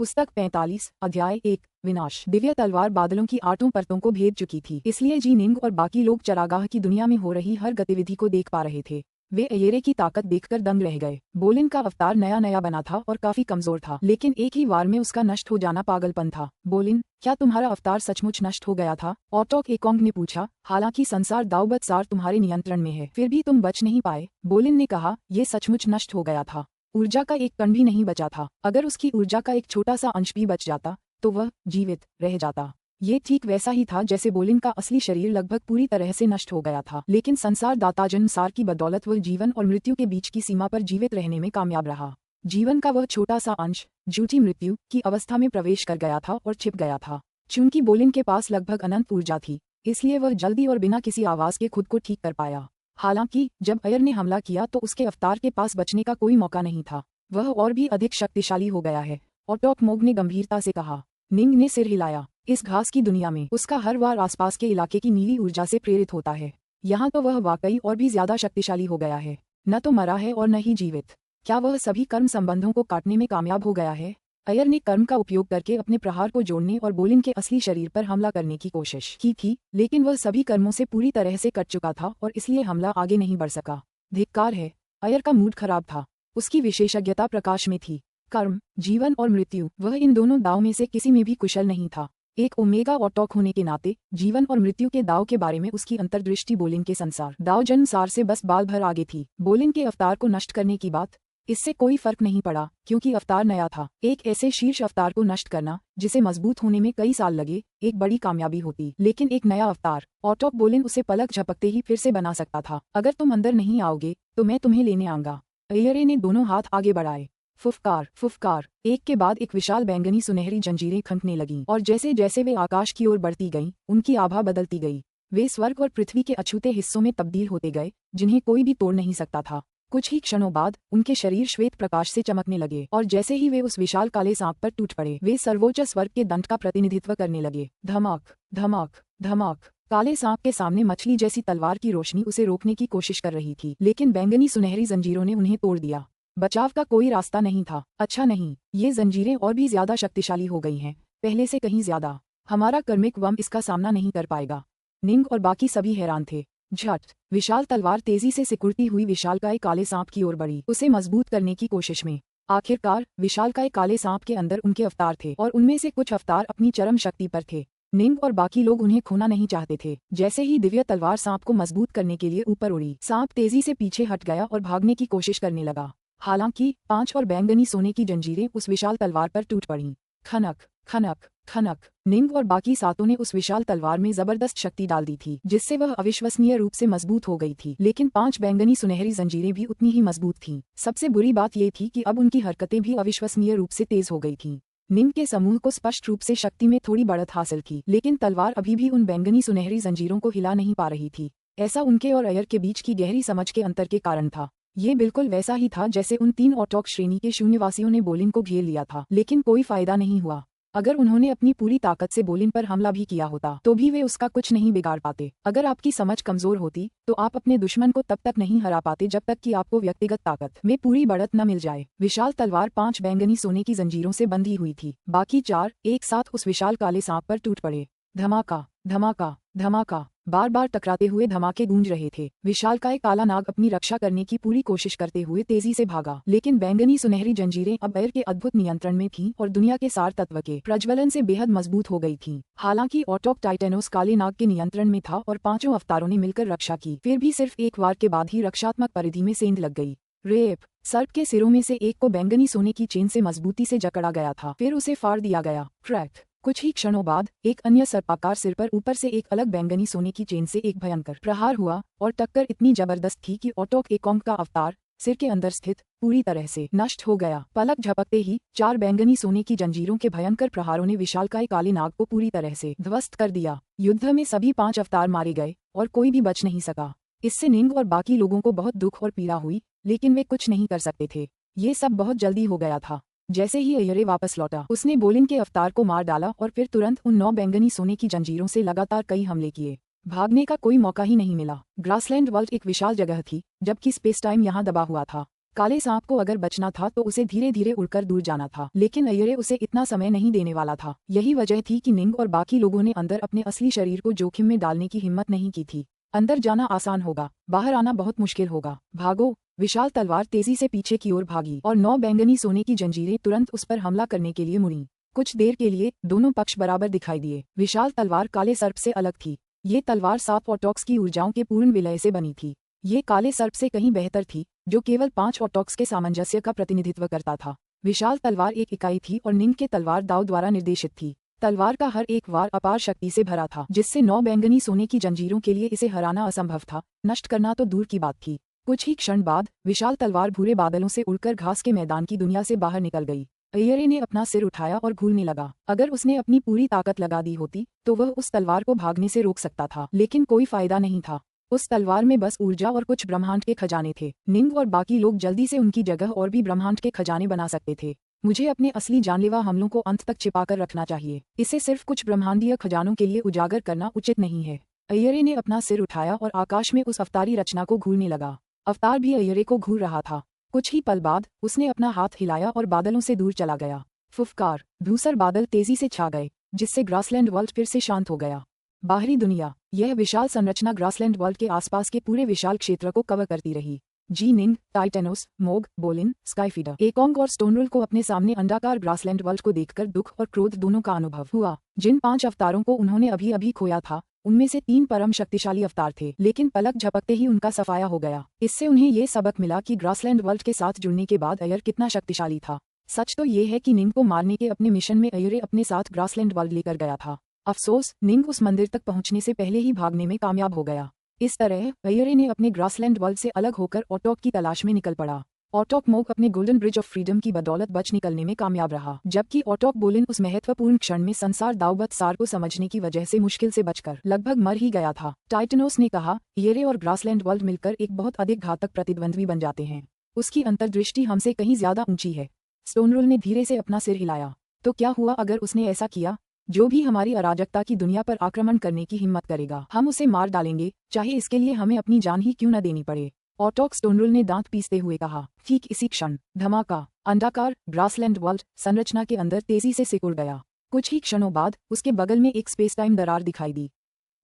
पुस्तक 45 अध्याय 1 विनाश। दिव्य तलवार बादलों की 8 परतों को भेद चुकी थी, इसलिए जी निंग और बाकी लोग चरागाह की दुनिया में हो रही हर गतिविधि को देख पा रहे थे। वे अयेरे की ताकत देखकर दंग रह गए। बोलिन का अवतार नया नया बना था और काफी कमजोर था, लेकिन एक ही वार में उसका नष्ट हो जाना पागलपन था। बोलिन, क्या तुम्हारा अवतार सचमुच नष्ट हो गया था? ऑटोक एकोंग ने पूछा। हालांकि संसार दाऊबदसार तुम्हारे नियंत्रण में है, फिर भी तुम बच नहीं पाए। बोलिन ने कहा, ये सचमुच नष्ट हो गया था। ऊर्जा का एक कण भी नहीं बचा था। अगर उसकी ऊर्जा का एक छोटा सा अंश भी बच जाता तो वह जीवित रह जाता। ये ठीक वैसा ही था जैसे बोलिन का असली शरीर लगभग पूरी तरह से नष्ट हो गया था, लेकिन संसार दाताजन्मसार की बदौलत वह जीवन और मृत्यु के बीच की सीमा पर जीवित रहने में कामयाब रहा। जीवन का वह छोटा सा अंश झूठी मृत्यु की अवस्था में प्रवेश कर गया था और छिप गया था। चूंकि बोलिन के पास लगभग अनंत ऊर्जा थी, इसलिए वह जल्दी और बिना किसी आवाज के खुद को ठीक कर पाया। हालांकि जब अयर ने हमला किया तो उसके अवतार के पास बचने का कोई मौका नहीं था। वह और भी अधिक शक्तिशाली हो गया है, ऑटोक मोग ने गंभीरता से कहा। निंग ने सिर हिलाया। इस घास की दुनिया में उसका हर वार आसपास के इलाके की नीली ऊर्जा से प्रेरित होता है। यहाँ तो वह वाकई और भी ज्यादा शक्तिशाली हो गया है। न तो मरा है और न ही जीवित। क्या वह सभी कर्म संबंधों को काटने में कामयाब हो गया है? अयर ने कर्म का उपयोग करके अपने प्रहार को जोड़ने और बोलिन के असली शरीर पर हमला करने की कोशिश की थी, लेकिन वह सभी कर्मों से पूरी तरह से कट चुका था और इसलिए हमला आगे नहीं बढ़ सका। धिक्कार है। अयर का मूड खराब था। उसकी विशेषज्ञता प्रकाश में थी। कर्म, जीवन और मृत्यु, वह इन दोनों दाव में से किसी में भी कुशल नहीं था। एक ओमेगा ऑटोक होने के नाते जीवन और मृत्यु के दाव के बारे में उसकी अंतर्दृष्टि बोलिन के संसार दाव जन्मसार से बस बाल भर आगे थी। बोलिन के अवतार को नष्ट करने की बात, इससे कोई फर्क नहीं पड़ा क्योंकि अवतार नया था। एक ऐसे शीर्ष अवतार को नष्ट करना जिसे मजबूत होने में कई साल लगे, एक बड़ी कामयाबी होती, लेकिन एक नया अवतार ऑटोक बोलिन उसे पलक झपकते ही फिर से बना सकता था। अगर तुम अंदर नहीं आओगे तो मैं तुम्हें लेने आऊंगा। अयरे ने दोनों हाथ आगे बढ़ाए। फुफकार फुफकार, एक के बाद एक विशाल बैंगनी सुनहरी जंजीरें खंकने लगीं और जैसे जैसे वे आकाश की ओर बढ़ती गईं, उनकी आभा बदलती गई। वे स्वर्ग और पृथ्वी के अछूते हिस्सों में तब्दील होते गए, जिन्हें कोई भी तोड़ नहीं सकता था। कुछ ही क्षणों बाद उनके शरीर श्वेत प्रकाश से चमकने लगे और जैसे ही वे उस विशाल काले सांप पर टूट पड़े, वे सर्वोच्च स्वर्ग के दंड का प्रतिनिधित्व करने लगे। धमाक धमाक धमाक। काले सांप के सामने मछली जैसी तलवार की रोशनी उसे रोकने की कोशिश कर रही थी, लेकिन बैंगनी सुनहरी जंजीरों ने उन्हें तोड़ दिया। बचाव का कोई रास्ता नहीं था। अच्छा नहीं, ये जंजीरें और भी ज्यादा शक्तिशाली हो गई हैं, पहले से कहीं ज्यादा। हमारा कर्मिक वम इसका सामना नहीं कर पाएगा। निंग और बाकी सभी हैरान थे। झट, विशाल तलवार तेजी से सिकुड़ती हुई विशालकाय काले सांप की ओर बढ़ी, उसे मजबूत करने की कोशिश में। आखिरकार विशालकाय काले सांप के अंदर उनके अवतार थे और उनमें से कुछ अवतार अपनी चरम शक्ति पर थे। निंग और बाकी लोग उन्हें खोना नहीं चाहते थे। जैसे ही दिव्य तलवार सांप को मजबूत करने के लिए ऊपर उड़ी, सांप तेजी से पीछे हट गया और भागने की कोशिश करने लगा। हालांकि 5 और बैंगनी सोने की जंजीरें उस विशाल तलवार पर टूट पड़ीं। खनक खनक खनक। निंग और बाकी सातों ने उस विशाल तलवार में जबरदस्त शक्ति डाल दी थी, जिससे वह अविश्वसनीय रूप से मजबूत हो गई थी, लेकिन 5 बैंगनी सुनहरी जंजीरें भी उतनी ही मजबूत थीं। सबसे बुरी बात ये थी कि अब उनकी हरकतें भी अविश्वसनीय रूप से तेज हो गई थीं। निंग के समूह को स्पष्ट रूप से शक्ति में थोड़ी बढ़त हासिल थी, लेकिन तलवार अभी भी उन बैंगनी सुनहरी जंजीरों को हिला नहीं पा रही थी। ऐसा उनके और अयर के बीच की गहरी समझ के अंतर के कारण था। ये बिल्कुल वैसा ही था जैसे उन 3 ऑटोक श्रेणी के शून्यवासियों ने बोलिन को घेर लिया था, लेकिन कोई फायदा नहीं हुआ। अगर उन्होंने अपनी पूरी ताकत से बोलिन पर हमला भी किया होता तो भी वे उसका कुछ नहीं बिगाड़ पाते। अगर आपकी समझ कमजोर होती तो आप अपने दुश्मन को तब तक नहीं हरा पाते जब तक कि आपको व्यक्तिगत ताकत में पूरी बढ़त न मिल जाए। विशाल तलवार 5 बैंगनी सोने की जंजीरों से बंधी हुई थी। बाकी 4 एक साथ उस विशाल काले सांप पर टूट पड़े। धमाका धमाका धमाका। बार बार टकराते हुए धमाके गूंज रहे थे। विशालकाय काला नाग अपनी रक्षा करने की पूरी कोशिश करते हुए तेजी से भागा, लेकिन बैंगनी सुनहरी जंजीरें अब अयर के अद्भुत नियंत्रण में थीं और दुनिया के सार तत्व के प्रज्वलन से बेहद मजबूत हो गई थीं। हालांकि ऑटोक टाइटेनोस काले नाग के नियंत्रण में था और 5 अवतारों ने मिलकर रक्षा की, फिर भी सिर्फ एक वार के बाद ही रक्षात्मक परिधि में सेंध लग गई। रेप। सर्प के सिरों में से एक को बैंगनी सोने की चेन से मजबूती से जकड़ा गया था, फिर उसे फाड़ दिया गया। क्रैक। कुछ ही क्षणों बाद एक अन्य सर्पाकार सिर पर ऊपर से एक अलग बैंगनी सोने की चेन से एक भयंकर प्रहार हुआ और टक्कर इतनी जबरदस्त थी कि ऑटोक एकोंग का अवतार सिर के अंदर स्थित पूरी तरह से नष्ट हो गया। पलक झपकते ही 4 बैंगनी सोने की जंजीरों के भयंकर प्रहारों ने विशालकाय काले नाग को पूरी तरह से ध्वस्त कर दिया। युद्ध में सभी 5 अवतार मारे गए और कोई भी बच नहीं सका। इससे निंग और बाकी लोगों को बहुत दुख और पीड़ा हुई, लेकिन वे कुछ नहीं कर सकते थे। ये सब बहुत जल्दी हो गया था। जैसे ही अयरे वापस लौटा, उसने बोलिन के अवतार को मार डाला और फिर तुरंत उन 9 बैंगनी सोने की जंजीरों से लगातार कई हमले किए। भागने का कोई मौका ही नहीं मिला। ग्रासलैंड वर्ल्ड एक विशाल जगह थी, जबकि स्पेस टाइम यहाँ दबा हुआ था। काले सांप को अगर बचना था तो उसे धीरे धीरे उड़कर दूर जाना था, लेकिन अय्यरे उसे इतना समय नहीं देने वाला था। यही वजह थी कि निंग और बाकी लोगों ने अंदर अपने असली शरीर को जोखिम में डालने की हिम्मत नहीं की थी। अंदर जाना आसान होगा, बाहर आना बहुत मुश्किल होगा। भागो! विशाल तलवार तेजी से पीछे की ओर भागी और 9 बैंगनी सोने की जंजीरें तुरंत उस पर हमला करने के लिए मुड़ी। कुछ देर के लिए दोनों पक्ष बराबर दिखाई दिए। विशाल तलवार काले सर्प से अलग थी। ये तलवार 7 ऑटॉक्स की ऊर्जाओं के पूर्ण विलय से बनी थी। ये काले सर्प से कहीं बेहतर थी, जो केवल 5 ऑटॉक्स के सामंजस्य का प्रतिनिधित्व करता था। विशाल तलवार एक इकाई थी और निंग के तलवार दाव द्वारा निर्देशित थी। तलवार का हर एक वार अपार शक्ति से भरा था, जिससे 9 बैंगनी सोने की जंजीरों के लिए इसे हराना असंभव था, नष्ट करना तो दूर की बात थी। कुछ ही क्षण बाद विशाल तलवार भूरे बादलों से उड़कर घास के मैदान की दुनिया से बाहर निकल गई। अय्यरे ने अपना सिर उठाया और घूरने लगा। अगर उसने अपनी पूरी ताकत लगा दी होती तो वह उस तलवार को भागने से रोक सकता था, लेकिन कोई फायदा नहीं था। उस तलवार में बस ऊर्जा और कुछ ब्रह्मांड के खजाने थे। निंग और बाकी लोग जल्दी से उनकी जगह और भी ब्रह्मांड के खजाने बना सकते थे। मुझे अपने असली जानलेवा हमलों को अंत तक छिपाकर रखना चाहिए। इसे सिर्फ कुछ ब्रह्मांडीय खजानों के लिए उजागर करना उचित नहीं है। अय्यरे ने अपना सिर उठाया और आकाश में उस अवतारी रचना को घूरने लगा। अवतार भी अय्यरे को घूर रहा था। कुछ ही पल बाद उसने अपना हाथ हिलाया और बादलों से दूर चला गया। फुफकार! धूसर बादल तेजी से छा गए, जिससे ग्रासलैंड वर्ल्ड फिर से शांत हो गया। बाहरी दुनिया। यह विशाल संरचना ग्रासलैंड वर्ल्ड के आसपास के पूरे विशाल क्षेत्र को कवर करती रही। जी निंग, टाइटेनोस, मोग, बोलिन, स्काईफीडर, एकोंग और स्टोनरुल को अपने सामने अंडाकार ग्रासलैंड वर्ल्ड को देखकर दुख और क्रोध दोनों का अनुभव हुआ। जिन 5 अवतारों को उन्होंने अभी अभी खोया था, उनमें से 3 परम शक्तिशाली अवतार थे, लेकिन पलक झपकते ही उनका सफाया हो गया। इससे उन्हें ये सबक मिला कि ग्रासलैंड वर्ल्ड के साथ जुड़ने के बाद अय्यर कितना शक्तिशाली था। सच तो ये है कि निंग को मारने के अपने मिशन में अय्यरे अपने साथ ग्रासलैंड वर्ल्ड लेकर गया था। अफसोस, निंग उस मंदिर तक पहुंचने से पहले ही भागने में कामयाब हो गया। इस तरह अय्यरे ने अपने ग्रासलैंड वर्ल्ड से अलग होकर ऑटॉक की तलाश में निकल पड़ा। ऑटॉक मोग अपने गोल्डन ब्रिज ऑफ फ्रीडम की बदौलत बच निकलने में कामयाब रहा, जबकि ऑटॉक बोलिन उस महत्वपूर्ण क्षण में संसार दावबत सार को समझने की वजह से मुश्किल से बचकर लगभग मर ही गया था। टाइटेनोस ने कहा, अय्यरे और ग्रासलैंड वर्ल्ड मिलकर एक बहुत अधिक घातक प्रतिद्वंद्वी बन जाते हैं। उसकी अंतर्दृष्टि हमसे कहीं ज्यादा ऊंची है। स्टोनरुल ने धीरे से अपना सिर हिलाया। तो क्या हुआ अगर उसने ऐसा किया? जो भी हमारी अराजकता की दुनिया पर आक्रमण करने की हिम्मत करेगा, हम उसे मार डालेंगे, चाहे इसके लिए हमें अपनी जान ही क्यों न देनी पड़े। ऑटॉक स्टोनरुल ने दांत पीसते हुए कहा। ठीक इसी क्षण धमाका! अंडाकार ग्रासलैंड वर्ल्ड संरचना के अंदर तेजी से सिकुड़ गया। कुछ ही क्षणों बाद उसके बगल में एक स्पेस टाइम दरार दिखाई दी।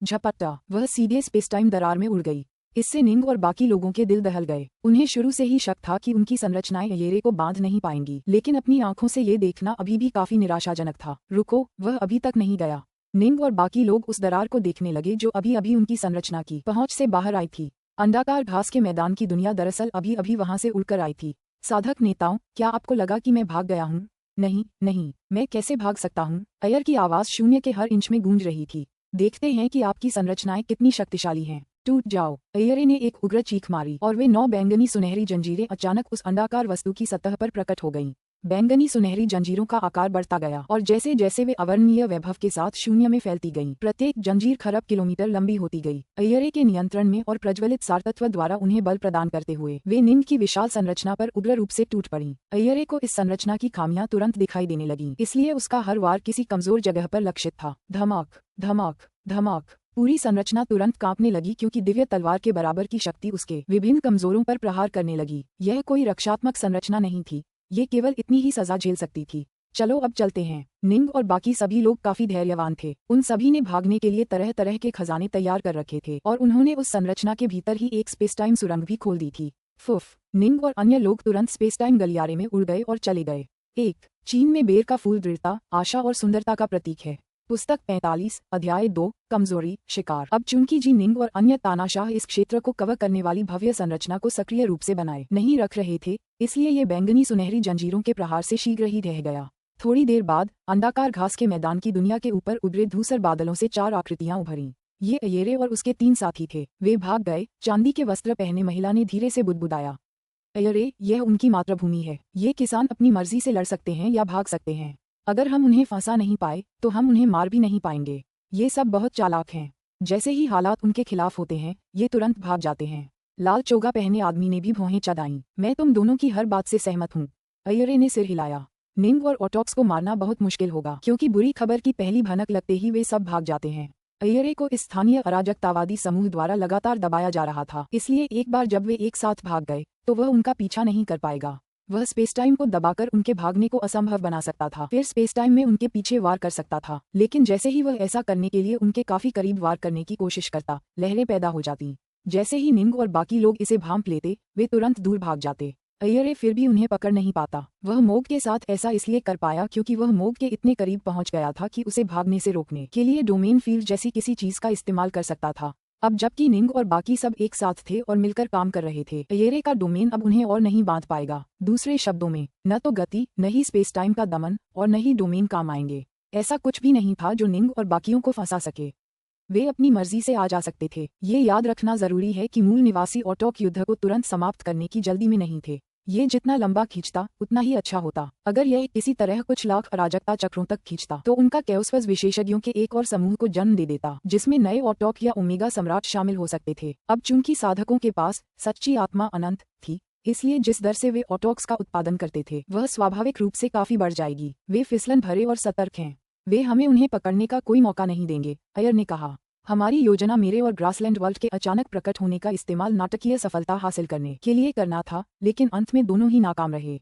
झपट्टा! वह सीधे स्पेस टाइम दरार में उड़ गई। इससे निंग और बाकी लोगों के दिल दहल गए। उन्हें शुरू से ही शक था कि उनकी संरचनाएं अय्यरे को बांध नहीं पाएंगी, लेकिन अपनी आंखों से ये देखना अभी भी काफी निराशाजनक था। रुको, वह अभी तक नहीं गया। निंग और बाकी लोग उस दरार को देखने लगे जो अभी अभी उनकी संरचना की पहुंच से बाहर आई थी। अंडाकार घास के मैदान की दुनिया दरअसल अभी अभी वहां से उड़कर आई थी। साधक नेताओं, क्या आपको लगा कि मैं भाग गया हूँ? नहीं नहीं, मैं कैसे भाग सकता हूँ? अय्यर की आवाज शून्य के हर इंच में गूंज रही थी। देखते हैं कि आपकी संरचनाएं कितनी शक्तिशाली हैं। टूट जाओ! अय्यरे ने एक उग्र चीख मारी और वे 9 बैंगनी सुनहरी जंजीरें अचानक उस अंडाकार वस्तु की सतह पर प्रकट हो गईं। बैंगनी सुनहरी जंजीरों का आकार बढ़ता गया और जैसे जैसे वे अवर्णनीय वैभव के साथ शून्य में फैलती गईं, प्रत्येक जंजीर खरब किलोमीटर लंबी होती गई। अय्यरे के नियंत्रण में और प्रज्वलित सारतत्व द्वारा उन्हें बल प्रदान करते हुए वे निंग की विशाल संरचना पर उग्र रूप से टूट पड़ी। अय्यरे को इस संरचना की खामियां तुरंत दिखाई देने लगीं, इसलिए उसका हर वार किसी कमजोर जगह पर लक्षित था। धमाक धमाक धमाक! पूरी संरचना तुरंत कांपने लगी, क्योंकि दिव्य तलवार के बराबर की शक्ति उसके विभिन्न कमजोरों पर प्रहार करने लगी। यह कोई रक्षात्मक संरचना नहीं थी, ये केवल इतनी ही सजा झेल सकती थी। चलो अब चलते हैं। निंग और बाकी सभी लोग काफी धैर्यवान थे। उन सभी ने भागने के लिए तरह तरह के खजाने तैयार कर रखे थे और उन्होंने उस संरचना के भीतर ही एक स्पेस टाइम सुरंग भी खोल दी थी। फुफ! निंग और अन्य लोग तुरंत स्पेस टाइम गलियारे में उड़ गए और चले गए। चीन में बेर का फूल दृढ़ता, आशा और सुंदरता का प्रतीक है। पुस्तक 45, अध्याय 2, कमजोरी, शिकार। अब चूंकि जी निंग और अन्य तानाशाह इस क्षेत्र को कवर करने वाली भव्य संरचना को सक्रिय रूप से बनाए नहीं रख रहे थे, इसलिए ये बैंगनी सुनहरी जंजीरों के प्रहार से शीघ्र ही रह गया। थोड़ी देर बाद अंडाकार घास के मैदान की दुनिया के ऊपर उभरे धूसर बादलों से 4 आकृतियां उभरीं। ये अय्यरे और उसके 3 साथी थे। वे भाग गए। चांदी के वस्त्र पहने महिला ने धीरे से बुदबुदाया। अय्यरे, यह उनकी मातृभूमि है। ये किसान अपनी मर्जी से लड़ सकते हैं या भाग सकते हैं। अगर हम उन्हें फंसा नहीं पाए तो हम उन्हें मार भी नहीं पाएंगे। ये सब बहुत चालाक हैं। जैसे ही हालात उनके खिलाफ होते हैं, ये तुरंत भाग जाते हैं। लाल चोगा पहने आदमी ने भी भौहें चढ़ाईं। मैं तुम दोनों की हर बात से सहमत हूँ। अय्यरे ने सिर हिलाया। निंग और ऑटॉक्स को मारना बहुत मुश्किल होगा, क्योंकि बुरी खबर की पहली भनक लगते ही वे सब भाग जाते हैं। अय्यरे को इस स्थानीय अराजकतावादी समूह द्वारा लगातार दबाया जा रहा था, इसलिए एक बार जब वे एक साथ भाग गए तो वह उनका पीछा नहीं कर पाएगा। वह स्पेस टाइम को दबाकर उनके भागने को असंभव बना सकता था, फिर स्पेस टाइम में उनके पीछे वार कर सकता था। लेकिन जैसे ही वह ऐसा करने के लिए उनके काफी करीब वार करने की कोशिश करता, लहरें पैदा हो जाती। जैसे ही निंग और बाकी लोग इसे भांप लेते, वे तुरंत दूर भाग जाते। अय्यरे फिर भी उन्हें पकड़ नहीं पाता। वह मोग के साथ ऐसा इसलिए कर पाया क्योंकि वह मोग के इतने करीब पहुंच गया था कि उसे भागने से रोकने के लिए डोमेन फील्ड जैसी किसी चीज का इस्तेमाल कर सकता था। अब जबकि निंग और बाकी सब एक साथ थे और मिलकर काम कर रहे थे, अय्यरे का डोमेन अब उन्हें और नहीं बांध पाएगा। दूसरे शब्दों में, न तो गति, न ही स्पेस टाइम का दमन और न ही डोमेन काम आएंगे। ऐसा कुछ भी नहीं था जो निंग और बाकियों को फंसा सके। वे अपनी मर्जी से आ जा सकते थे। ये याद रखना जरूरी है कि मूल निवासी ऑटोक युद्ध को तुरंत समाप्त करने की जल्दी में नहीं थे। ये जितना लंबा खींचता उतना ही अच्छा होता। अगर यह किसी तरह कुछ लाख अराजकता चक्रों तक खींचता तो उनका कैओस्फज विशेषज्ञों के एक और समूह को जन्म दे देता, जिसमें नए ऑटोक या ओमेगा सम्राट शामिल हो सकते थे। अब चूंकि साधकों के पास सच्ची आत्मा अनंत थी, इसलिए जिस दर से वे ऑटोक्स का उत्पादन करते थे वह स्वाभाविक रूप से काफी बढ़ जाएगी। वे फिसलन भरे और सतर्क हैं। वे हमें उन्हें पकड़ने का कोई मौका नहीं देंगे, अयर ने कहा। हमारी योजना मेरे और ग्रासलैंड वर्ल्ड के अचानक प्रकट होने का इस्तेमाल नाटकीय सफलता हासिल करने के लिए करना था, लेकिन अंत में दोनों ही नाकाम रहे।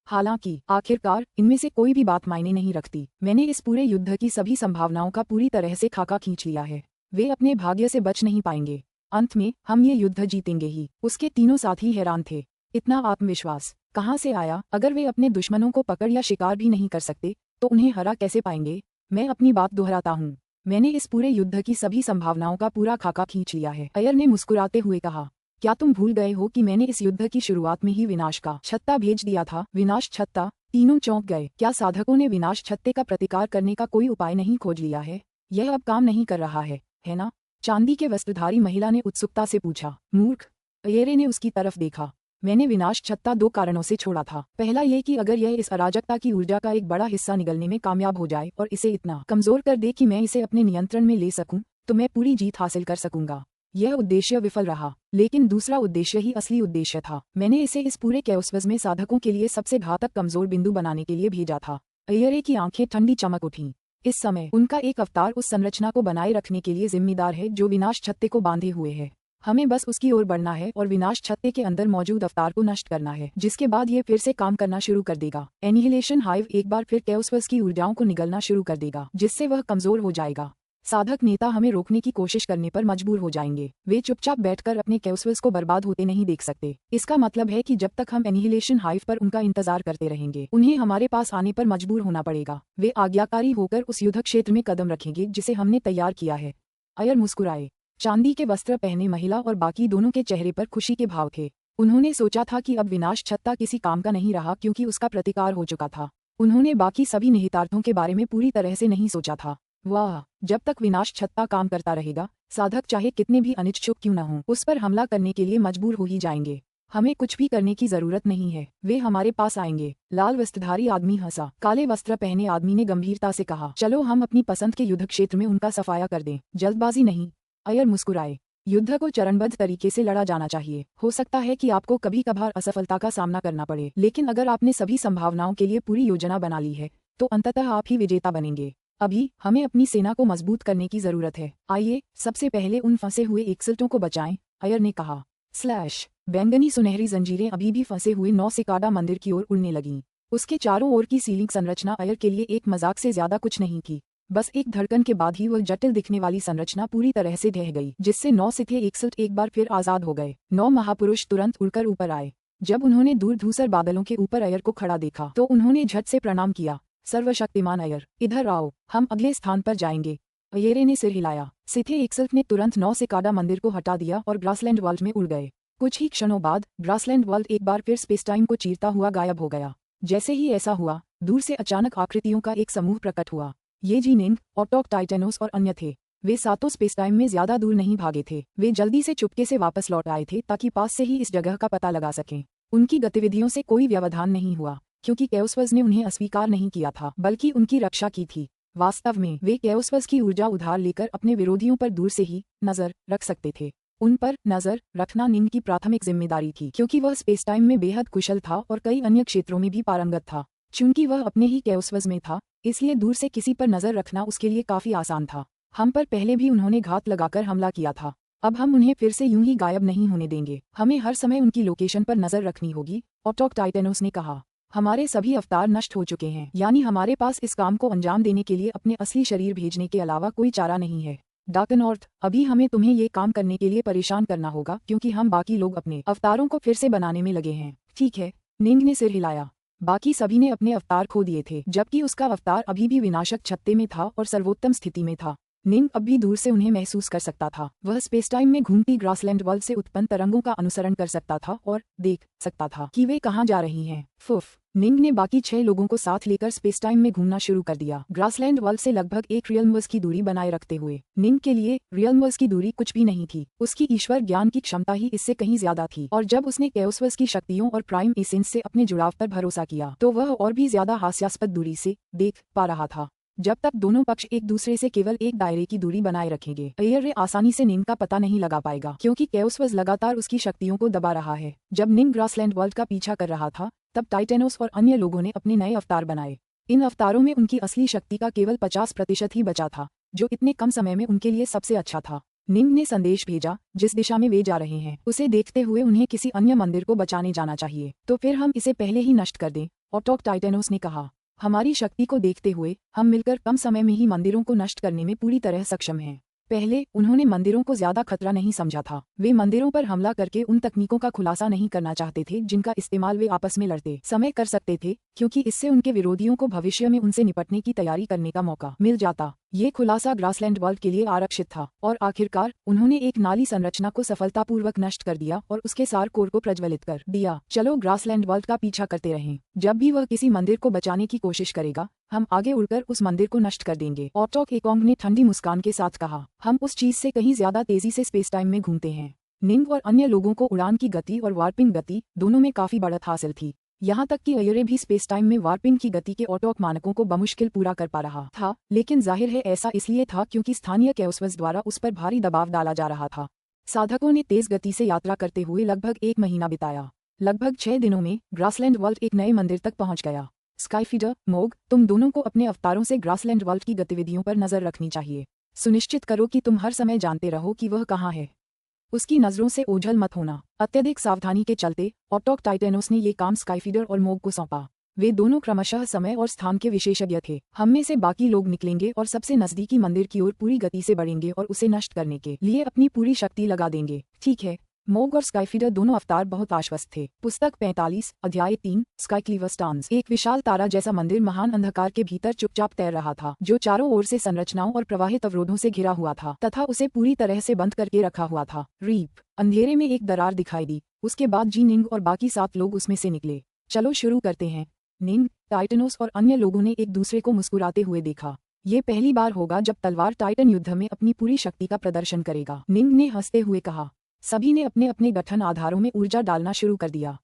हालांकि आखिरकार इनमें से कोई भी बात मायने नहीं रखती। मैंने इस पूरे युद्ध की सभी संभावनाओं का पूरी तरह से खाका खींच लिया है। वे अपने भाग्य से बच नहीं पाएंगे। अंत में हम ये युद्ध जीतेंगे ही। उसके तीनों साथी हैरान थे। इतना आत्मविश्वास कहाँ से आया? अगर वे अपने दुश्मनों को पकड़ या शिकार भी नहीं कर सकते तो उन्हें हरा कैसे पाएंगे? मैं अपनी बात दोहराता हूँ, मैंने इस पूरे युद्ध की सभी संभावनाओं का पूरा खाका खींच लिया है, अयर ने मुस्कुराते हुए कहा। क्या तुम भूल गए हो कि मैंने इस युद्ध की शुरुआत में ही विनाश का छत्ता भेज दिया था? विनाश छत्ता? तीनों चौंक गए। क्या साधकों ने विनाश छत्ते का प्रतिकार करने का कोई उपाय नहीं खोज लिया है? यह अब काम नहीं कर रहा है ना? चांदी के वस्त्रधारी महिला ने उत्सुकता से पूछा। मूर्ख, अयरे ने उसकी तरफ देखा। मैंने विनाश छत्ता दो कारणों से छोड़ा था। पहला ये कि अगर यह इस अराजकता की ऊर्जा का एक बड़ा हिस्सा निगलने में कामयाब हो जाए और इसे इतना कमजोर कर दे कि मैं इसे अपने नियंत्रण में ले सकूं, तो मैं पूरी जीत हासिल कर सकूंगा। यह उद्देश्य विफल रहा, लेकिन दूसरा उद्देश्य ही असली उद्देश्य था। मैंने इसे इस पूरे कैओस्फज में साधकों के लिए सबसे घातक कमजोर बिंदु बनाने के लिए भेजा था। अयरे की आंखें ठंडी चमक उठीं। इस समय उनका एक अवतार उस संरचना को बनाए रखने के लिए जिम्मेदार है जो विनाश छत्ते को बांधे हुए है। हमें बस उसकी ओर बढ़ना है और विनाश छत्ते के अंदर मौजूद अवतार को नष्ट करना है, जिसके बाद ये फिर से काम करना शुरू कर देगा। एनिहिलेशन हाइव एक बार फिर कैओस्फज की ऊर्जाओं को निगलना शुरू कर देगा, जिससे वह कमजोर हो जाएगा। साधक नेता हमें रोकने की कोशिश करने पर मजबूर हो जाएंगे। वे चुपचाप बैठकर अपने कैओस्फज को बर्बाद होते नहीं देख सकते। इसका मतलब है कि जब तक हम एनिहिलेशन हाइव पर उनका इंतजार करते रहेंगे, उन्हें हमारे पास आने पर मजबूर होना पड़ेगा। वे आज्ञाकारी होकर उस युद्ध क्षेत्र में कदम रखेंगे जिसे हमने तैयार किया है। अयर मुस्कुराए। चांदी के वस्त्र पहने महिला और बाकी दोनों के चेहरे पर खुशी के भाव थे। उन्होंने सोचा था कि अब विनाश छत्ता किसी काम का नहीं रहा क्योंकि उसका प्रतिकार हो चुका था। उन्होंने बाकी सभी निहितार्थों के बारे में पूरी तरह से नहीं सोचा था। वाह, जब तक विनाश छत्ता काम करता रहेगा, साधक चाहे कितने भी अनिच्छुक क्यों न हों, उस पर हमला करने के लिए मजबूर हो ही जाएंगे। हमें कुछ भी करने की जरूरत नहीं है, वे हमारे पास आएंगे। लाल वस्त्रधारी आदमी हंसा। काले वस्त्र पहने आदमी ने गंभीरता से कहा, चलो हम अपनी पसंद के युद्ध क्षेत्र में उनका सफाया कर दें, जल्दबाजी नहीं। अयर मुस्कुराए। युद्ध को चरणबद्ध तरीके से लड़ा जाना चाहिए। हो सकता है कि आपको कभी कभार असफलता का सामना करना पड़े, लेकिन अगर आपने सभी संभावनाओं के लिए पूरी योजना बना ली है तो अंततः आप ही विजेता बनेंगे। अभी हमें अपनी सेना को मजबूत करने की जरूरत है। आइए सबसे पहले उन फंसे हुए एक्सल्टों को बचाएं, अयर ने कहा। स्लैश बैंगनी सुनहरी जंजीरें अभी भी फंसे हुए नौ सिकाडा मंदिर की ओर उड़ने लगीं। उसके चारों ओर की सीलिंग संरचना अयर के लिए एक मजाक से ज्यादा कुछ नहीं थी। बस एक धड़कन के बाद ही वह जटिल दिखने वाली संरचना पूरी तरह से ढह गई, जिससे 9 सिथे एक्सल्ट एक बार फिर आजाद हो गए। 9 महापुरुष तुरंत उड़कर ऊपर आए। जब उन्होंने दूर धूसर बादलों के ऊपर अयर को खड़ा देखा तो उन्होंने झट से प्रणाम किया। सर्वशक्तिमान अयर, इधर आओ, हम अगले स्थान पर जाएंगे। अयरे ने सिर हिलाया। सिथे एक्सल्ट ने तुरंत 9 सिकाडा मंदिर को हटा दिया और ग्रासलैंड वर्ल्ड में उड़ गए। कुछ ही क्षणों बाद ग्रासलैंड वर्ल्ड एक बार फिर स्पेस टाइम को चीरता हुआ गायब हो गया। जैसे ही ऐसा हुआ, दूर से अचानक आकृतियों का एक समूह प्रकट हुआ। ये जीनिंग, ऑटोक, टाइटेनोस और अन्य थे। वे सातों स्पेस टाइम में ज्यादा दूर नहीं भागे थे। वे जल्दी से चुपके से वापस लौट आए थे ताकि पास से ही इस जगह का पता लगा सकें। उनकी गतिविधियों से कोई व्यवधान नहीं हुआ क्योंकि कैओस्फज ने उन्हें अस्वीकार नहीं किया था, बल्कि उनकी रक्षा की थी। वास्तव में वे कैओस्फज की ऊर्जा उधार लेकर अपने विरोधियों पर दूर से ही नजर रख सकते थे। उन पर नजर रखना निंग की प्राथमिक जिम्मेदारी थी क्योंकि वह स्पेस टाइम में बेहद कुशल था और कई अन्य क्षेत्रों में भी पारंगत था। चूंकि वह अपने ही कैओस्फज में था, इसलिए दूर से किसी पर नजर रखना उसके लिए काफी आसान था। हम पर पहले भी उन्होंने घात लगाकर हमला किया था। अब हम उन्हें फिर से यूं ही गायब नहीं होने देंगे। हमें हर समय उनकी लोकेशन पर नजर रखनी होगी, ऑटोक टाइटेनोस ने कहा। हमारे सभी अवतार नष्ट हो चुके हैं, यानी हमारे पास इस काम को अंजाम देने के लिए अपने असली शरीर भेजने के अलावा कोई चारा नहीं है। डार्कनॉर्थ, अभी हमें तुम्हें ये काम करने के लिए परेशान करना होगा क्योंकि हम बाकी लोग अपने अवतारों को फिर से बनाने में लगे हैं। ठीक है, निंग ने सिर हिलाया। बाकी सभी ने अपने अवतार खो दिए थे, जबकि उसका अवतार अभी भी विनाशक छत्ते में था और सर्वोत्तम स्थिति में था। निंग अब भी दूर से उन्हें महसूस कर सकता था। वह स्पेस टाइम में घूमती ग्रासलैंड वर्ल्ड से उत्पन्न तरंगों का अनुसरण कर सकता था और देख सकता था कि वे कहाँ जा रही हैं। फुफ, निंग ने बाकी 6 लोगों को साथ लेकर स्पेस टाइम में घूमना शुरू कर दिया, ग्रासलैंड वर्ल्ड से लगभग एक रियलमवर्स की दूरी बनाए रखते हुए। निंग के लिए रियलमवर्स की दूरी कुछ भी नहीं थी, उसकी ईश्वर ज्ञान की क्षमता ही इससे कहीं ज्यादा थी। और जब उसने केओसवर्स की शक्तियों और प्राइम एसेंस से अपने जुड़ाव पर भरोसा किया तो वह और भी ज्यादा हास्यास्पद दूरी से देख पा रहा था। जब तक दोनों पक्ष एक दूसरे से केवल एक दायरे की दूरी बनाए रखेंगे, एयर आसानी से निंग का पता नहीं लगा पाएगा, क्योंकि केओसवर्स लगातार उसकी शक्तियों को दबा रहा है। जब निंग ग्रासलैंड वर्ल्ड का पीछा कर रहा था, तब टाइटेनोस और अन्य लोगों ने अपने नए अवतार बनाए। इन अवतारों में उनकी असली शक्ति का केवल 50% ही बचा था, जो इतने कम समय में उनके लिए सबसे अच्छा था। निंग ने संदेश भेजा, जिस दिशा में वे जा रहे हैं उसे देखते हुए उन्हें किसी अन्य मंदिर को बचाने जाना चाहिए, तो फिर हम इसे पहले ही नष्ट कर दें, ऑटोक टाइटेनोस ने कहा। हमारी शक्ति को देखते हुए हम मिलकर कम समय में ही मंदिरों को नष्ट करने में पूरी तरह सक्षम हैं। पहले उन्होंने मंदिरों को ज्यादा खतरा नहीं समझा था। वे मंदिरों पर हमला करके उन तकनीकों का खुलासा नहीं करना चाहते थे जिनका इस्तेमाल वे आपस में लड़ते समय कर सकते थे, क्योंकि इससे उनके विरोधियों को भविष्य में उनसे निपटने की तैयारी करने का मौका मिल जाता। ये खुलासा ग्रासलैंड वर्ल्ड के लिए आरक्षित था और आखिरकार उन्होंने एक नाली संरचना को सफलतापूर्वक नष्ट कर दिया और उसके सार कोर को प्रज्वलित कर दिया। चलो ग्रासलैंड वर्ल्ड का पीछा करते रहें। जब भी वह किसी मंदिर को बचाने की कोशिश करेगा, हम आगे उड़कर उस मंदिर को नष्ट कर देंगे, ऑटोक एकोंग ने ठंडी मुस्कान के साथ कहा। हम उस चीज से कहीं ज्यादा तेजी से स्पेस टाइम में घूमते हैं। निंग और अन्य लोगों को उड़ान की गति और वार्पिंग गति दोनों में काफी बढ़त हासिल थी। यहाँ तक कि अयरे भी स्पेस टाइम में वार्पिंग की गति के ऑटोक मानकों को बमुश्किल पूरा कर पा रहा था, लेकिन जाहिर है ऐसा इसलिए था क्योंकि स्थानीय केओसवर्स द्वारा उस पर भारी दबाव डाला जा रहा था। साधकों ने तेज गति से यात्रा करते हुए लगभग 1 महीना बिताया। लगभग 6 दिनों में ग्रासलैंड वर्ल्ड एक नए मंदिर तक पहुंच गया। स्काईफीडर, मोग, तुम दोनों को अपने अवतारों से ग्रासलैंड वर्ल्ड की गतिविधियों पर नजर रखनी चाहिए। सुनिश्चित करो कि तुम हर समय जानते रहो कि वह कहाँ है। उसकी नजरों से ओझल मत होना। अत्यधिक सावधानी के चलते ऑटोक टाइटेनोस ने ये काम स्काईफीडर और मोग को सौंपा। वे दोनों क्रमशः समय और स्थान के विशेषज्ञ थे। हम में से बाकी लोग निकलेंगे और सबसे नजदीकी मंदिर की ओर पूरी गति से बढ़ेंगे और उसे नष्ट करने के लिए अपनी पूरी शक्ति लगा देंगे। ठीक है। मोग और स्काईफीडर दोनों अवतार बहुत आश्वस्त थे। पुस्तक 45, अध्याय 3, स्काईक्लीवर स्टांस। एक विशाल तारा जैसा मंदिर महान अंधकार के भीतर चुपचाप तैर रहा था, जो चारों ओर से संरचनाओं और प्रवाहित अवरोधों से घिरा हुआ था तथा उसे पूरी तरह से बंद करके रखा हुआ था। रीप, अंधेरे में एक दरार दिखाई दी। उसके बाद जी निंग और बाकी 7 लोग उसमें से निकले। चलो शुरू करते हैं। निंग, टाइटेनोस और अन्य लोगों ने एक दूसरे को मुस्कुराते हुए देखा। ये पहली बार होगा जब तलवार टाइटन युद्ध में अपनी पूरी शक्ति का प्रदर्शन करेगा, निंग ने हंसते हुए कहा। सभी ने अपने अपने गठन आधारों में ऊर्जा डालना शुरू कर दिया।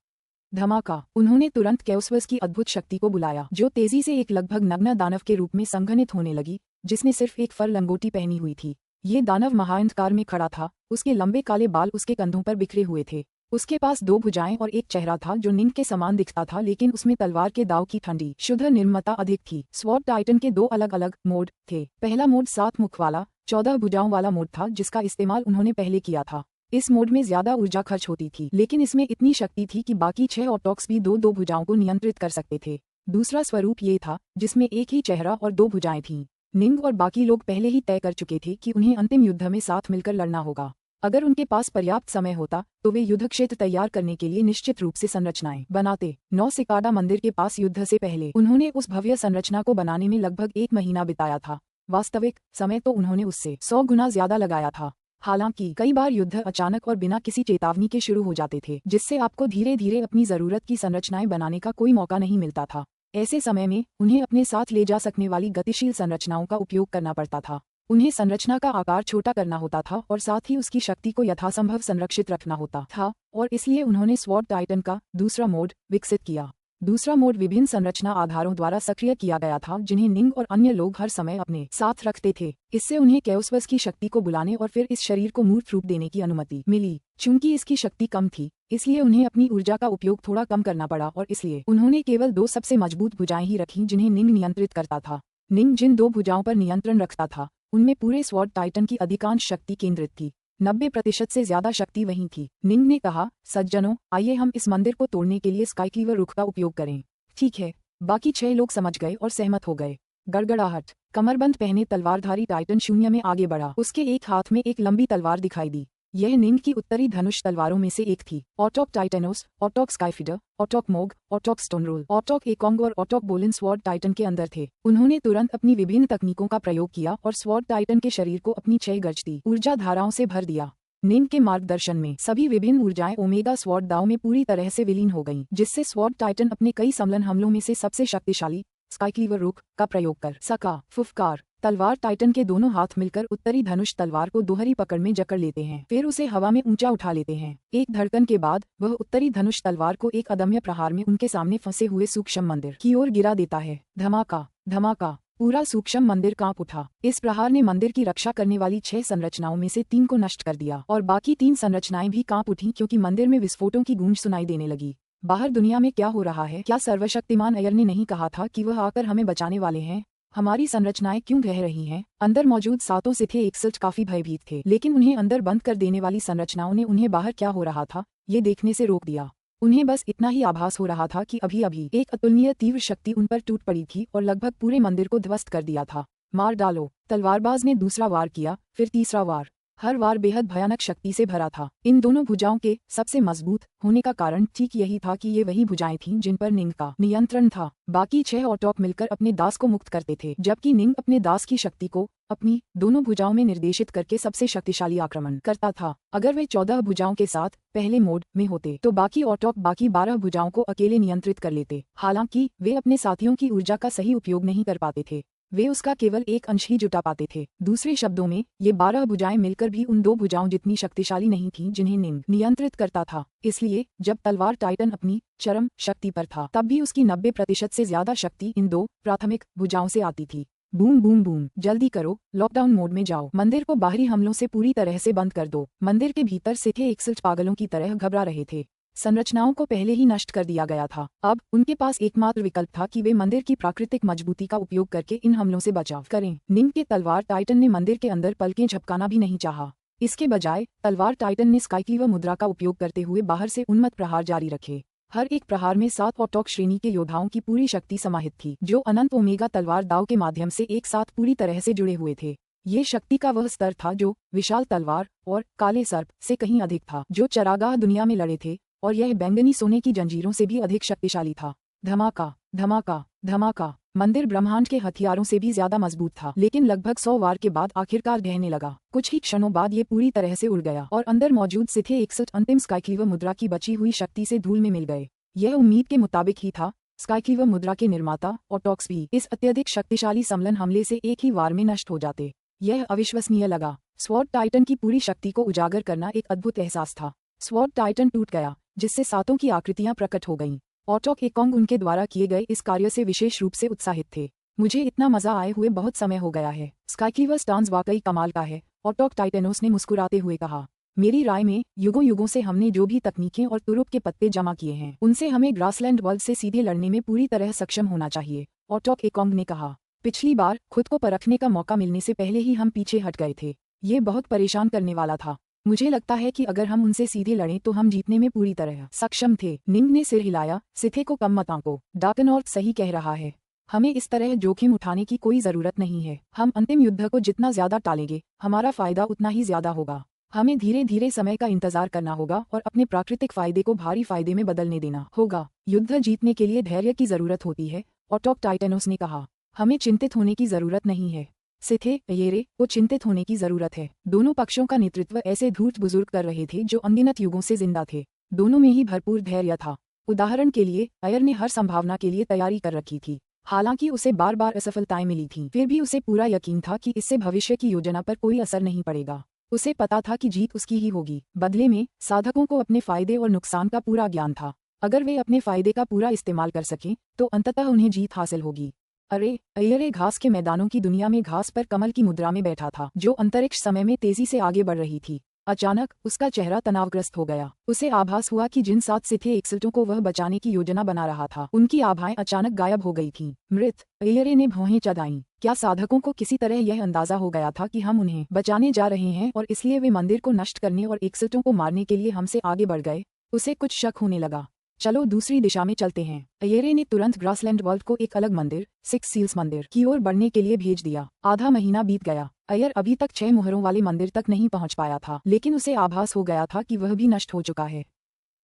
धमाका, उन्होंने तुरंत केओसवर्स की अद्भुत शक्ति को बुलाया, जो तेजी से एक लगभग नग्न दानव के रूप में संघनित होने लगी, जिसने सिर्फ एक फर लंगोटी पहनी हुई थी। ये दानव महाअंधकार में खड़ा था, उसके लंबे काले बाल उसके कंधों पर बिखरे हुए थे। उसके पास 2 भुजाएं और एक चेहरा था जो निंग के समान दिखता था, लेकिन उसमें तलवार के दाव की ठंडी शुद्ध निर्मता अधिक थी। स्वॉर्ड टाइटन के 2 अलग अलग मोड थे। पहला मोड 7 मुख वाला 14 भुजाओं वाला मोड था, जिसका इस्तेमाल उन्होंने पहले किया था। इस मोड में ज्यादा ऊर्जा खर्च होती थी, लेकिन इसमें इतनी शक्ति थी कि बाकी 6 ऑटोक्स भी 2-2 भुजाओं को नियंत्रित कर सकते थे। दूसरा स्वरूप ये था, जिसमें एक ही चेहरा और 2 भुजाएं थीं। निंग और बाकी लोग पहले ही तय कर चुके थे कि उन्हें अंतिम युद्ध में साथ मिलकर लड़ना होगा। अगर उनके पास पर्याप्त समय होता तो वे युद्ध क्षेत्र तैयार करने के लिए निश्चित रूप से संरचनाएं बनाते। 9 सिकाडा मंदिर के पास युद्ध से पहले उन्होंने उस भव्य संरचना को बनाने में लगभग 1 महीना बिताया था। वास्तविक समय तो उन्होंने उससे 100 गुना ज्यादा लगाया था। हालांकि कई बार युद्ध अचानक और बिना किसी चेतावनी के शुरू हो जाते थे, जिससे आपको धीरे धीरे अपनी जरूरत की संरचनाएं बनाने का कोई मौका नहीं मिलता था। ऐसे समय में उन्हें अपने साथ ले जा सकने वाली गतिशील संरचनाओं का उपयोग करना पड़ता था। उन्हें संरचना का आकार छोटा करना होता था और साथ ही उसकी शक्ति को यथासंभव संरक्षित रखना होता था, और इसलिए उन्होंने स्वॉर्ड टाइटन का दूसरा मोड विकसित किया। दूसरा मोड विभिन्न संरचना आधारों द्वारा सक्रिय किया गया था, जिन्हें निंग और अन्य लोग हर समय अपने साथ रखते थे। इससे उन्हें केओसवर्स की शक्ति को बुलाने और फिर इस शरीर को मूर्त रूप देने की अनुमति मिली। चूंकि इसकी शक्ति कम थी, इसलिए उन्हें अपनी ऊर्जा का उपयोग थोड़ा कम करना पड़ा, और इसलिए उन्होंने केवल 2 सबसे मजबूत भुजाएं ही रखीं जिन्हें निंग नियंत्रित करता था। निंग जिन 2 भुजाओं पर नियंत्रण रखता था उनमें पूरे स्वॉर्ड टाइटन की अधिकांश शक्ति केंद्रित थी। 90% से ज्यादा शक्ति वहीं थी। निंग ने कहा, सज्जनों, आइए हम इस मंदिर को तोड़ने के लिए स्काईक्लीवर रुख का उपयोग करें। ठीक है। बाकी 6 लोग समझ गए और सहमत हो गए। गड़गड़ाहट। कमरबंद पहने तलवारधारी टाइटन शून्य में आगे बढ़ा। उसके एक हाथ में एक लंबी तलवार दिखाई दी। यह निंग की उत्तरी धनुष तलवारों में से एक थी। ऑटोक टाइटेनोस, ऑटोक स्काईफीडर, ऑटोक मोग, ऑटोक स्टोनरोल, ऑटोक एकोंग और ऑटोक बोलिन स्वॉर्ड टाइटन के अंदर थे। उन्होंने तुरंत अपनी विभिन्न तकनीकों का प्रयोग किया और स्वॉर्ड टाइटन के शरीर को अपनी 6 गजती ऊर्जा धाराओं से भर दिया। निंग के मार्गदर्शन में सभी विभिन्न ऊर्जाएं ओमेगा स्वॉर्ड दाव में पूरी तरह से विलीन हो गईं, जिससे स्वॉर्ड टाइटन अपने कई समलन हमलों में से सबसे शक्तिशाली स्काईक्लीवर रुख का प्रयोग कर सका। फुफकार। तलवार टाइटन के दोनों हाथ मिलकर उत्तरी धनुष तलवार को दोहरी पकड़ में जकड़ लेते हैं, फिर उसे हवा में ऊंचा उठा लेते हैं। एक धड़कन के बाद वह उत्तरी धनुष तलवार को एक अदम्य प्रहार में उनके सामने फंसे हुए सूक्ष्म मंदिर की ओर गिरा देता है। धमाका धमाका, पूरा सूक्ष्म मंदिर कांप उठा। इस प्रहार ने मंदिर की रक्षा करने वाली 6 संरचनाओं में से 3 को नष्ट कर दिया और बाकी 3 संरचनाएं भी कांप उठी, क्योंकि मंदिर में विस्फोटों की गूंज सुनाई देने लगी। बाहर दुनिया में क्या हो रहा है? क्या सर्वशक्तिमान अयर ने नहीं कहा था कि वह आकर हमें बचाने वाले हैं? हमारी संरचनाएं क्यों ढह रही हैं? अंदर मौजूद 7 सिथे एकसठ काफी भयभीत थे, लेकिन उन्हें अंदर बंद कर देने वाली संरचनाओं ने उन्हें बाहर क्या हो रहा था ये देखने से रोक दिया। उन्हें बस इतना ही आभास हो रहा था कि अभी अभी एक अतुलनीय तीव्र शक्ति उन पर टूट पड़ी थी और लगभग पूरे मंदिर को ध्वस्त कर दिया था। मार डालो। तलवारबाज ने दूसरा वार किया, फिर तीसरा वार। हर वार बेहद भयानक शक्ति से भरा था। इन दोनों भुजाओं के सबसे मजबूत होने का कारण ठीक यही था कि ये वही भुजाएं थीं जिन पर निंग का नियंत्रण था। बाकी 6 ऑटोक मिलकर अपने दास को मुक्त करते थे, जबकि निंग अपने दास की शक्ति को अपनी दोनों भुजाओं में निर्देशित करके सबसे शक्तिशाली आक्रमण करता था। अगर वे 14 भुजाओं के साथ पहले मोड में होते तो बाकी ऑटोक बाकी 12 भुजाओं को अकेले नियंत्रित कर लेते। हालांकि वे अपने साथियों की ऊर्जा का सही उपयोग नहीं कर पाते थे, वे उसका केवल एक अंश ही जुटा पाते थे। दूसरे शब्दों में, ये 12 भुजाएं मिलकर भी उन 2 भुजाओं जितनी शक्तिशाली नहीं थीं जिन्हें निंग नियंत्रित करता था। इसलिए जब तलवार टाइटन अपनी चरम शक्ति पर था, तब भी उसकी 90% से ज्यादा शक्ति इन 2 प्राथमिक भुजाओं से आती थी। बूम बूम बूम, जल्दी करो, लॉकडाउन मोड में जाओ। मंदिर को बाहरी हमलों से पूरी तरह से बंद कर दो। मंदिर के भीतर सिथे एकसठ पागलों की तरह घबरा रहे थे। संरचनाओं को पहले ही नष्ट कर दिया गया था। अब उनके पास एकमात्र विकल्प था कि वे मंदिर की प्राकृतिक मजबूती का उपयोग करके इन हमलों से बचाव करें। निंग के तलवार टाइटन ने मंदिर के अंदर पलकें झपकाना भी नहीं चाहा। इसके बजाय तलवार टाइटन ने स्काईक्लीवर मुद्रा का उपयोग करते हुए बाहर से उन्मत्त प्रहार जारी रखे। हर एक प्रहार में 7 ऑटोक श्रेणी के योद्धाओं की पूरी शक्ति समाहित थी, जो अनंत ओमेगा तलवार दाव के माध्यम से एक साथ पूरी तरह से जुड़े हुए थे। ये शक्ति का वह स्तर था जो विशाल तलवार और काले सर्प से कहीं अधिक था, जो चरागाह दुनिया में लड़े थे, और यह बैंगनी सोने की जंजीरों से भी अधिक शक्तिशाली था। धमाका धमाका धमाका, मंदिर ब्रह्मांड के हथियारों से भी ज्यादा मजबूत था, लेकिन लगभग 100 वार के बाद आखिरकार ढहने लगा। कुछ ही क्षणों बाद ये पूरी तरह से उड़ गया और अंदर मौजूद सिथे 61 अंतिम स्काईक्लीवर मुद्रा की बची हुई शक्ति से धूल में मिल गए। यह उम्मीद के मुताबिक ही था। स्काईक्लीवर मुद्रा के निर्माता ऑटोक्स भी इस अत्यधिक शक्तिशाली समलन हमले से एक ही वार में नष्ट हो जाते। यह अविश्वसनीय लगा। स्वॉर्ड टाइटन की पूरी शक्ति को उजागर करना एक अद्भुत एहसास था। स्वॉर्ड टाइटन टूट गया, जिससे 7 की आकृतियां प्रकट हो गईं। ऑटोक एकोंग उनके द्वारा किए गए इस कार्य से विशेष रूप से उत्साहित थे। मुझे इतना मजा आए हुए बहुत समय हो गया है। स्काईक्लीवर स्टांस वाकई कमाल का है, ऑटोक टाइटेनोस ने मुस्कुराते हुए कहा। मेरी राय में युगों युगों से हमने जो भी तकनीकें और तुरुप के पत्ते जमा किए हैं, उनसे हमें ग्रासलैंड वर्ल्ड से सीधे लड़ने में पूरी तरह सक्षम होना चाहिए, ऑटोक एकोंग ने कहा। पिछली बार खुद को परखने का मौका मिलने से पहले ही हम पीछे हट गए थे। ये बहुत परेशान करने वाला था। मुझे लगता है कि अगर हम उनसे सीधे लड़ें तो हम जीतने में पूरी तरह सक्षम थे। निंग ने सिर हिलाया। सिथे को कम मत आंको, डार्कनॉर्थ सही कह रहा है। हमें इस तरह जोखिम उठाने की कोई जरूरत नहीं है। हम अंतिम युद्ध को जितना ज्यादा टालेंगे, हमारा फायदा उतना ही ज्यादा होगा। हमें धीरे धीरे समय का इंतजार करना होगा और अपने प्राकृतिक फायदे को भारी फायदे में बदलने देना होगा। युद्ध जीतने के लिए धैर्य की जरूरत होती है, ऑटोक टाइटेनोस ने कहा। हमें चिंतित होने की जरूरत नहीं है। सिथे अयेरे को चिंतित होने की जरूरत है। दोनों पक्षों का नेतृत्व ऐसे धूर्त बुजुर्ग कर रहे थे जो अनगिनत युगों से जिंदा थे। दोनों में ही भरपूर धैर्य था। उदाहरण के लिए अयर ने हर संभावना के लिए तैयारी कर रखी थी। हालांकि उसे बार बार असफलताएं मिली थीं, फिर भी उसे पूरा यकीन था कि इससे भविष्य की योजना पर कोई असर नहीं पड़ेगा। उसे पता था कि जीत उसकी ही होगी। बदले में साधकों को अपने फायदे और नुकसान का पूरा ज्ञान था। अगर वे अपने फायदे का पूरा इस्तेमाल कर सकें तो अंततः उन्हें जीत हासिल होगी। अरे अयरे घास के मैदानों की दुनिया में घास पर कमल की मुद्रा में बैठा था, जो अंतरिक्ष समय में तेजी से आगे बढ़ रही थी। अचानक उसका चेहरा तनावग्रस्त हो गया। उसे आभास हुआ कि जिन 7 सिथे एक्सल्टों को वह बचाने की योजना बना रहा था, उनकी आभाएं अचानक गायब हो गई थीं। मृत अय्यरे ने भौहें चढ़ाईं। क्या साधकों को किसी तरह यह अंदाजा हो गया था कि हम उन्हें बचाने जा रहे हैं और इसलिए वे मंदिर को नष्ट करने और एक्सल्टों को मारने के लिए हमसे आगे बढ़ गए? उसे कुछ शक होने लगा। चलो दूसरी दिशा में चलते हैं। अय्यरे ने तुरंत ग्रासलैंड वर्ल्ड को एक अलग मंदिर, 6 सील्स मंदिर की ओर बढ़ने के लिए भेज दिया। आधा महीना बीत गया। अय्यर अभी तक 6 मुहरों वाले मंदिर तक नहीं पहुंच पाया था, लेकिन उसे आभास हो गया था कि वह भी नष्ट हो चुका है।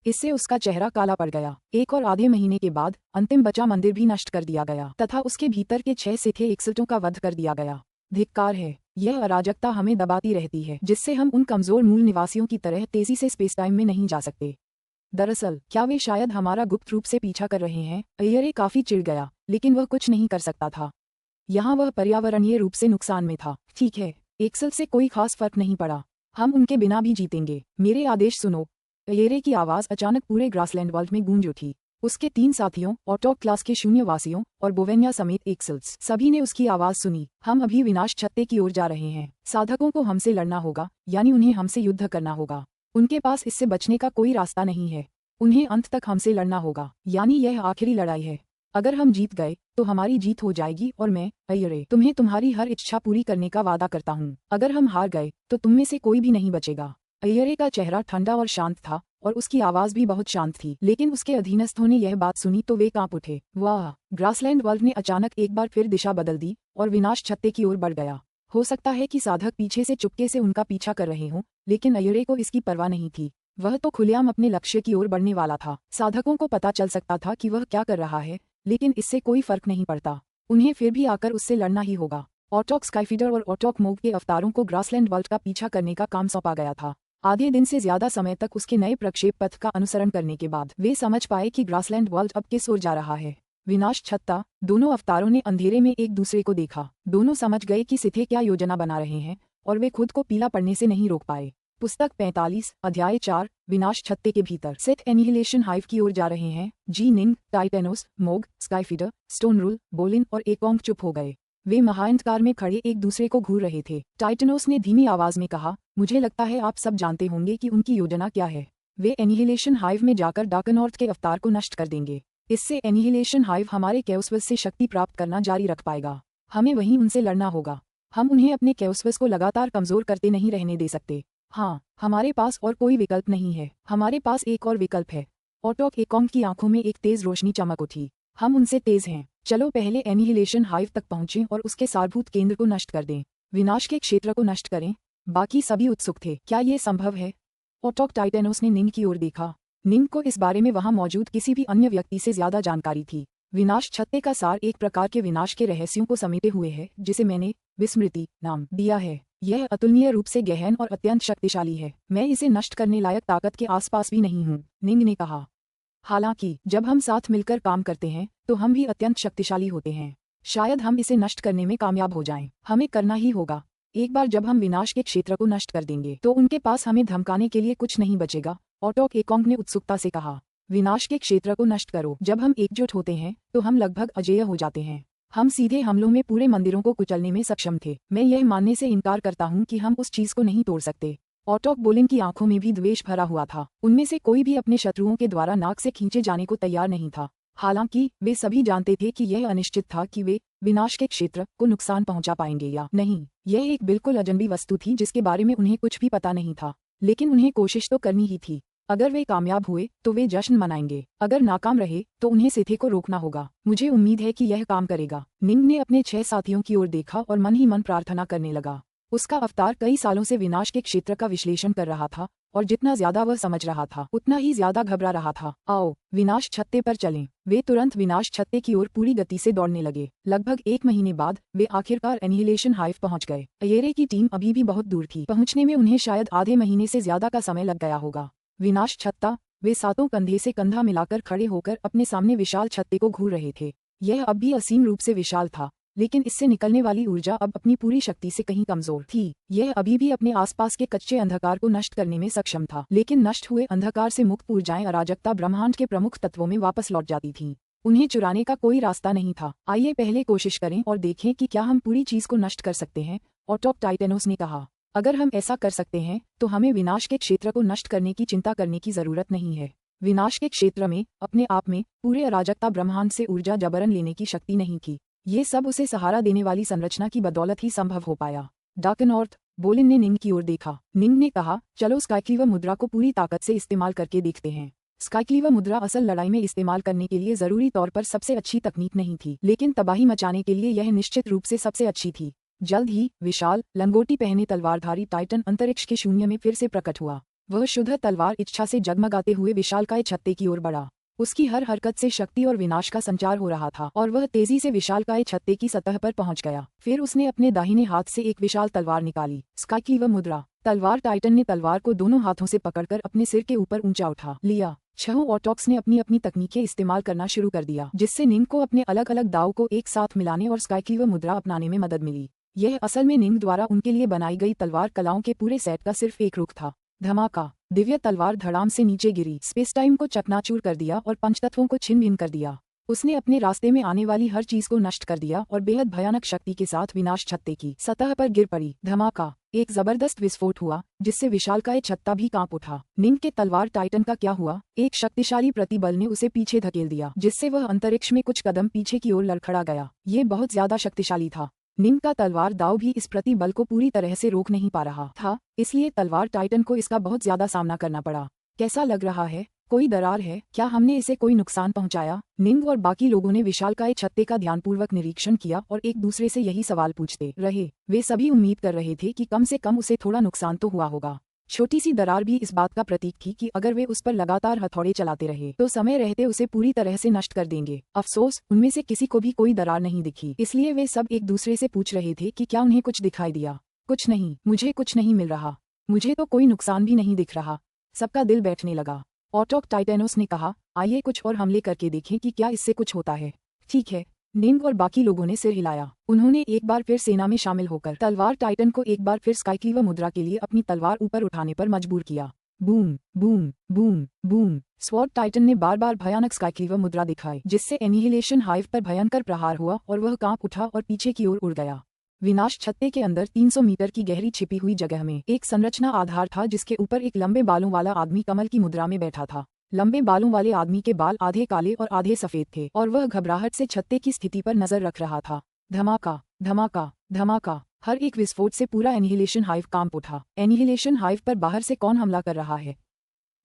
इससे उसका चेहरा काला पड़ गया। एक और आधे महीने के बाद अंतिम बचा मंदिर भी नष्ट कर दिया गया तथा उसके भीतर के 6 सिथे एक्सल्टों का वध कर दिया गया। धिक्कार है, यह अराजकता हमें दबाती रहती है, जिससे हम उन कमजोर मूल निवासियों की तरह तेजी से स्पेस टाइम में नहीं जा सकते। दरअसल क्या वे शायद हमारा गुप्त रूप से पीछा कर रहे हैं? अय्यरे काफी चिढ़ गया, लेकिन वह कुछ नहीं कर सकता था। यहाँ वह पर्यावरणीय रूप से नुकसान में था। ठीक है, एक्सल से कोई खास फर्क नहीं पड़ा, हम उनके बिना भी जीतेंगे। मेरे आदेश सुनो। अय्यरे की आवाज अचानक पूरे ग्रासलैंड वर्ल्ड में गूंज उठी। उसके 3 साथियों, ऑटोक क्लास के शून्यवासियों और बोवेनिया समेत एक्सल्स, सभी ने उसकी आवाज सुनी। हम अभी विनाश छत्ते की ओर जा रहे हैं। साधकों को हमसे लड़ना होगा, यानी उन्हें हमसे युद्ध करना होगा। उनके पास इससे बचने का कोई रास्ता नहीं है। उन्हें अंत तक हमसे लड़ना होगा, यानी यह आखिरी लड़ाई है। अगर हम जीत गए तो हमारी जीत हो जाएगी और मैं, अय्यरे, तुम्हें तुम्हारी हर इच्छा पूरी करने का वादा करता हूँ। अगर हम हार गए तो तुम में से कोई भी नहीं बचेगा। अय्यरे का चेहरा ठंडा और शांत था और उसकी आवाज भी बहुत शांत थी, लेकिन उसके अधीनस्थों ने यह बात सुनी तो वे कांप उठे। वाह! ग्रासलैंड वर्ल्ड ने अचानक एक बार फिर दिशा बदल दी और विनाश छत्ते की ओर बढ़ गया। हो सकता है कि साधक पीछे से चुपके से उनका पीछा कर रहे हों, लेकिन अय्यरे को इसकी परवाह नहीं थी। वह तो खुलेआम अपने लक्ष्य की ओर बढ़ने वाला था। साधकों को पता चल सकता था कि वह क्या कर रहा है, लेकिन इससे कोई फर्क नहीं पड़ता। उन्हें फिर भी आकर उससे लड़ना ही होगा। ऑटोक स्काईफीडर और ऑटोक मोग के अवतारों को ग्रासलैंड वर्ल्ड का पीछा करने का काम सौंपा गया था। आधे दिन से ज्यादा समय तक उसके नए प्रक्षेप पथ का अनुसरण करने के बाद वे समझ पाए कि ग्रासलैंड वर्ल्ड अब किस ओर जा रहा है। विनाश छत्ता। दोनों अवतारों ने अंधेरे में एक दूसरे को देखा। दोनों समझ गए कि सिथे क्या योजना बना रहे हैं और वे खुद को पीला पड़ने से नहीं रोक पाए। पुस्तक 45, अध्याय 4, विनाश छत्ते के भीतर। सिथ एनिहिलेशन हाइव की ओर जा रहे हैं। जी निंग, टाइटेनोस, मोग, स्काईफीडर, स्टोन रूल, बोलिन और एकोंग चुप हो गए। वे महाअंधकार में खड़े एक दूसरे को घूर रहे थे। टाइटेनोस ने धीमी आवाज में कहा, मुझे लगता है आप सब जानते होंगे कि उनकी योजना क्या है। वे एनिहिलेशन हाइव में जाकर डार्कनॉर्थ के अवतार को नष्ट कर देंगे। इससे एनिहिलेशन हाइव हमारे कैओसवस से शक्ति प्राप्त करना जारी रख पाएगा। हमें वहीं उनसे लड़ना होगा। हम उन्हें अपने कैओसवस को लगातार कमजोर करते नहीं रहने दे सकते। हाँ, हमारे पास और कोई विकल्प नहीं है। हमारे पास एक और विकल्प है। ऑटोक एकोंग की आंखों में एक तेज रोशनी चमक उठी। हम उनसे तेज हैं। चलो पहले एनिहिलेशन हाइव तक पहुंचें और उसके सारभूत केंद्र को नष्ट कर दें। विनाश के क्षेत्र को नष्ट करें। बाकी सभी उत्सुक थे। क्या ये संभव है? ऑटोक टाइटेनोस ने निंग की ओर देखा। निंग को इस बारे में वहां मौजूद किसी भी अन्य व्यक्ति से ज्यादा जानकारी थी। विनाश छत्ते का सार एक प्रकार के विनाश के रहस्यों को समेटे हुए है, जिसे मैंने विस्मृति नाम दिया है। यह अतुलनीय रूप से गहन और अत्यंत शक्तिशाली है। मैं इसे नष्ट करने लायक ताकत के आसपास भी नहीं हूँ, निंग ने कहा। हालांकि जब हम साथ मिलकर काम करते हैं तो हम भी अत्यंत शक्तिशाली होते हैं। शायद हम इसे नष्ट करने में कामयाब हो जाएं। हमें करना ही होगा। एक बार जब हम विनाश के क्षेत्र को नष्ट कर देंगे तो उनके पास हमें धमकाने के लिए कुछ नहीं बचेगा, ऑटोक एकोंग ने उत्सुकता से कहा। विनाश के क्षेत्र को नष्ट करो। जब हम एकजुट होते हैं तो हम लगभग अजेय हो जाते हैं। हम सीधे हमलों में पूरे मंदिरों को कुचलने में सक्षम थे। मैं यह मानने से इनकार करता हूँ कि हम उस चीज को नहीं तोड़ सकते। ऑटोक बोलिन की आंखों में भी द्वेष भरा हुआ था। उनमें से कोई भी अपने शत्रुओं के द्वारा नाक से खींचे जाने को तैयार नहीं था। हालांकि वे सभी जानते थे कि यह अनिश्चित था कि वे विनाश के क्षेत्र को नुकसान पहुंचा पाएंगे या नहीं। यह एक बिल्कुल अजनबी वस्तु थी जिसके बारे में उन्हें कुछ भी पता नहीं था, लेकिन उन्हें कोशिश तो करनी ही थी। अगर वे कामयाब हुए तो वे जश्न मनाएंगे, अगर नाकाम रहे तो उन्हें सिथे को रोकना होगा। मुझे उम्मीद है कि यह काम करेगा। निंग ने अपने 6 साथियों की ओर देखा और मन ही मन प्रार्थना करने लगा। उसका अवतार कई सालों से विनाश के क्षेत्र का विश्लेषण कर रहा था और जितना ज्यादा वह समझ रहा था उतना ही ज्यादा घबरा रहा था। आओ विनाश छत्ते पर चलें। वे तुरंत विनाश छत्ते की ओर पूरी गति से दौड़ने लगे। लगभग 1 महीने बाद वे आखिरकार एनिहिलेशन हाइव पहुंच गए। अय्यरे की टीम अभी भी बहुत दूर थी। पहुंचने में उन्हें शायद आधे महीने से ज्यादा का समय लग गया होगा। विनाश छत्ता। वे सातों कंधे से कंधा मिलाकर खड़े होकर अपने सामने विशाल छत्ते को घूर रहे थे। यह अब भी असीम रूप से विशाल था, लेकिन इससे निकलने वाली ऊर्जा अब अपनी पूरी शक्ति से कहीं कमजोर थी। यह अभी भी अपने आसपास के कच्चे अंधकार को नष्ट करने में सक्षम था, लेकिन नष्ट हुए अंधकार से मुक्त ऊर्जाएं अराजकता ब्रह्मांड के प्रमुख तत्वों में वापस लौट जाती थीं। उन्हें चुराने का कोई रास्ता नहीं था। आइए पहले कोशिश करें और देखें कि क्या हम पूरी चीज को नष्ट कर सकते हैं, ऑटोक टाइटेनोस ने कहा। अगर हम ऐसा कर सकते हैं तो हमें विनाश के क्षेत्र को नष्ट करने की चिंता करने की जरूरत नहीं है। विनाश के क्षेत्र में अपने आप में पूरे अराजकता ब्रह्मांड से ऊर्जा जबरन लेने की शक्ति नहीं थी। ये सब उसे सहारा देने वाली संरचना की बदौलत ही संभव हो पाया। डार्कनॉर्थ, बोलिन ने निंग की ओर देखा। निंग ने कहा, चलो स्काईक्लीवर मुद्रा को पूरी ताकत से इस्तेमाल करके देखते हैं। स्काईक्लीवर मुद्रा असल लड़ाई में इस्तेमाल करने के लिए जरूरी तौर पर सबसे अच्छी तकनीक नहीं थी, लेकिन तबाही मचाने के लिए यह निश्चित रूप से सबसे अच्छी थी। जल्द ही विशाल लंगोटी पहने तलवारधारी टाइटन अंतरिक्ष के शून्य में फिर से प्रकट हुआ। वह शुद्ध तलवार इच्छा से जगमगाते हुए विशालकाय छत्ते की ओर बढ़ा। उसकी हर हरकत से शक्ति और विनाश का संचार हो रहा था और वह तेजी से विशालकाय छत्ते की सतह पर पहुंच गया। फिर उसने अपने दाहिने हाथ से एक विशाल तलवार निकाली। स्काईक्लीवर मुद्रा। तलवार टाइटन ने तलवार को दोनों हाथों से पकड़कर अपने सिर के ऊपर ऊंचा उठा लिया। छहों ऑटोक्स ने अपनी अपनी तकनीकें इस्तेमाल करना शुरू कर दिया, जिससे निंग को अपने अलग अलग दाव को एक साथ मिलाने और स्काईक्लीवर मुद्रा अपनाने में मदद मिली। यह असल में निंग द्वारा उनके लिए बनाई गई तलवार कलाओं के पूरे सेट का सिर्फ एक रुख था। धमाका। दिव्य तलवार धड़ाम से नीचे गिरी, स्पेस टाइम को चकनाचूर कर दिया और पंचतत्वों को छिन्न भिन्न कर दिया। उसने अपने रास्ते में आने वाली हर चीज को नष्ट कर दिया और बेहद भयानक शक्ति के साथ विनाश छत्ते की सतह पर गिर पड़ी। धमाका। एक जबरदस्त विस्फोट हुआ जिससे विशालकाय छत्ता भी कांप उठा। निंग के तलवार टाइटन का क्या हुआ? एक शक्तिशाली प्रतिबल ने उसे पीछे धकेल दिया, जिससे वह अंतरिक्ष में कुछ कदम पीछे की ओर लड़खड़ा गया। ये बहुत ज्यादा शक्तिशाली था। निंग का तलवार दाव भी इस प्रतिबल को पूरी तरह से रोक नहीं पा रहा था, इसलिए तलवार टाइटन को इसका बहुत ज्यादा सामना करना पड़ा। कैसा लग रहा है? कोई दरार है क्या? हमने इसे कोई नुकसान पहुंचाया? निंग और बाकी लोगों ने विशालकाय छत्ते का ध्यानपूर्वक निरीक्षण किया और एक दूसरे से यही सवाल पूछते रहे। वे सभी उम्मीद कर रहे थे कि कम से कम उसे थोड़ा नुकसान तो हुआ होगा। छोटी सी दरार भी इस बात का प्रतीक थी कि अगर वे उस पर लगातार हथौड़े चलाते रहे तो समय रहते उसे पूरी तरह से नष्ट कर देंगे। अफसोस, उनमें से किसी को भी कोई दरार नहीं दिखी, इसलिए वे सब एक दूसरे से पूछ रहे थे कि क्या उन्हें कुछ दिखाई दिया। कुछ नहीं, मुझे कुछ नहीं मिल रहा। मुझे तो कोई नुकसान भी नहीं दिख रहा। सबका दिल बैठने लगा। ऑटोक टाइटेनोस ने कहा, आइए कुछ और हमले करके देखें कि क्या इससे कुछ होता है। ठीक है। निंग और बाकी लोगों ने सिर हिलाया। उन्होंने एक बार फिर सेना में शामिल होकर तलवार टाइटन को एक बार फिर स्काईक्लीवर मुद्रा के लिए अपनी तलवार ऊपर उठाने पर मजबूर किया। Boom boom boom boom. Sword Titan ने बार बार भयानक स्काईक्लीवर मुद्रा दिखाई, जिससे एनिहिलेशन हाइव पर भयंकर प्रहार हुआ और वह कांप उठा और पीछे की ओर उड़ गया। विनाश छत्ते के अंदर 300 मीटर की गहरी छिपी हुई जगह में एक संरचना आधार था, जिसके ऊपर एक लंबे बालों वाला आदमी कमल की मुद्रा में बैठा था। लंबे बालों वाले आदमी के बाल आधे काले और आधे सफेद थे और वह घबराहट से छत्ते की स्थिति पर नजर रख रहा था। धमाका धमाका धमाका। हर एक विस्फोट से पूरा एनिहिलेशन हाइव कांप उठा। एनिहिलेशन हाइव पर बाहर से कौन हमला कर रहा है?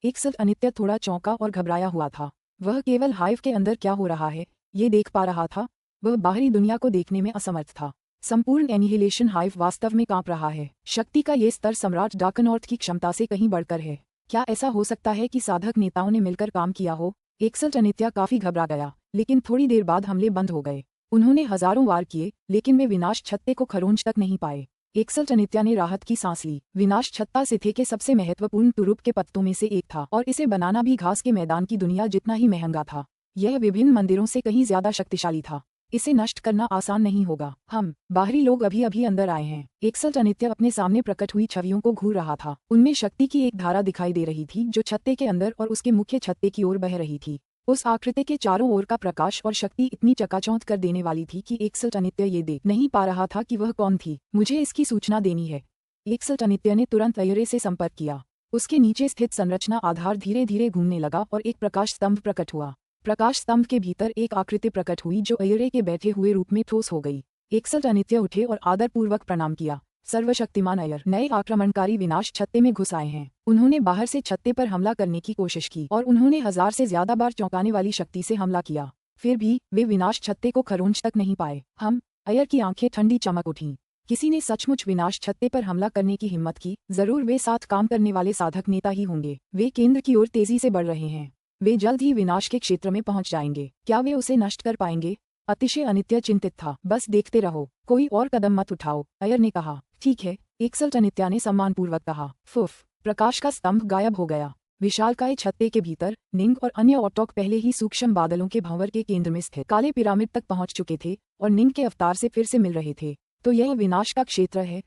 एकसठ अनित्य थोड़ा चौंका और घबराया हुआ था। वह केवल हाइव के अंदर क्या हो रहा है ये देख पा रहा था। वह बाहरी दुनिया को देखने में असमर्थ था। संपूर्ण एनिहिलेशन हाइव वास्तव में कांप रहा है। शक्ति का ये स्तर सम्राट डार्कनॉर्थ की क्षमता से कहीं बढ़कर है। क्या ऐसा हो सकता है कि साधक नेताओं ने मिलकर काम किया हो? एकसठ अनित्या काफी घबरा गया, लेकिन थोड़ी देर बाद हमले बंद हो गए। उन्होंने हजारों वार किए, लेकिन वे विनाश छत्ते को खरोंच तक नहीं पाए। एकसठ अनित्या ने राहत की सांस ली। विनाश छत्ता सिथे के सबसे महत्वपूर्ण तुरुप के पत्तों में से एक था और इसे बनाना भी घास के मैदान की दुनिया जितना ही महंगा था। यह विभिन्न मंदिरों से कहीं ज्यादा शक्तिशाली था। इसे नष्ट करना आसान नहीं होगा। हम बाहरी लोग अभी अभी अंदर आए हैं। एकसठ अनित्य अपने सामने प्रकट हुई छवियों को घूर रहा था। उनमें शक्ति की एक धारा दिखाई दे रही थी जो छत्ते के अंदर और उसके मुख्य छत्ते की ओर बह रही थी। उस आकृति के चारों ओर का प्रकाश और शक्ति इतनी चकाचौंध कर देने वाली थी कि एकसठ अनित्य ये देख नहीं पा रहा था कि वह कौन थी। मुझे इसकी सूचना देनी है। एकसठ अनित्य ने तुरंत अयरे से संपर्क किया। उसके नीचे स्थित संरचना आधार धीरे धीरे घूमने लगा और एक प्रकाश स्तंभ प्रकट हुआ। प्रकाश स्तंभ के भीतर एक आकृति प्रकट हुई जो अयरे के बैठे हुए रूप में ठोस हो गई। एकसठ अनित्य उठे और आदरपूर्वक प्रणाम किया। सर्वशक्तिमान अयर, नए आक्रमणकारी विनाश छत्ते में घुस आए हैं। उन्होंने बाहर से छत्ते पर हमला करने की कोशिश की और उन्होंने 1000 से ज्यादा बार चौंकाने वाली शक्ति से हमला किया। फिर भी वे विनाश छत्ते को खरोंच तक नहीं पाए। हम अयर की आंखें ठंडी चमक उठीं। किसी ने सचमुच विनाश छत्ते पर हमला करने की हिम्मत की। जरूर वे साथ काम करने वाले साधक नेता ही होंगे। वे केंद्र की ओर तेजी से बढ़ रहे हैं। वे जल्द ही विनाश के क्षेत्र में पहुंच जाएंगे। क्या वे उसे नष्ट कर पाएंगे? अतिशय अनित्य चिंतित था। बस देखते रहो, कोई और कदम मत उठाओ, अयर ने कहा। ठीक है, एकसठ अनित्या ने सम्मानपूर्वक कहा। फुफ, प्रकाश का स्तंभ गायब हो गया। विशालकाय छत्ते के भीतर निंग और अन्य ऑटोक पहले ही सूक्ष्म बादलों के भंवर के केंद्र में स्थित काले पिरामिड तक पहुंच चुके थे और निंग के अवतार से फिर से मिल रहे थे। तो यह विनाश का क्षेत्र है।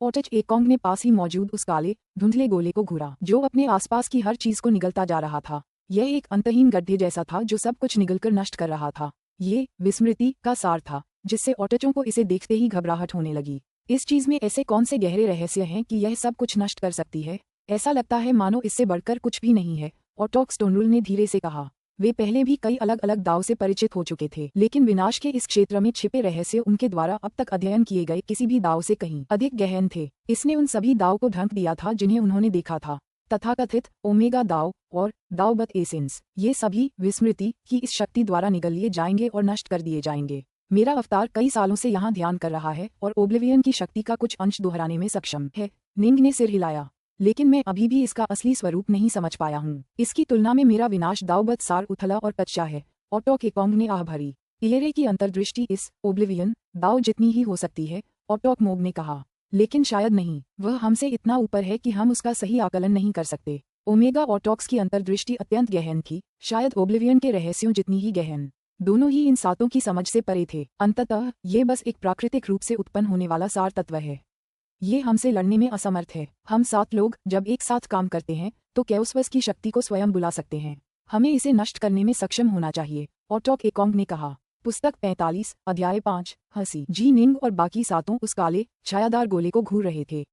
ऑटच एकोंग ने पास ही मौजूद उस काले धुंधले गोले को घूरा जो अपने आसपास की हर चीज को निगलता जा रहा था। यह एक अंतहीन गड्ढे जैसा था जो सब कुछ निगलकर नष्ट कर रहा था। ये विस्मृति का सार था जिससे ऑटचों को इसे देखते ही घबराहट होने लगी। इस चीज में ऐसे कौन से गहरे रहस्य हैं कि यह सब कुछ नष्ट कर सकती है? ऐसा लगता है मानो इससे बढ़कर कुछ भी नहीं है, ऑटोक स्टोनरुल ने धीरे से कहा। वे पहले भी कई अलग अलग दाव से परिचित हो चुके थे, लेकिन विनाश के इस क्षेत्र में छिपे रहस्य उनके द्वारा अब तक अध्ययन किए गए किसी भी दाव से कहीं अधिक गहन थे। इसने उन सभी दाव को ढंक दिया था जिन्हें उन्होंने देखा था, तथाकथित ओमेगा दाव और दावबत एसेंस। ये सभी विस्मृति की इस शक्ति द्वारा निगल लिए जाएंगे और नष्ट कर दिए जाएंगे। मेरा अवतार कई सालों से यहाँ ध्यान कर रहा है और ओब्लिवियन की शक्ति का कुछ अंश दोहराने में सक्षम है। निंग ने सिर हिलाया। लेकिन मैं अभी भी इसका असली स्वरूप नहीं समझ पाया हूँ। इसकी तुलना में मेरा विनाश दावबत सार उथला और कच्चा है, ऑटोक एकोंग ने आह भरी। इलेरे की अंतर्दृष्टि इस ओब्लिवियन दाव जितनी ही हो सकती है, ऑटोक मोग ने कहा, लेकिन शायद नहीं। वह हमसे इतना ऊपर है कि हम उसका सही आकलन नहीं कर सकते। ओमेगा ऑटोक्स की अंतर्दृष्टि अत्यंत गहन थी, शायद ओब्लिवियन के रहस्यों जितनी ही गहन। दोनों ही इन सातों की समझ से परे थे। अंततः ये बस एक प्राकृतिक रूप से उत्पन्न होने वाला सार तत्व है। ये हमसे लड़ने में असमर्थ है। हम 7 लोग जब एक साथ काम करते हैं तो कैओसवस की शक्ति को स्वयं बुला सकते हैं। हमें इसे नष्ट करने में सक्षम होना चाहिए, ऑटोक एकोंग ने कहा। पुस्तक 45, अध्याय 5, हंसी। जी निंग और बाकी सातों उस काले छायादार गोले को घूर रहे थे।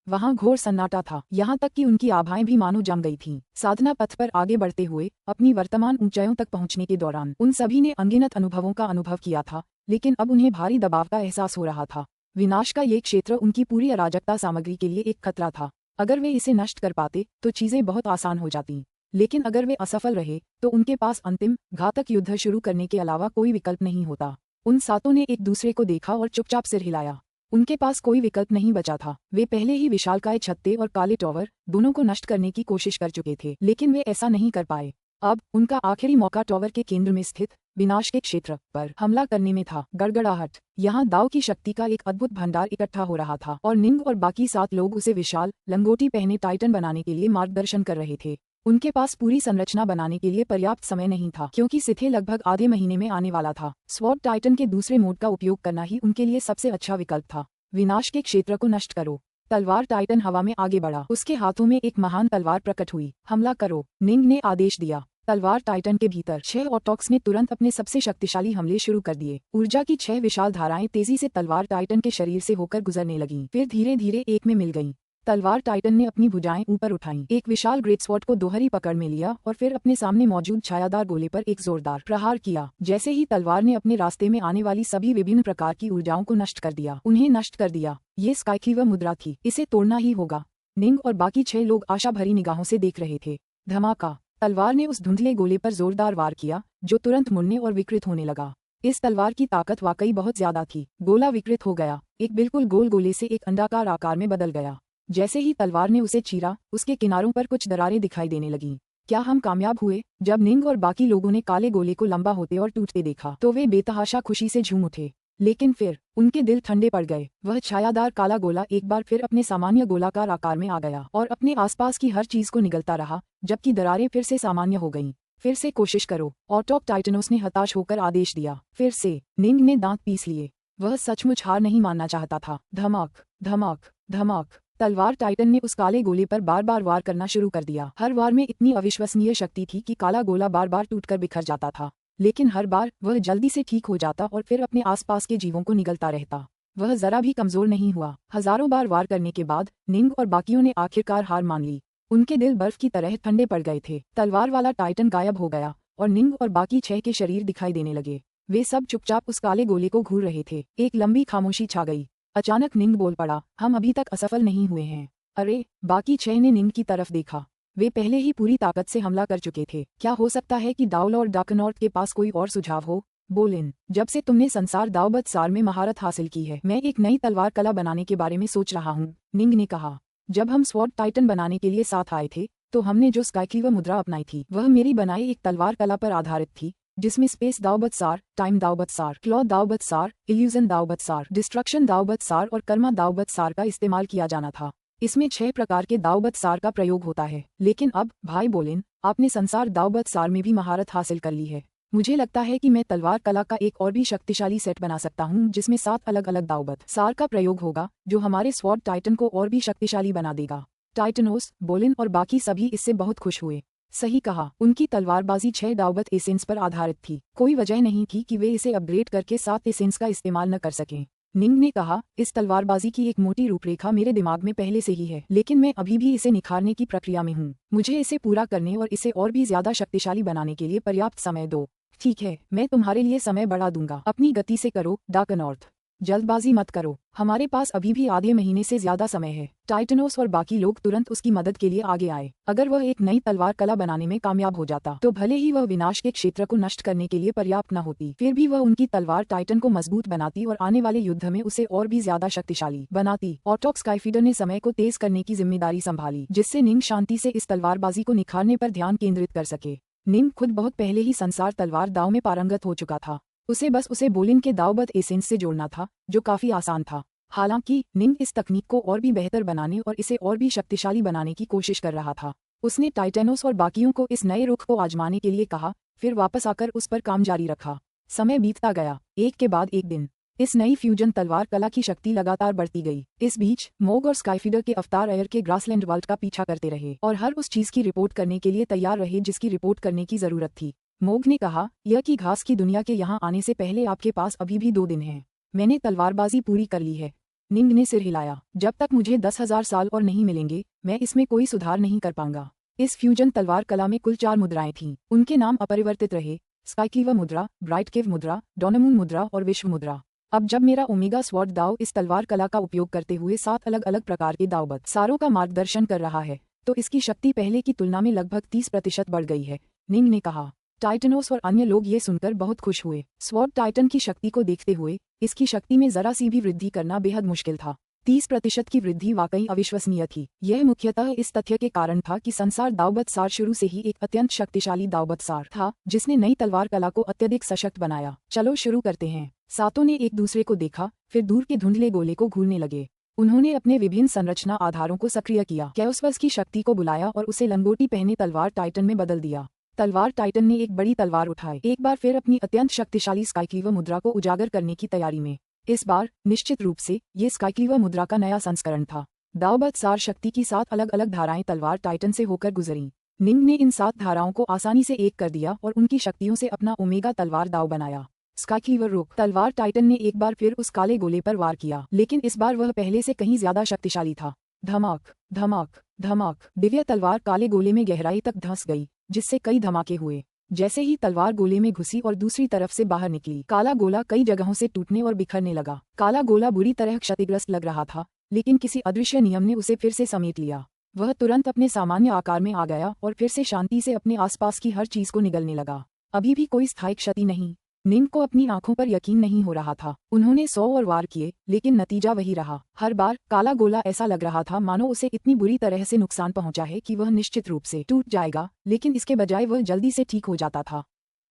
वहां घोर सन्नाटा था, यहाँ तक कि उनकी आभाएं भी मानो जम गई थीं। साधना पथ पर आगे बढ़ते हुए अपनी वर्तमान ऊंचाइयों तक पहुंचने के दौरान उन सभी ने अनगिनत अनुभवों का अनुभव किया था, लेकिन अब उन्हें भारी दबाव का एहसास हो रहा था। विनाश का ये क्षेत्र उनकी पूरी अराजकता सामग्री के लिए एक खतरा था। अगर वे इसे नष्ट कर पाते तो चीजें बहुत आसान हो जाती, लेकिन अगर वे असफल रहे तो उनके पास अंतिम घातक युद्ध शुरू करने के अलावा कोई विकल्प नहीं होता। उन सातों ने एक दूसरे को देखा और चुपचाप सिर हिलाया। उनके पास कोई विकल्प नहीं बचा था। वे पहले ही विशालकाय छत्ते और काले टॉवर दोनों को नष्ट करने की कोशिश कर चुके थे, लेकिन वे ऐसा नहीं कर पाए। अब उनका आखिरी मौका टॉवर के केंद्र में स्थित विनाश के क्षेत्र पर हमला करने में था। गड़गड़ाहट। यहाँ दाव की शक्ति का एक अद्भुत भंडार इकट्ठा हो रहा था और निंग और बाकी 7 लोग उसे विशाल लंगोटी पहने टाइटन बनाने के लिए मार्गदर्शन कर रहे थे। उनके पास पूरी संरचना बनाने के लिए पर्याप्त समय नहीं था, क्योंकि सिथे लगभग आधे महीने में आने वाला था। स्वॉर्ड टाइटन के दूसरे मोड का उपयोग करना ही उनके लिए सबसे अच्छा विकल्प था। विनाश के क्षेत्र को नष्ट करो। तलवार टाइटन हवा में आगे बढ़ा। उसके हाथों में एक महान तलवार प्रकट हुई। हमला करो, निंग ने आदेश दिया। तलवार टाइटन के भीतर 6 ऑटोक्स ने तुरंत अपने सबसे शक्तिशाली हमले शुरू कर दिए। ऊर्जा की 6 विशाल धाराएं तेजी से तलवार टाइटन के शरीर से होकर गुजरने लगीं, फिर धीरे धीरे एक में मिल गईं। तलवार टाइटन ने अपनी भुजाएं ऊपर उठाईं, एक विशाल ग्रेट स्वॉर्ड को दोहरी पकड़ में लिया और फिर अपने सामने मौजूद छायादार गोले पर एक जोरदार प्रहार किया। जैसे ही तलवार ने अपने रास्ते में आने वाली सभी विभिन्न प्रकार की ऊर्जाओं को नष्ट कर दिया, उन्हें नष्ट कर दिया। ये स्काईक्लीवर मुद्रा थी, इसे तोड़ना ही होगा। निंग और बाकी 6 लोग आशा भरी निगाहों से देख रहे थे। धमाका। तलवार ने उस धुंधले गोले पर जोरदार वार किया, जो तुरंत मुड़ने और विकृत होने लगा। इस तलवार की ताकत वाकई बहुत ज्यादा थी। गोला विकृत हो गया, एक बिल्कुल गोल गोले से एक अंडाकार आकार में बदल गया। जैसे ही तलवार ने उसे चीरा, उसके किनारों पर कुछ दरारें दिखाई देने लगीं। क्या हम कामयाब हुए? जब निंग और बाकी लोगों ने काले गोले को लंबा होते और टूटते देखा तो वे बेतहाशा खुशी से झूम उठे, लेकिन फिर उनके दिल ठंडे पड़ गए। वह छायादार काला गोला एक बार फिर अपने सामान्य गोलाकार आकार में आ गया और अपने आसपास की हर चीज को निगलता रहा, जबकि दरारें फिर से सामान्य हो गईं। फिर से कोशिश करो, ऑटोक टाइटनोस ने हताश होकर आदेश दिया। फिर से। निंग ने दांत पीस लिए। वह सचमुच हार नहीं मानना चाहता था। धमाक, धमाक, धमाक। तलवार टाइटन ने उस काले गोले पर बार बार वार करना शुरू कर दिया। हर वार में इतनी अविश्वसनीय शक्ति थी कि काला गोला बार बार टूटकर बिखर जाता था, लेकिन हर बार वह जल्दी से ठीक हो जाता और फिर अपने आसपास के जीवों को निगलता रहता। वह जरा भी कमजोर नहीं हुआ। हजारों बार वार करने के बाद निंग और बाकियों ने आखिरकार हार मान ली। उनके दिल बर्फ की तरह ठंडे पड़ गए थे। तलवार वाला टाइटन गायब हो गया और निंग और बाकी 6 के शरीर दिखाई देने लगे। वे सब चुपचाप उस काले गोले को घूर रहे थे। एक लंबी खामोशी छा गई। अचानक निंग बोल पड़ा, हम अभी तक असफल नहीं हुए हैं। अरे! बाकी 6 ने निंग की तरफ देखा। वे पहले ही पूरी ताकत से हमला कर चुके थे। क्या हो सकता है कि दाउल और डाकनॉर्ट के पास कोई और सुझाव हो? बोलिन, जब से तुमने संसार दावबत सार में महारत हासिल की है, मैं एक नई तलवार कला बनाने के बारे में सोच रहा हूँ, निंग ने कहा। जब हम स्वॉर्ड टाइटन बनाने के लिए साथ आए थे तो हमने जो स्काईक्लीवर मुद्रा अपनाई थी वह मेरी बनाई एक तलवार कला पर आधारित थी, जिसमें स्पेस दावबत सार, टाइम दावबत सार, क्लॉ दावबत सार, इल्यूजन दावबत सार, डिस्ट्रक्शन दावबत सार और कर्मा दावबत सार का इस्तेमाल किया जाना था। इसमें 6 प्रकार के दावबत सार का प्रयोग होता है। लेकिन अब भाई बोलिन, आपने संसार दावबत सार में भी महारत हासिल कर ली है। मुझे लगता है कि मैं तलवार कला का एक और भी शक्तिशाली सेट बना सकता हूँ, जिसमें 7 अलग अलग दावबत सार का प्रयोग होगा, जो हमारे स्वॉर्ड टाइटन को और भी शक्तिशाली बना देगा। टाइटनोस, बोलिन और बाकी सभी इससे बहुत खुश हुए। सही कहा, उनकी तलवारबाजी 6 दावबत एसेंस पर आधारित थी। कोई वजह नहीं थी कि वे इसे अपग्रेड करके 7 एसेंस का इस्तेमाल न कर सकें। निंग ने कहा, इस तलवारबाजी की एक मोटी रूपरेखा मेरे दिमाग में पहले से ही है, लेकिन मैं अभी भी इसे निखारने की प्रक्रिया में हूँ। मुझे इसे पूरा करने और इसे और भी ज्यादा शक्तिशाली बनाने के लिए पर्याप्त समय दो। ठीक है, मैं तुम्हारे लिए समय बढ़ा दूंगा। अपनी गति से करो, डार्क नॉर्थ। जल्दबाजी मत करो, हमारे पास अभी भी आधे महीने से ज्यादा समय है। टाइटनोस और बाकी लोग तुरंत उसकी मदद के लिए आगे आए। अगर वह एक नई तलवार कला बनाने में कामयाब हो जाता तो भले ही वह विनाश के क्षेत्र को नष्ट करने के लिए पर्याप्त न होती, फिर भी वह उनकी तलवार टाइटन को मजबूत बनाती और आने वाले युद्ध में उसे और भी ज्यादा शक्तिशाली बनाती। ऑटोक स्काईफीडर ने समय को तेज करने की जिम्मेदारी संभाली, जिससे निंग शांति से इस तलवारबाजी को निखारने पर ध्यान केंद्रित कर सके। निंग खुद बहुत पहले ही संसार तलवार दाव में पारंगत हो चुका था। उसे बोलिन के दावबद एसेंस से जोड़ना था, जो काफी आसान था। हालांकि निंग इस तकनीक को और भी बेहतर बनाने और इसे और भी शक्तिशाली बनाने की कोशिश कर रहा था। उसने टाइटेनोस और बाकियों को इस नए रुख को आजमाने के लिए कहा, फिर वापस आकर उस पर काम जारी रखा। समय बीतता गया, एक के बाद एक दिन। इस नई फ्यूजन तलवार कला की शक्ति लगातार बढ़ती गई। इस बीच मोग और स्काईफीडर के अवतार एयर के ग्रासलैंड वर्ल्ड का पीछा करते रहे और हर उस चीज की रिपोर्ट करने के लिए तैयार रहे जिसकी रिपोर्ट करने की जरूरत थी। मोग ने कहा, यह कि घास की दुनिया के यहाँ आने से पहले आपके पास अभी भी 2 दिन हैं। मैंने तलवारबाजी पूरी कर ली है। निंग ने सिर हिलाया, जब तक मुझे 10,000 साल और नहीं मिलेंगे, मैं इसमें कोई सुधार नहीं कर पाऊंगा। इस फ्यूजन तलवार कला में कुल 4 मुद्राएं थीं। उनके नाम अपरिवर्तित रहे, स्काईक्लीवर मुद्रा, ब्राइट केव मुद्रा, डॉनमून मुद्रा और विश्व मुद्रा। अब जब मेरा ओमेगा स्वॉर्ड दाव इस तलवार कला का उपयोग करते हुए 7 अलग अलग प्रकार के दावबद सारों का मार्गदर्शन कर रहा है, तो इसकी शक्ति पहले की तुलना में लगभग 30% बढ़ गई है, निंग ने कहा। टाइटनोस और अन्य लोग ये सुनकर बहुत खुश हुए। स्वॉर्ड टाइटन की शक्ति को देखते हुए इसकी शक्ति में जरा सी भी वृद्धि करना बेहद मुश्किल था। 30% की वृद्धि वाकई अविश्वसनीय थी। यह मुख्यतः इस तथ्य के कारण था कि संसार दावबद सार शुरू से ही एक अत्यंत शक्तिशाली दावबद सार था, जिसने नई तलवार कला को अत्यधिक सशक्त बनाया। चलो शुरू करते हैं। सातों ने एक दूसरे को देखा, फिर दूर के धुंधले गोले को घूरने लगे। उन्होंने अपने विभिन्न संरचना आधारों को सक्रिय किया, कैओसवर्स की शक्ति को बुलाया और उसे लंगोटी पहने तलवार टाइटन में बदल दिया। तलवार टाइटन ने एक बड़ी तलवार उठाई, एक बार फिर अपनी अत्यंत शक्तिशाली स्काईक्लीवर मुद्रा को उजागर करने की तैयारी में। इस बार निश्चित रूप से ये स्काईक्लीवर मुद्रा का नया संस्करण था। दावबद सार शक्ति की 7 अलग अलग धाराएं तलवार टाइटन से होकर गुजरी। निंग ने इन 7 धाराओं को आसानी से एक कर दिया और उनकी शक्तियों से अपना ओमेगा तलवार दाव बनाया। स्काईक्लीवर रुक। तलवार टाइटन ने एक बार फिर उस काले गोले पर वार किया, लेकिन इस बार वह पहले से कहीं ज्यादा शक्तिशाली था। धमाक धमाक धमाक। दिव्य तलवार काले गोले में गहराई तक धंस गई, जिससे कई धमाके हुए। जैसे ही तलवार गोले में घुसी और दूसरी तरफ से बाहर निकली, काला गोला कई जगहों से टूटने और बिखरने लगा। काला गोला बुरी तरह क्षतिग्रस्त लग रहा था, लेकिन किसी अदृश्य नियम ने उसे फिर से समेट लिया। वह तुरंत अपने सामान्य आकार में आ गया और फिर से शांति से अपने आसपास की हर चीज को निगलने लगा। अभी भी कोई स्थायी क्षति नहीं। निंग को अपनी आंखों पर यकीन नहीं हो रहा था। उन्होंने 100 और वार किए, लेकिन नतीजा वही रहा। हर बार काला गोला ऐसा लग रहा था मानो उसे इतनी बुरी तरह से नुकसान पहुंचा है कि वह निश्चित रूप से टूट जाएगा, लेकिन इसके बजाय वह जल्दी से ठीक हो जाता था।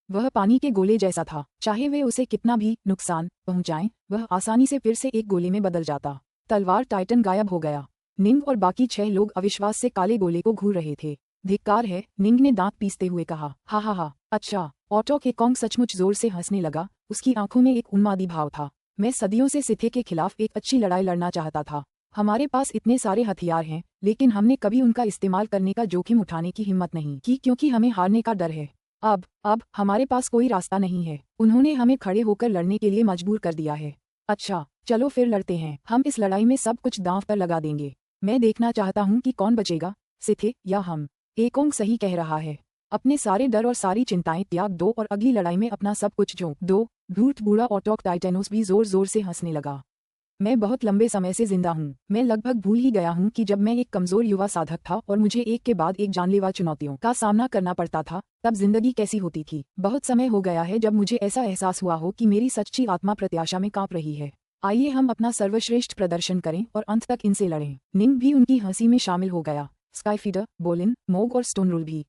वह पानी के गोले जैसा था, चाहे वे उसे कितना भी नुकसान पहुंचाएं, वह आसानी से फिर से एक गोले में बदल जाता। तलवार टाइटन गायब हो गया। निंग और बाकी 6 लोग अविश्वास से काले गोले को घूर रहे थे। धिक्कार है, निंग ने दांत पीसते हुए कहा। हा हा हा, अच्छा। ऑटो के कॉन्ग सचमुच जोर से हंसने लगा। उसकी आंखों में एक उन्मादी भाव था। मैं सदियों से सिथे के खिलाफ एक अच्छी लड़ाई लड़ना चाहता था। हमारे पास इतने सारे हथियार हैं, लेकिन हमने कभी उनका इस्तेमाल करने का जोखिम उठाने की हिम्मत नहीं की, क्योंकि हमें हारने का डर है। अब हमारे पास कोई रास्ता नहीं है। उन्होंने हमें खड़े होकर लड़ने के लिए मजबूर कर दिया है। अच्छा, चलो फिर लड़ते हैं। हम इस लड़ाई में सब कुछ दांव पर लगा देंगे। मैं देखना चाहता हूँ कि कौन बचेगा, सिथे या हम। एकोंग सही कह रहा है। अपने सारे डर और सारी चिंताएं त्याग दो और अगली लड़ाई में अपना सब कुछ झोंक दो। धूर्त बूढ़ा ऑटोक टाइटेनोस भी जोर जोर से हंसने लगा। मैं बहुत लंबे समय से जिंदा हूँ। मैं लगभग भूल ही गया हूँ कि जब मैं एक कमजोर युवा साधक था और मुझे एक के बाद एक जानलेवा चुनौतियों का सामना करना पड़ता था, तब जिंदगी कैसी होती थी। बहुत समय हो गया है जब मुझे ऐसा एहसास हुआ हो कि मेरी सच्ची आत्मा प्रत्याशा में कांप रही है। आइए हम अपना सर्वश्रेष्ठ प्रदर्शन करें और अंत तक इनसे लड़ें। निंग भी उनकी हंसी में शामिल हो गया, स्काईफीडर, बोलिन, मोग और स्टोनरूल भी।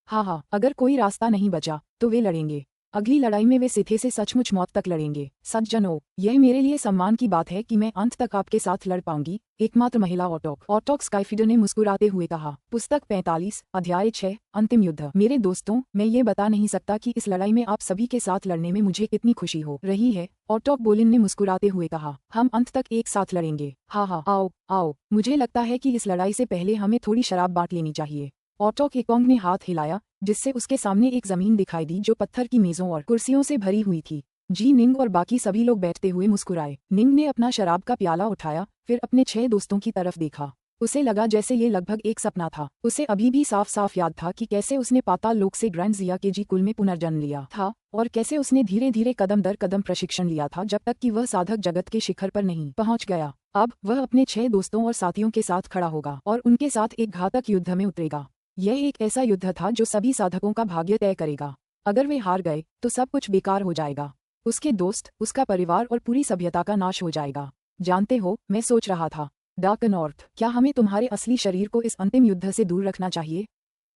हाँ, अगर कोई रास्ता नहीं बचा तो वे लड़ेंगे। अगली लड़ाई में वे सिथे से सचमुच मौत तक लड़ेंगे। सज्जनों, यह मेरे लिए सम्मान की बात है कि मैं अंत तक आपके साथ लड़ पाऊंगी। एकमात्र महिला ऑटोक स्काईफीडर ने मुस्कुराते हुए कहा। पुस्तक 45, अध्याय 6, अंतिम युद्ध। मेरे दोस्तों, मैं ये बता नहीं सकता कि इस लड़ाई में आप सभी के साथ लड़ने में मुझे कितनी खुशी हो रही है, ऑटोक बोलिन ने मुस्कुराते हुए कहा। हम अंत तक एक साथ लड़ेंगे। हाँ, आओ। मुझे लगता है कि इस लड़ाई से पहले हमें थोड़ी शराब बांट लेनी चाहिए। ऑटोक एकोंग ने हाथ हिलाया, जिससे उसके सामने एक जमीन दिखाई दी जो पत्थर की मेजों और कुर्सियों से भरी हुई थी। जी निंग और बाकी सभी लोग बैठते हुए मुस्कुराए। निंग ने अपना शराब का प्याला उठाया, फिर अपने 6 दोस्तों की तरफ देखा। उसे लगा जैसे ये लगभग एक सपना था। उसे अभी भी साफ साफ याद था कि कैसे उसने पाताल लोक से ग्रैंड जिया के जी कुल में पुनर्जन्म लिया था, और कैसे उसने धीरे धीरे कदम दर कदम प्रशिक्षण लिया था जब तक कि वह साधक जगत के शिखर पर नहीं पहुंच गया। अब वह अपने 6 दोस्तों और साथियों के साथ खड़ा होगा और उनके साथ एक घातक युद्ध में उतरेगा। यह एक ऐसा युद्ध था जो सभी साधकों का भाग्य तय करेगा। अगर वे हार गए तो सब कुछ बेकार हो जाएगा। उसके दोस्त, उसका परिवार और पूरी सभ्यता का नाश हो जाएगा। जानते हो, मैं सोच रहा था डार्क नॉर्थ, क्या हमें तुम्हारे असली शरीर को इस अंतिम युद्ध से दूर रखना चाहिए?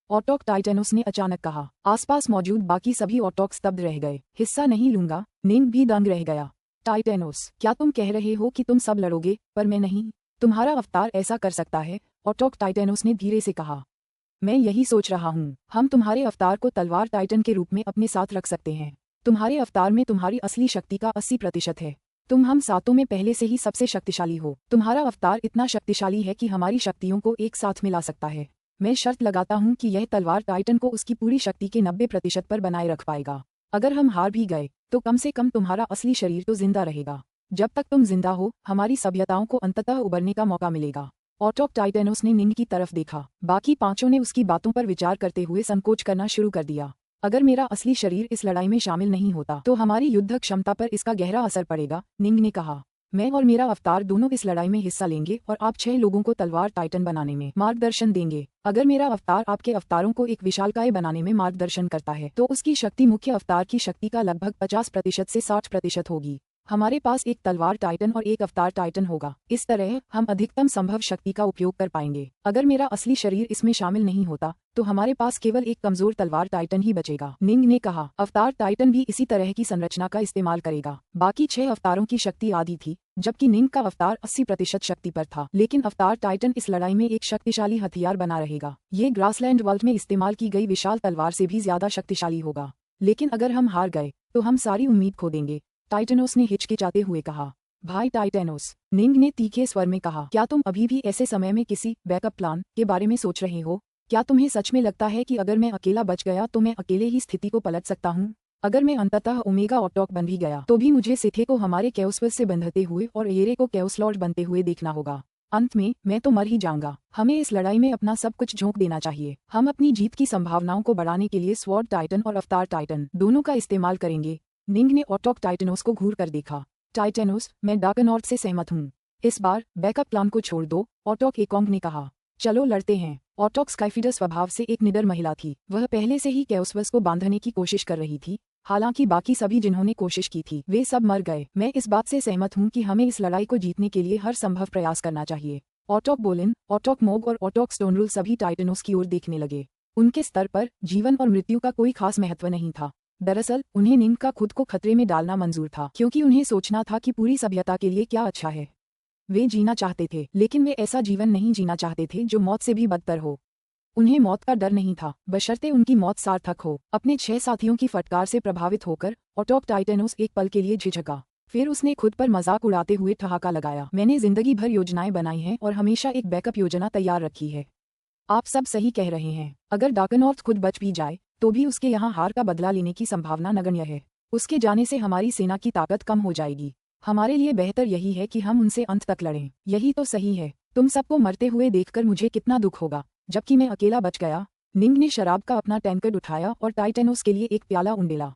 ऑटोक टाइटेनोस ने अचानक कहा। आसपास मौजूद बाकी सभी ऑटोक स्तब्ध रह गए। हिस्सा नहीं लूंगा। निंग भी दंग रह गया। टाइटेनोस, क्या तुम कह रहे हो कि तुम सब लड़ोगे, पर मैं नहीं? तुम्हारा अवतार ऐसा कर सकता है, ऑटोक टाइटेनोस ने धीरे से कहा। मैं यही सोच रहा हूँ। हम तुम्हारे अवतार को तलवार टाइटन के रूप में अपने साथ रख सकते हैं। तुम्हारे अवतार में तुम्हारी असली शक्ति का 80% है। तुम हम सातों में पहले से ही सबसे शक्तिशाली हो। तुम्हारा अवतार इतना शक्तिशाली है कि हमारी शक्तियों को एक साथ मिला सकता है। मैं शर्त लगाता हूँ कि यह तलवार टाइटन को उसकी पूरी शक्ति के 90% पर बनाए रख पाएगा। अगर हम हार भी गए तो कम से कम तुम्हारा असली शरीर तो जिंदा रहेगा। जब तक तुम जिंदा हो, हमारी सभ्यताओं को अंततः उबरने का मौका मिलेगा। ऑटोक टाइटेनोस ने निंग की तरफ देखा। बाकी पांचों ने उसकी बातों पर विचार करते हुए संकोच करना शुरू कर दिया। अगर मेरा असली शरीर इस लड़ाई में शामिल नहीं होता तो हमारी युद्ध क्षमता पर इसका गहरा असर पड़ेगा, निंग ने कहा। मैं और मेरा अवतार दोनों इस लड़ाई में हिस्सा लेंगे और आप 6 लोगों को तलवार टाइटन बनाने में मार्गदर्शन देंगे। अगर मेरा अवतार आपके अवतारों को एक विशालकाय बनाने में मार्गदर्शन करता है तो उसकी शक्ति मुख्य अवतार की शक्ति का लगभग 50% से 60% होगी। हमारे पास एक तलवार टाइटन और एक अवतार टाइटन होगा। इस तरह हम अधिकतम संभव शक्ति का उपयोग कर पाएंगे। अगर मेरा असली शरीर इसमें शामिल नहीं होता तो हमारे पास केवल एक कमजोर तलवार टाइटन ही बचेगा, निंग ने कहा। अवतार टाइटन भी इसी तरह की संरचना का इस्तेमाल करेगा। बाकी 6 अवतारों की शक्ति आधी थी, जबकि निंग का अवतार 80% शक्ति पर था। लेकिन अवतार टाइटन इस लड़ाई में एक शक्तिशाली हथियार बना रहेगा। ये ग्रासलैंड वर्ल्ड में इस्तेमाल की गई विशाल तलवार से भी ज्यादा शक्तिशाली होगा। लेकिन अगर हम हार गए तो हम सारी उम्मीद खो देंगे, टाइटेनोस ने हिचकिचाते हुए कहा। भाई टाइटेनोस, निंग ने तीखे स्वर में कहा, क्या तुम अभी भी ऐसे समय में किसी बैकअप प्लान के बारे में सोच रहे हो? क्या तुम्हें सच में लगता है कि अगर मैं अकेला बच गया तो मैं अकेले ही स्थिति को पलट सकता हूँ? अगर मैं अंततः ओमेगा ऑटोक बन भी गया तो भी मुझे सिथे को हमारे कैओसवर्स से बंधते हुए और एरे को कैओस लॉर्ड बनते हुए देखना होगा। अंत में मैं तो मर ही जाऊंगा। हमें इस लड़ाई में अपना सब कुछ झोंक देना चाहिए। हम अपनी जीत की संभावनाओं को बढ़ाने के लिए स्वॉर्ड टाइटन और अवतार टाइटन दोनों का इस्तेमाल करेंगे। निंग ने ऑटोक टाइटेनोस को घूर कर देखा। टाइटेनोस, मैं डार्क नॉर्थ से सहमत हूँ। इस बार बैकअप प्लान को छोड़ दो, ऑटोक एकोंग ने कहा। चलो लड़ते हैं। ऑटोक स्काइफिडर स्वभाव से एक निडर महिला थी। वह पहले से ही कैओसवर्स को बांधने की कोशिश कर रही थी। हालांकि बाकी सभी जिन्होंने कोशिश की थी वे सब मर गए। मैं इस बात से सहमत हूँ कि हमें इस लड़ाई को जीतने के लिए हर संभव प्रयास करना चाहिए। ऑटोक बोलिन, ऑटोक मोग और ऑटोक स्टोनरूल सभी टाइटेनोस की ओर देखने लगे। उनके स्तर पर जीवन और मृत्यु का कोई खास महत्व नहीं था। दरअसल उन्हें निंग का खुद को खतरे में डालना मंजूर था, क्योंकि उन्हें सोचना था कि पूरी सभ्यता के लिए क्या अच्छा है। वे जीना चाहते थे, लेकिन वे ऐसा जीवन नहीं जीना चाहते थे जो मौत से भी बदतर हो। उन्हें मौत का डर नहीं था, बशर्ते उनकी मौत सार्थक हो। अपने 6 साथियों की फटकार से प्रभावित होकर ऑटोक टाइटेनोस एक पल के लिए झिझका। फिर उसने खुद पर मजाक उड़ाते हुए ठहाका लगाया। मैंने जिंदगी भर योजनाएं बनाई हैं और हमेशा एक बैकअप योजना तैयार रखी है। आप सब सही कह रहे हैं। अगर डार्क नॉर्थ खुद बच भी जाए तो भी उसके यहाँ हार का बदला लेने की संभावना नगण्य है। उसके जाने से हमारी सेना की ताकत कम हो जाएगी। हमारे लिए बेहतर यही है कि हम उनसे अंत तक लड़ें। यही तो सही है। तुम सबको मरते हुए देखकर मुझे कितना दुख होगा, जबकि मैं अकेला बच गया। निंग ने शराब का अपना टैंकर उठाया और टाइटेनोस के लिए एक प्याला उंडेला।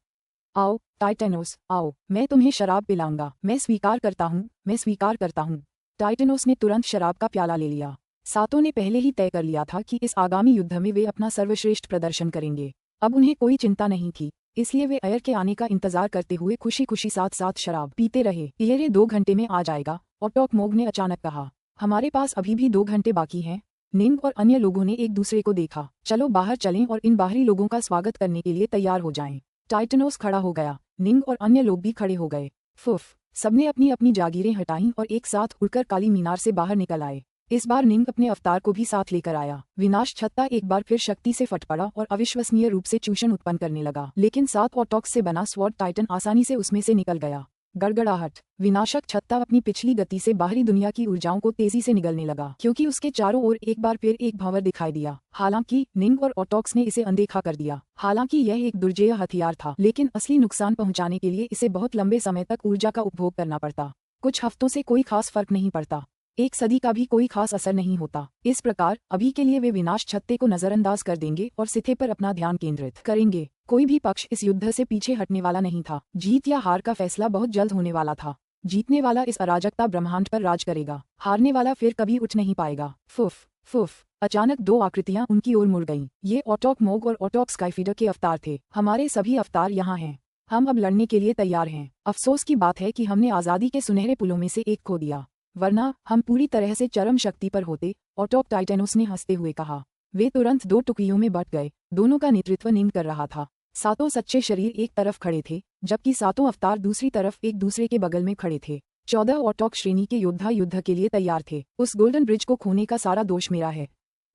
आओ टाइटेनोस, आओ, मैं तुम्हें शराब पिलाऊंगा। मैं स्वीकार करता हूँ, मैं स्वीकार करता हूँ। टाइटेनोस ने तुरंत शराब का प्याला ले लिया। सातों ने पहले ही तय कर लिया था कि इस आगामी युद्ध में वे अपना सर्वश्रेष्ठ प्रदर्शन करेंगे। अब उन्हें कोई चिंता नहीं थी, इसलिए वे अयर के आने का इंतजार करते हुए खुशी खुशी साथ साथ शराब पीते रहे। एरे 2 घंटे में आ जाएगा, ऑटोक मोग ने अचानक कहा। हमारे पास अभी भी 2 घंटे बाकी हैं। निंग और अन्य लोगों ने एक दूसरे को देखा। चलो बाहर चलें और इन बाहरी लोगों का स्वागत करने के लिए तैयार हो जाएं। टाइटेनोस खड़ा हो गया। निंग और अन्य लोग भी खड़े हो गए। फुफ, सबने अपनी अपनी जागीरें हटाईं और एक साथ उड़कर काली मीनार से बाहर निकल आए। इस बार निंग अपने अवतार को भी साथ लेकर आया। विनाश छत्ता एक बार फिर शक्ति से फट पड़ा और अविश्वसनीय रूप से चूषण उत्पन्न करने लगा, लेकिन 7 ऑटोक्स से बना स्वॉर्ड टाइटन आसानी से उसमें से निकल गया। गड़गड़ाहट। विनाशक छत्ता अपनी पिछली गति से बाहरी दुनिया की ऊर्जाओं को तेजी से निगलने लगा, क्योंकि उसके चारों ओर एक बार फिर एक भंवर दिखाई दिया। हालांकि निंग और ऑटोक्स ने इसे अनदेखा कर दिया। हालांकि यह एक दुर्जेय हथियार था, लेकिन असली नुकसान पहुंचाने के लिए इसे बहुत लंबे समय तक ऊर्जा का उपभोग करना पड़ता। कुछ हफ्तों से कोई खास फर्क नहीं पड़ता, एक सदी का भी कोई खास असर नहीं होता। इस प्रकार अभी के लिए वे विनाश छत्ते को नजरअंदाज कर देंगे और सिथे पर अपना ध्यान केंद्रित करेंगे। कोई भी पक्ष इस युद्ध से पीछे हटने वाला नहीं था। जीत या हार का फैसला बहुत जल्द होने वाला था। जीतने वाला इस अराजकता ब्रह्मांड पर राज करेगा, हारने वाला फिर कभी उठ नहीं पाएगा। फुफ फुफ। अचानक दो आकृतियां उनकी ओर मुड़ गईं। ये ऑटोक मोग और ऑटोक स्काईफीडर के अवतार थे। हमारे सभी अवतार यहाँ हैं। हम अब लड़ने के लिए तैयार हैं। अफसोस की बात है कि हमने आजादी के सुनहरे पुलों में से एक खो दिया, वरना हम पूरी तरह से चरम शक्ति पर होते, ऑटोक टाइटेनोस ने हंसते हुए कहा। वे तुरंत दो टुकड़ियों में बंट गए। दोनों का नेतृत्व निंग कर रहा था। सातों सच्चे शरीर एक तरफ खड़े थे, जबकि सातों अवतार दूसरी तरफ एक दूसरे के बगल में खड़े थे। 14 ऑटोक श्रेणी के योद्धा युद्ध के लिए तैयार थे। उस गोल्डन ब्रिज को खोने का सारा दोष मेरा है।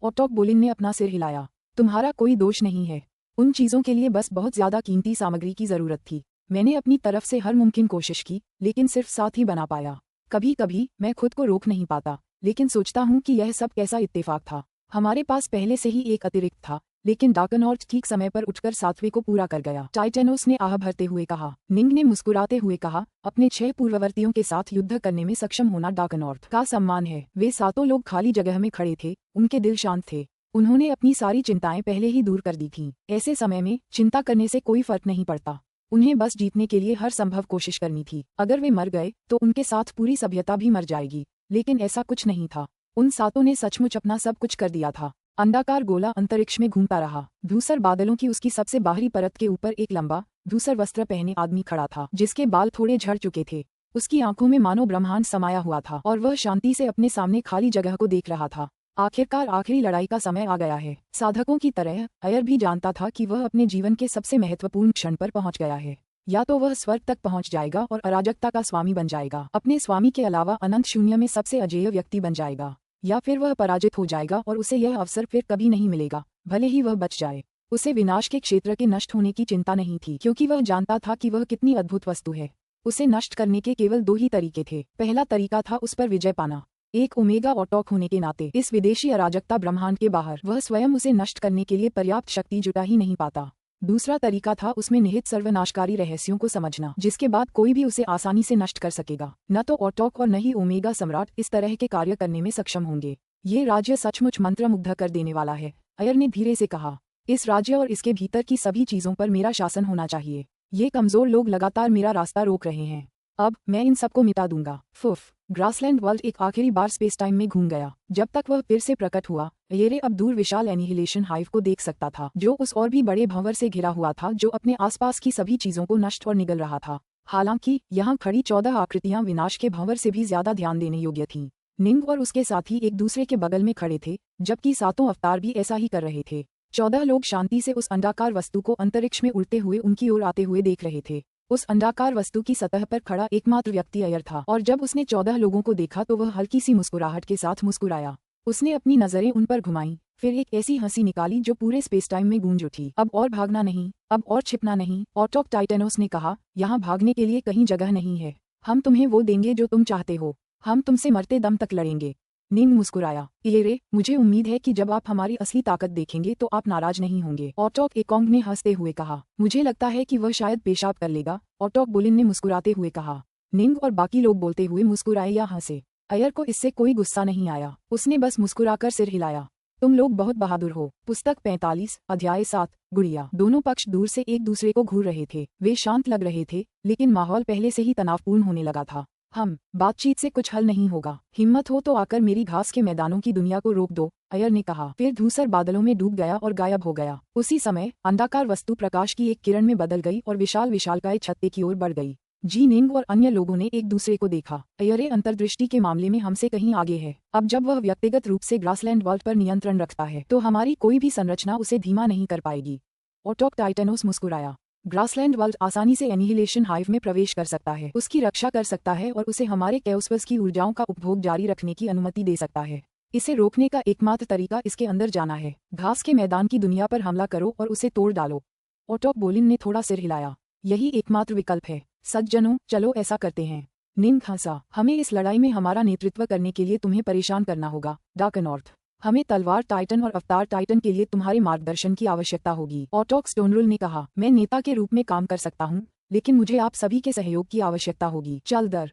ऑटोक बोलिन ने अपना सिर हिलाया। तुम्हारा कोई दोष नहीं है। उन चीजों के लिए बस बहुत ज्यादा कीमती सामग्री की जरूरत थी। मैंने अपनी तरफ से हर मुमकिन कोशिश की, लेकिन सिर्फ साथ ही बना पाया। कभी कभी मैं खुद को रोक नहीं पाता, लेकिन सोचता हूँ कि यह सब कैसा इत्तेफाक था। हमारे पास पहले से ही एक अतिरिक्त था, लेकिन डार्कनॉर्थ ठीक समय पर उठकर सातवें को पूरा कर गया। टाइटेनोस ने आह भरते हुए कहा। निंग ने मुस्कुराते हुए कहा, अपने 6 पूर्ववर्तियों के साथ युद्ध करने में सक्षम होना डार्कनॉर्थ का सम्मान है। वे सातों लोग खाली जगह में खड़े थे, उनके दिल शांत थे। उन्होंने अपनी सारी चिंताएं पहले ही दूर कर दी थीं। ऐसे समय में चिंता करने से कोई फर्क नहीं पड़ता। उन्हें बस जीतने के लिए हर संभव कोशिश करनी थी। अगर वे मर गए तो उनके साथ पूरी सभ्यता भी मर जाएगी, लेकिन ऐसा कुछ नहीं था। उन सातों ने सचमुच अपना सब कुछ कर दिया था। अंडाकार गोला अंतरिक्ष में घूमता रहा। धूसर बादलों की उसकी सबसे बाहरी परत के ऊपर एक लंबा, धूसर वस्त्र पहने आदमी खड़ा था, जिसके बाल थोड़े झड़ चुके थे। उसकी आंखों में मानो ब्रह्मांड समाया हुआ था, और वह शांति से अपने सामने खाली जगह को देख रहा था। आखिरकार आखिरी लड़ाई का समय आ गया है। साधकों की तरह अयर भी जानता था कि वह अपने जीवन के सबसे महत्वपूर्ण क्षण पर पहुंच गया है। या तो वह स्वर्ग तक पहुंच जाएगा और अराजकता का स्वामी बन जाएगा, अपने स्वामी के अलावा अनंत शून्य में सबसे अजेय व्यक्ति बन जाएगा, या फिर वह पराजित हो जाएगा और उसे यह अवसर फिर कभी नहीं मिलेगा, भले ही वह बच जाए। उसे विनाश के क्षेत्र के नष्ट होने की चिंता नहीं थी, क्योंकि वह जानता था कि वह कितनी अद्भुत वस्तु है। उसे नष्ट करने के केवल 2 ही तरीके थे। पहला तरीका था उस पर विजय पाना। एक ओमेगा ऑटोक होने के नाते इस विदेशी अराजकता ब्रह्मांड के बाहर वह स्वयं उसे नष्ट करने के लिए पर्याप्त शक्ति जुटा ही नहीं पाता। दूसरा तरीका था उसमें निहित सर्वनाशकारी रहस्यों को समझना, जिसके बाद कोई भी उसे आसानी से नष्ट कर सकेगा। न तो ऑटोक और न ही ओमेगा सम्राट इस तरह के कार्य करने में सक्षम होंगे। ये राज्य सचमुच मंत्रमुग्ध कर देने वाला है, अयर ने धीरे से कहा। इस राज्य और इसके भीतर की सभी चीजों पर मेरा शासन होना चाहिए। ये कमजोर लोग लगातार मेरा रास्ता रोक रहे हैं। अब मैं इन सबको मिटा दूंगा। फुफ। ग्रासलैंड वर्ल्ड एक आखिरी बार स्पेस टाइम में घूम गया। जब तक वह फिर से प्रकट हुआ, अयेरे अब दूर विशाल एनिहिलेशन हाइव को देख सकता था, जो उस और भी बड़े भंवर से घिरा हुआ था, जो अपने आसपास की सभी चीजों को नष्ट और निगल रहा था। हालांकि यहाँ खड़ी 14 आकृतियां विनाश के भंवर से भी ज्यादा ध्यान देने योग्य थीं। निंग और उसके साथी एक दूसरे के बगल में खड़े थे, जबकि सातों अवतार भी ऐसा ही कर रहे थे। 14 लोग शांति से उस अंडाकार वस्तु को अंतरिक्ष में उड़ते हुए उनकी ओर आते हुए देख रहे थे। उस अंडाकार वस्तु की सतह पर खड़ा एकमात्र व्यक्ति अयर था, और जब उसने 14 लोगों को देखा तो वह हल्की सी मुस्कुराहट के साथ मुस्कुराया। उसने अपनी नजरें उन पर घुमाई, फिर एक ऐसी हंसी निकाली जो पूरे स्पेस टाइम में गूंज उठी। अब और भागना नहीं, अब और छिपना नहीं, ऑटोक टाइटेनोस ने कहा। यहाँ भागने के लिए कहीं जगह नहीं है। हम तुम्हें वो देंगे जो तुम चाहते हो। हम तुमसे मरते दम तक लड़ेंगे। निंग मुस्कुराया। अयेरे, मुझे उम्मीद है कि जब आप हमारी असली ताकत देखेंगे तो आप नाराज नहीं होंगे। ऑटोक एकोंग ने हंसते हुए कहा। मुझे लगता है कि वह शायद पेशाब कर लेगा, ऑटोक बोलिन ने मुस्कुराते हुए कहा। निंग और बाकी लोग बोलते हुए मुस्कुराए या हंसे। अयर को इससे कोई गुस्सा नहीं आया। उसने बस मुस्कुराकर सिर हिलाया। तुम लोग बहुत बहादुर हो। पुस्तक 45, अध्याय 7, गुड़िया। दोनों पक्ष दूर से एक दूसरे को घूर रहे थे। वे शांत लग रहे थे, लेकिन माहौल पहले से ही तनावपूर्ण होने लगा था। बातचीत से कुछ हल नहीं होगा। हिम्मत हो तो आकर मेरी घास के मैदानों की दुनिया को रोक दो, अयर ने कहा। फिर धूसर बादलों में डूब गया और गायब हो गया। उसी समय अंडाकार वस्तु प्रकाश की एक किरण में बदल गई और विशाल विशालकाय छत्ते की ओर बढ़ गई। जी निंग और अन्य लोगों ने एक दूसरे को देखा। अयरे अंतर्दृष्टि के मामले में हमसे कहीं आगे है। अब जब वह व्यक्तिगत रूप से ग्रासलैंड वर्ल्ड पर नियंत्रण रखता है तो हमारी कोई भी संरचना उसे धीमा नहीं कर पाएगी। ऑटोक टाइटेनोस मुस्कुराया। ग्रासलैंड वर्ल्ड आसानी से एनिहिलेशन हाइव में प्रवेश कर सकता है, उसकी रक्षा कर सकता है और उसे हमारे कैओस्वर्स की ऊर्जाओं का उपभोग जारी रखने की अनुमति दे सकता है। इसे रोकने का एकमात्र तरीका इसके अंदर जाना है। घास के मैदान की दुनिया पर हमला करो और उसे तोड़ डालो। ऑटोक बोलिन ने थोड़ा सिर हिलाया। यही एकमात्र विकल्प है। सज्जनों, चलो ऐसा करते हैं। निंग हंसा। हमें इस लड़ाई में हमारा नेतृत्व करने के लिए तुम्हें परेशान करना होगा, डार्क नॉर्थ। हमें तलवार टाइटन और अवतार टाइटन के लिए तुम्हारे मार्गदर्शन की आवश्यकता होगी। ऑटोक स्टोनरुल ने कहा, मैं नेता के रूप में काम कर सकता हूँ, लेकिन मुझे आप सभी के सहयोग की आवश्यकता होगी।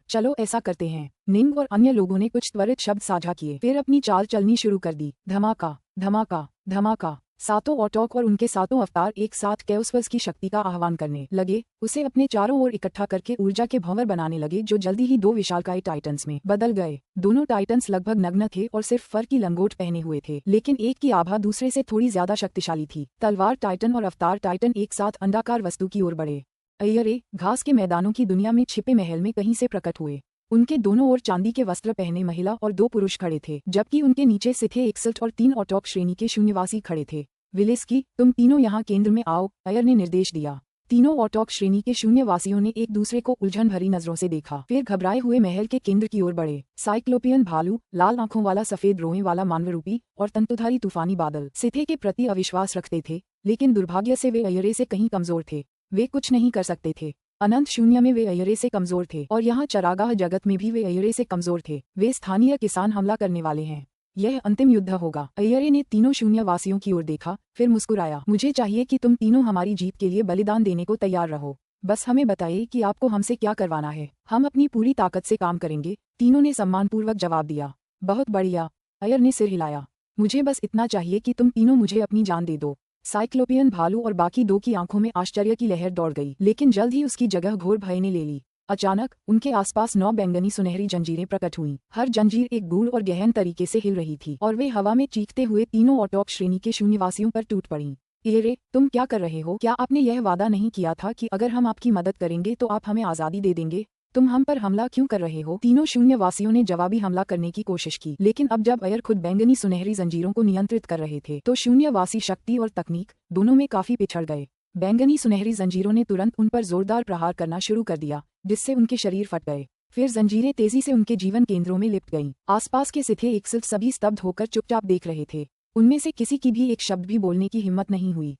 चलो ऐसा करते हैं। निंग और अन्य लोगों ने कुछ त्वरित शब्द साझा किए, फिर अपनी चाल चलनी शुरू कर दी। धमाका धमाका धमाका। सातों ऑटोक और उनके सातों अवतार एक साथ कैओसवर्स की शक्ति का आह्वान करने लगे, उसे अपने चारों ओर इकट्ठा करके ऊर्जा के भंवर बनाने लगे जो जल्दी ही दो विशालकाय टाइटन्स में बदल गए। दोनों टाइटन्स लगभग नग्न थे और सिर्फ फर की लंगोट पहने हुए थे, लेकिन एक की आभा दूसरे से थोड़ी ज्यादा शक्तिशाली थी। तलवार टाइटन और अवतार टाइटन एक साथ अंडाकार वस्तु की ओर बढ़े। अय्यरे घास के मैदानों की दुनिया में छिपे महल में कहीं से प्रकट हुए। उनके दोनों ओर चांदी के वस्त्र पहने महिला और दो पुरुष खड़े थे, जबकि उनके नीचे सिथे 61 और 3 ऑटोक श्रेणी के शून्यवासी खड़े थे। विलिस्की, तुम तीनों यहाँ केंद्र में आओ, अयर ने निर्देश दिया। तीनों ऑटोक श्रेणी के शून्यवासियों ने एक दूसरे को उलझन भरी नजरों से देखा, फिर घबराए हुए महल के केंद्र की ओर बढ़े। साइक्लोपियन भालू, लाल आंखों वाला सफेद रोएं वाला मानवरूपी और तंतुधारी तूफानी बादल सिथे के प्रति अविश्वास रखते थे, लेकिन दुर्भाग्य से वे अयरे से कहीं कमजोर थे। वे कुछ नहीं कर सकते थे। अनंत शून्य में वे अयरे से कमजोर थे, और यहाँ चरागाह जगत में भी वे अयरे से कमजोर थे। वे स्थानीय किसान हमला करने वाले हैं। यह अंतिम युद्ध होगा। अयरे ने तीनों शून्यवासियों की ओर देखा, फिर मुस्कुराया। मुझे चाहिए कि तुम तीनों हमारी जीत के लिए बलिदान देने को तैयार रहो। बस हमें बताइए कि आपको हमसे क्या करवाना है। हम अपनी पूरी ताकत से काम करेंगे, तीनों ने सम्मानपूर्वक जवाब दिया। बहुत बढ़िया, अयर ने सिर हिलाया। मुझे बस इतना चाहिए कि तुम तीनों मुझे अपनी जान दे दो। साइक्लोपियन भालू और बाकी दो की आंखों में आश्चर्य की लहर दौड़ गई, लेकिन जल्द ही उसकी जगह घोर भय ने ले ली। अचानक उनके आसपास 9 बैंगनी सुनहरी जंजीरें प्रकट हुईं। हर जंजीर एक गूढ़ और गहन तरीके से हिल रही थी, और वे हवा में चीखते हुए तीनों ऑटोक श्रेणी के शून्यवासियों पर टूट पड़ीं। अयरे, तुम क्या कर रहे हो? क्या आपने यह वादा नहीं किया था कि अगर हम आपकी मदद करेंगे तो आप हमें आजादी दे देंगे? तुम हम पर हमला क्यों कर रहे हो? तीनों शून्यवासियों ने जवाबी हमला करने की कोशिश की, लेकिन अब जब अयर खुद बैंगनी सुनहरी जंजीरों को नियंत्रित कर रहे थे, तो शून्यवासी शक्ति और तकनीक दोनों में काफी पिछड़ गए। बैंगनी सुनहरी जंजीरों ने तुरंत उन पर जोरदार प्रहार करना शुरू कर दिया, जिससे उनके शरीर फट गए। फिर जंजीरें तेजी से उनके जीवन केंद्रों में लिपट गईं। आसपास के सिथे एक सिर्फ सभी स्तब्ध होकर चुपचाप देख रहे थे। उनमें से किसी की भी एक शब्द भी बोलने की हिम्मत नहीं हुई।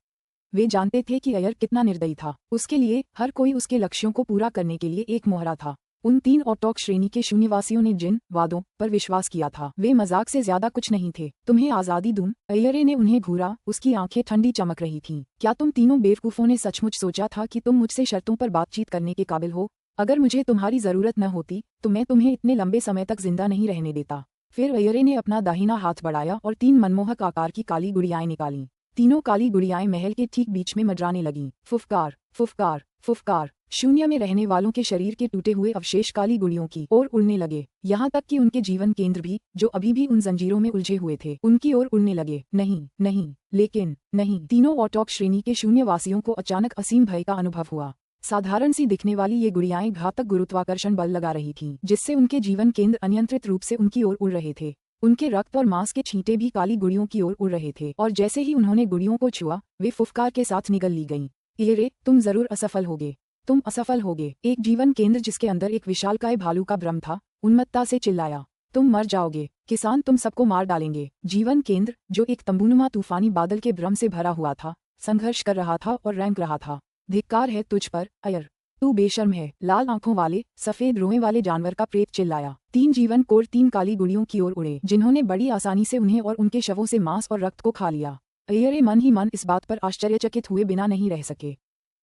वे जानते थे कि अयर कितना निर्दयी था। उसके लिए हर कोई उसके लक्ष्यों को पूरा करने के लिए एक मोहरा था। उन 3 ऑटोक श्रेणी के शून्यवासियों ने जिन वादों पर विश्वास किया था, वे मजाक से ज्यादा कुछ नहीं थे। तुम्हें आजादी दूं? अयरे ने उन्हें घूरा, उसकी आंखें ठंडी चमक रही थीं। क्या तुम तीनों बेवकूफों ने सचमुच सोचा था कि तुम मुझसे शर्तों पर बातचीत करने के काबिल हो? अगर मुझे तुम्हारी जरूरत न होती तो मैं तुम्हें इतने लंबे समय तक जिंदा नहीं रहने देता। फिर अयरे ने अपना दाहिना हाथ बढ़ाया और 3 मनमोहक आकार की काली गुड़ियाएं निकालीं। तीनों काली गुड़ियाएं महल के ठीक बीच में मंडराने लगीं। फुफकार, फुफकार, फुफकार। शून्य में रहने वालों के शरीर के टूटे हुए अवशेष काली गुड़ियों की ओर उड़ने लगे, यहाँ तक कि उनके जीवन केंद्र भी, जो अभी भी उन जंजीरों में उलझे हुए थे, उनकी ओर उड़ने लगे। नहीं, नहीं, लेकिन नहीं। तीनों ऑटोक श्रेणी के शून्यवासियों को अचानक असीम भय का अनुभव हुआ। साधारण सी दिखने वाली ये गुड़ियाएं घातक गुरुत्वाकर्षण बल लगा रही थीं, जिससे उनके जीवन केंद्र अनियंत्रित रूप से उनकी ओर उड़ रहे थे। उनके रक्त और मांस के छींटे भी काली गुड़ियों की ओर उड़ रहे थे, और जैसे ही उन्होंने गुड़ियों को छुआ, वे फुफकार के साथ निगल ली गईं। अयरे, तुम जरूर असफल होगे। तुम असफल होगे। एक जीवन केंद्र जिसके अंदर एक विशालकाय भालू का भ्रम था, उन्मत्तता से चिल्लाया। तुम मर जाओगे। किसान तुम सबको मार डालेंगे। जीवन केंद्र, जो एक तंबूनुमा तूफानी बादल के भ्रम से भरा हुआ था, संघर्ष कर रहा था और रैंक रहा था। धिक्कार है तुझ पर, अयर। तू बेशर्म है। लाल आंखों वाले, सफेद रोएं वाले जानवर का प्रेत चिल्लाया। 3 जीवन कोर 3 काली गुड़ियों की ओर उड़े, जिन्होंने बड़ी आसानी से उन्हें और उनके शवों से मांस और रक्त को खा लिया। अयरे मन ही मन इस बात पर आश्चर्यचकित हुए बिना नहीं रह सके।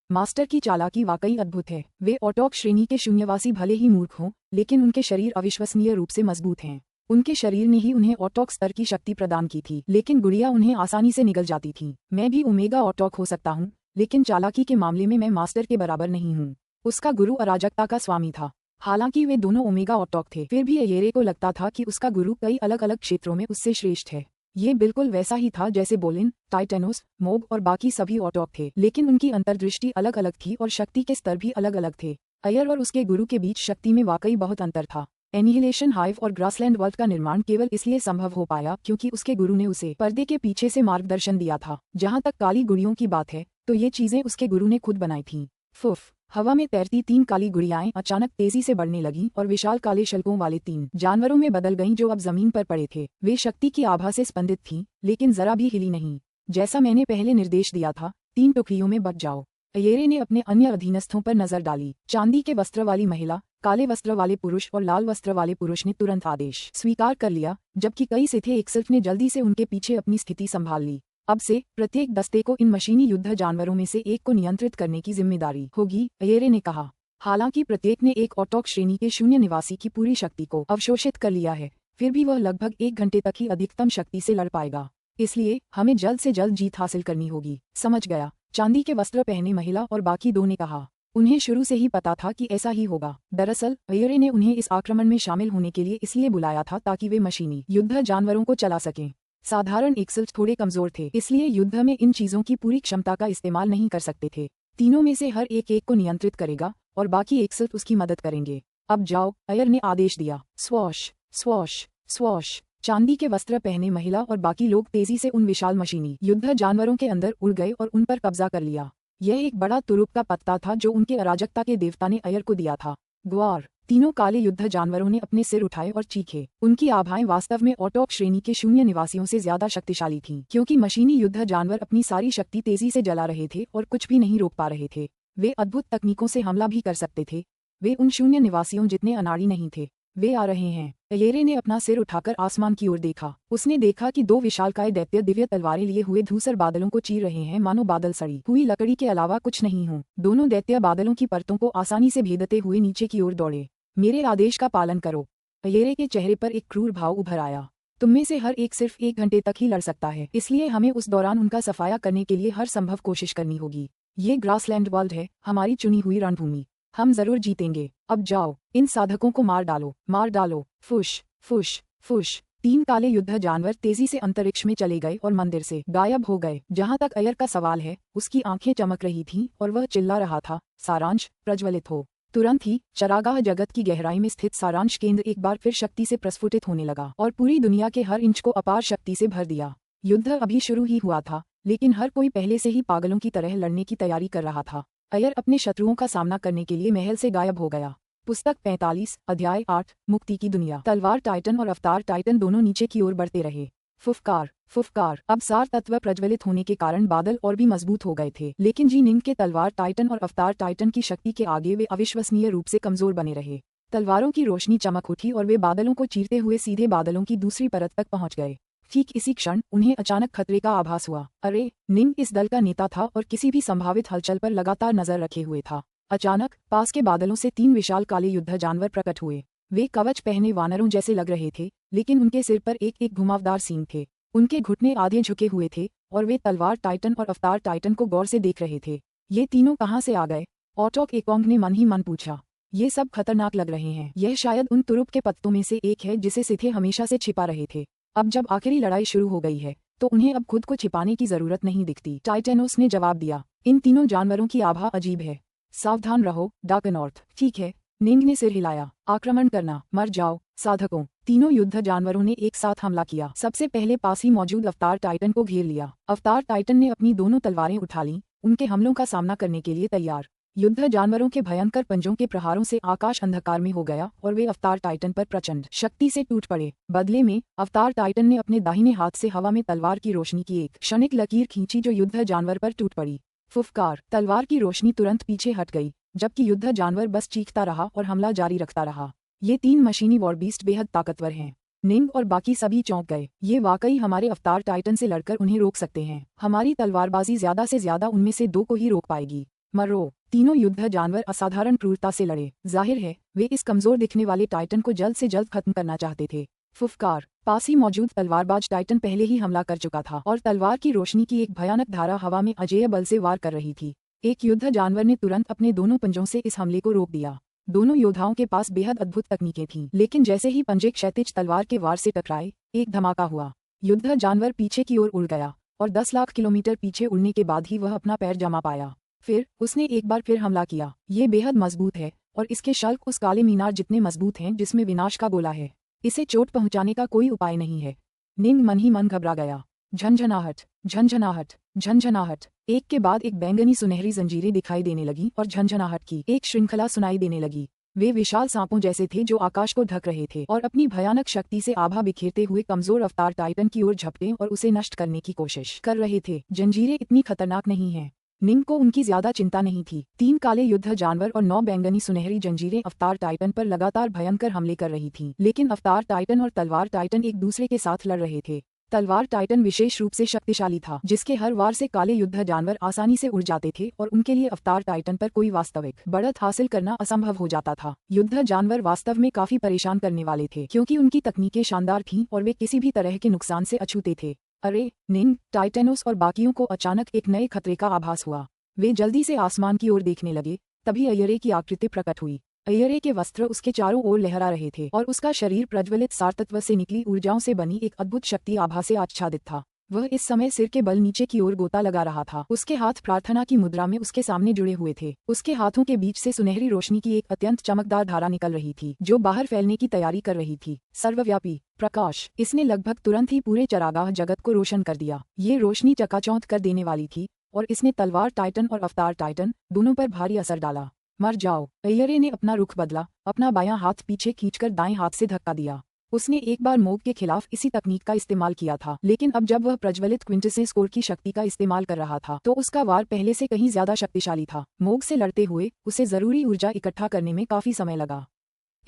मास्टर की चालाकी वाकई अद्भुत है। वे ऑटोक श्रेणी के शून्यवासी भले ही मूर्ख हों, लेकिन उनके शरीर अविश्वसनीय रूप से मजबूत हैं। उनके शरीर ने ही उन्हें ऑटोक स्तर की शक्ति प्रदान की थी, लेकिन गुड़िया उन्हें आसानी से निगल जाती थी। मैं भी ओमेगा ऑटोक हो सकता हूँ, लेकिन चालाकी के मामले में मैं मास्टर के बराबर नहीं हूँ। उसका गुरु अराजकता का स्वामी था। हालांकि वे दोनों ओमेगा ऑटोक थे, फिर भी अयरे को लगता था कि उसका गुरु कई अलग अलग क्षेत्रों में उससे श्रेष्ठ है। ये बिल्कुल वैसा ही था जैसे बोलिन, टाइटेनोस, मोग और बाकी सभी ऑटोक थे, लेकिन उनकी अंतर्दृष्टि अलग अलग थी और शक्ति के स्तर भी अलग अलग थे। अयर और उसके गुरु के बीच शक्ति में वाकई बहुत अंतर था। एनिहिलेशन हाइव और ग्रासलैंड वर्ल्ड का निर्माण केवल इसलिए संभव हो पाया क्योंकि उसके गुरु ने उसे पर्दे के पीछे से मार्गदर्शन दिया था। जहाँ तक काली गुड़ियों की बात है, तो ये चीजें उसके गुरु ने खुद बनाई थीं। फुफ। हवा में तैरती 3 काली गुड़ियाएं अचानक तेजी से बढ़ने लगीं और विशाल काले शल्कों वाले 3 जानवरों में बदल गईं जो अब जमीन पर पड़े थे। वे शक्ति की आभा से स्पंदित थीं, लेकिन जरा भी हिली नहीं। जैसा मैंने पहले निर्देश दिया था, 3 टुकड़ियों में बट जाओ। अय्यरे ने अपने अन्य अधीनस्थों पर नजर डाली। चांदी के वस्त्र वाली महिला, काले वस्त्र वाले पुरुष और लाल वस्त्र वाले पुरुष ने तुरंत आदेश स्वीकार कर लिया, जबकि कई सिथे एकसल्फ ने जल्दी से उनके पीछे अपनी स्थिति संभाल ली। अब से प्रत्येक दस्ते को इन मशीनी युद्ध जानवरों में से एक को नियंत्रित करने की जिम्मेदारी होगी, अय्यरे ने कहा। हालांकि प्रत्येक ने एक ऑटोक श्रेणी के शून्य निवासी की पूरी शक्ति को अवशोषित कर लिया है, फिर भी वह लगभग 1 घंटे तक ही अधिकतम शक्ति से लड़ पाएगा। इसलिए हमें जल्द से जल्द जीत हासिल करनी होगी। समझ गया, चांदी के वस्त्र पहने महिला और बाकी दो ने कहा। उन्हें शुरू से ही पता था कि ऐसा ही होगा। दरअसल अय्यरे ने उन्हें इस आक्रमण में शामिल होने के लिए इसलिए बुलाया था ताकि वे मशीनी युद्ध जानवरों को चला सकें। साधारण एक्सल्फ थोड़े कमजोर थे, इसलिए युद्ध में इन चीजों की पूरी क्षमता का इस्तेमाल नहीं कर सकते थे। तीनों में से हर एक को नियंत्रित करेगा और बाकी एक्सल्फ उसकी मदद करेंगे। अब जाओ, अय्यर ने आदेश दिया। Swash swash swash. चांदी के वस्त्र पहने महिला और बाकी लोग तेजी से उन विशाल मशीनी युद्ध जानवरों के अंदर उड़ गए और उन पर कब्जा कर लिया। यह एक बड़ा तुरुप का पत्ता था जो उनके अराजकता के देवता ने अय्यर को दिया था। ग्वार। तीनों काले युद्ध जानवरों ने अपने सिर उठाए और चीखे। उनकी आभाएं वास्तव में ऑटोक श्रेणी के शून्य निवासियों से ज्यादा शक्तिशाली थीं, क्योंकि मशीनी युद्ध जानवर अपनी सारी शक्ति तेजी से जला रहे थे और कुछ भी नहीं रोक पा रहे थे। वे अद्भुत तकनीकों से हमला भी कर सकते थे। वे उन शून्य निवासियों जितने अनाड़ी नहीं थे। वे आ रहे हैं। अय्यरे ने अपना सिर उठाकर आसमान की ओर देखा। उसने देखा कि 2 विशालकाय दैत्य दिव्य तलवारें लिए हुए धूसर बादलों को चीर रहे हैं, मानो बादल सड़ी हुई लकड़ी के अलावा कुछ नहीं हो। दोनों दैत्य बादलों की परतों को आसानी से भेदते हुए नीचे की ओर दौड़े। मेरे आदेश का पालन करो। अय्यरे के चेहरे पर एक क्रूर भाव उभर आया। तुम में से हर एक सिर्फ 1 घंटे तक ही लड़ सकता है, इसलिए हमें उस दौरान उनका सफाया करने के लिए हर संभव कोशिश करनी होगी। ये ग्रासलैंड वर्ल्ड है, हमारी चुनी हुई रणभूमि। हम जरूर जीतेंगे। अब जाओ, इन साधकों को मार डालो, मार डालो। फुश फुश फुश। 3 काले युद्ध जानवर तेजी से अंतरिक्ष में चले गए और मंदिर से गायब हो गए। जहां तक अय्यर का सवाल है, उसकी आंखें चमक रही थीं और वह चिल्ला रहा था, सारांश प्रज्वलित हो। तुरंत ही चरागाह जगत की गहराई में स्थित सारांश केंद्र एक बार फिर शक्ति से प्रस्फुटित होने लगा और पूरी दुनिया के हर इंच को अपार शक्ति से भर दिया। युद्ध अभी शुरू ही हुआ था, लेकिन हर कोई पहले से ही पागलों की तरह लड़ने की तैयारी कर रहा था। अय्यर अपने शत्रुओं का सामना करने के लिए महल से गायब हो गया। पुस्तक 45, अध्याय 8, मुक्ति की दुनिया। तलवार टाइटन और अवतार टाइटन दोनों नीचे की ओर बढ़ते रहे। फुफकार फुफकार। अब सार तत्व प्रज्वलित होने के कारण बादल और भी मजबूत हो गए थे, लेकिन जी निंग के तलवार टाइटन और अवतार टाइटन की शक्ति के आगे वे अविश्वसनीय रूप से कमजोर बने रहे। तलवारों की रोशनी चमक उठी और वे बादलों को चीरते हुए सीधे बादलों की दूसरी परत तक पहुंच गए। ठीक इसी क्षण उन्हें अचानक खतरे का आभास हुआ। अरे, निंग इस दल का नेता था और किसी भी संभावित हलचल पर लगातार नजर रखे हुए था। अचानक पास के बादलों से 3 विशाल काले युद्ध जानवर प्रकट हुए। वे कवच पहने वानरों जैसे लग रहे थे, लेकिन उनके सिर पर एक एक घुमावदार सींग थे। उनके घुटने आधे झुके हुए थे और वे तलवार टाइटन और अवतार टाइटन को गौर से देख रहे थे। ये तीनों कहाँ से आ गए? ऑटोक एकोंग ने मन ही मन पूछा। ये सब खतरनाक लग रहे हैं। यह शायद उन तुरुप के पत्तों में से एक है जिसे सिथे हमेशा से छिपा रहे थे। अब जब आखिरी लड़ाई शुरू हो गई है, तो उन्हें अब खुद को छिपाने की जरूरत नहीं दिखती। टाइटेनोस ने जवाब दिया। इन तीनों जानवरों की आभा अजीब है। सावधान रहो, डार्कनॉर्थ। ठीक है, निंग ने सिर हिलाया। आक्रमण करना, मर जाओ, साधकों। तीनों युद्ध जानवरों ने एक साथ हमला किया। सबसे पहले पास ही मौजूद अवतार टाइटन को घेर लिया। अवतार टाइटन ने अपनी दोनों तलवारें उठा लीं, उनके हमलों का सामना करने के लिए तैयार। युद्ध जानवरों के भयंकर पंजों के प्रहारों से आकाश अंधकार में हो गया और वे अवतार टाइटन पर प्रचंड शक्ति से टूट पड़े। बदले में अवतार टाइटन ने अपने दाहिने हाथ से हवा में तलवार की रोशनी की एक क्षणिक लकीर खींची जो युद्ध जानवर पर टूट पड़ी। फुफकार। तलवार की रोशनी तुरंत पीछे हट गई, जबकि युद्ध जानवर बस चीखता रहा और हमला जारी रखता रहा। ये 3 मशीनी वॉरबीस्ट बेहद ताकतवर हैं। निंग और बाकी सभी चौंक गए। ये वाकई हमारे अवतार टाइटन से लड़कर उन्हें रोक सकते हैं। हमारी तलवारबाजी ज्यादा से ज्यादा उनमें से 2 को ही रोक पाएगी। मरो। तीनों युद्ध जानवर असाधारण क्रूरता से लड़े। जाहिर है वे इस कमजोर दिखने वाले टाइटन को जल्द से जल्द खत्म करना चाहते थे। फुफकार। पास ही मौजूद तलवारबाज टाइटन पहले ही हमला कर चुका था और तलवार की रोशनी की एक भयानक धारा हवा में अजेय बल से वार कर रही थी। एक युद्ध जानवर ने तुरंत अपने दोनों पंजों से इस हमले को रोक दिया। दोनों योद्धाओं के पास बेहद अद्भुत तकनीकें थीं, लेकिन जैसे ही पंजे क्षैतिज तलवार के वार से टकराए, एक धमाका हुआ। युद्ध जानवर पीछे की ओर उड़ गया और 10 लाख किलोमीटर पीछे उड़ने के बाद ही वह अपना पैर जमा पाया। फिर उसने एक बार फिर हमला किया। ये बेहद मजबूत है और इसके शल्क उस काले मीनार जितने मजबूत हैं जिसमें विनाश का गोला है। इसे चोट पहुंचाने का कोई उपाय नहीं है। निंग मन ही मन घबरा गया। झंझनाहट, झंझनाहट, झंझनाहट। एक के बाद एक बैंगनी सुनहरी जंजीरें दिखाई देने लगी और झंझनाहट की एक श्रृंखला सुनाई देने लगी। वे विशाल सांपों जैसे थे जो आकाश को ढक रहे थे और अपनी भयानक शक्ति से आभा बिखेरते हुए कमजोर अवतार टाइटन की ओर झपटे और उसे नष्ट करने की कोशिश कर रहे थे। जंजीरें इतनी खतरनाक नहीं हैं, निंग को उनकी ज्यादा चिंता नहीं थी। 3 काले युद्ध जानवर और 9 बैंगनी सुनहरी जंजीरें अवतार टाइटन पर लगातार भयंकर हमले कर रही थीं, लेकिन अवतार टाइटन और तलवार टाइटन एक दूसरे के साथ लड़ रहे थे। तलवार टाइटन विशेष रूप से शक्तिशाली था, जिसके हर वार से काले युद्ध जानवर आसानी से उड़ जाते थे और उनके लिए अवतार टाइटन पर कोई वास्तविक बढ़त हासिल करना असंभव हो जाता था। युद्ध जानवर वास्तव में काफी परेशान करने वाले थे, क्योंकि उनकी तकनीकें शानदार थीं और वे किसी भी तरह के नुकसान से अछूते थे। अरे, निंग, टाइटेनोस और बाकियों को अचानक एक नए खतरे का आभास हुआ। वे जल्दी से आसमान की ओर देखने लगे। तभी अय्यरे की आकृति प्रकट हुई। अय्यरे के वस्त्र उसके चारों ओर लहरा रहे थे और उसका शरीर प्रज्वलित सारतत्व से निकली ऊर्जाओं से बनी एक अद्भुत शक्ति आभा से आच्छादित था। वह इस समय सिर के बल नीचे की ओर गोता लगा रहा था। उसके हाथ प्रार्थना की मुद्रा में उसके सामने जुड़े हुए थे। उसके हाथों के बीच से सुनहरी रोशनी की एक अत्यंत चमकदार धारा निकल रही थी, जो बाहर फैलने की तैयारी कर रही थी। सर्वव्यापी प्रकाश। इसने लगभग तुरंत ही पूरे चरागाह जगत को रोशन कर दिया। ये रोशनी चकाचौंध कर देने वाली थी और इसने तलवार टाइटन और अवतार टाइटन दोनों पर भारी असर डाला। मर जाओ। अय्यरे ने अपना रुख बदला, अपना बायां हाथ पीछे खींचकर दाएं हाथ से धक्का दिया। उसने एक बार मोग के खिलाफ इसी तकनीक का इस्तेमाल किया था, लेकिन अब जब वह प्रज्वलित क्विंटेसेंस कोर की शक्ति का इस्तेमाल कर रहा था तो उसका वार पहले से कहीं ज्यादा शक्तिशाली था। मोग से लड़ते हुए उसे जरूरी ऊर्जा इकट्ठा करने में काफी समय लगा।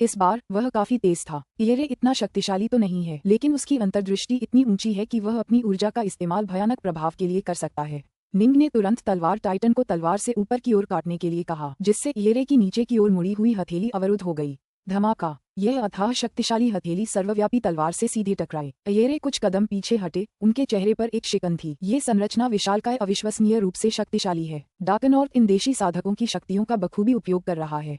इस बार वह काफी तेज था। अय्यरे इतना शक्तिशाली तो नहीं है, लेकिन उसकी अंतर्दृष्टि इतनी ऊंची है कि वह अपनी ऊर्जा का इस्तेमाल भयानक प्रभाव के लिए कर सकता है। निंग ने तुरंत तलवार टाइटन को तलवार से ऊपर की ओर काटने के लिए कहा, जिससे अय्यरे की नीचे की ओर मुड़ी हुई हथेली अवरुद्ध हो गई। धमाका। यह अथाह शक्तिशाली हथेली सर्वव्यापी तलवार से सीधे टकराए। अय्यरे कुछ कदम पीछे हटे। उनके चेहरे पर एक शिकन थी। ये संरचना विशालकाय अविश्वसनीय रूप से शक्तिशाली है। डार्कनॉर्थ इन देशी साधकों की शक्तियों का बखूबी उपयोग कर रहा है।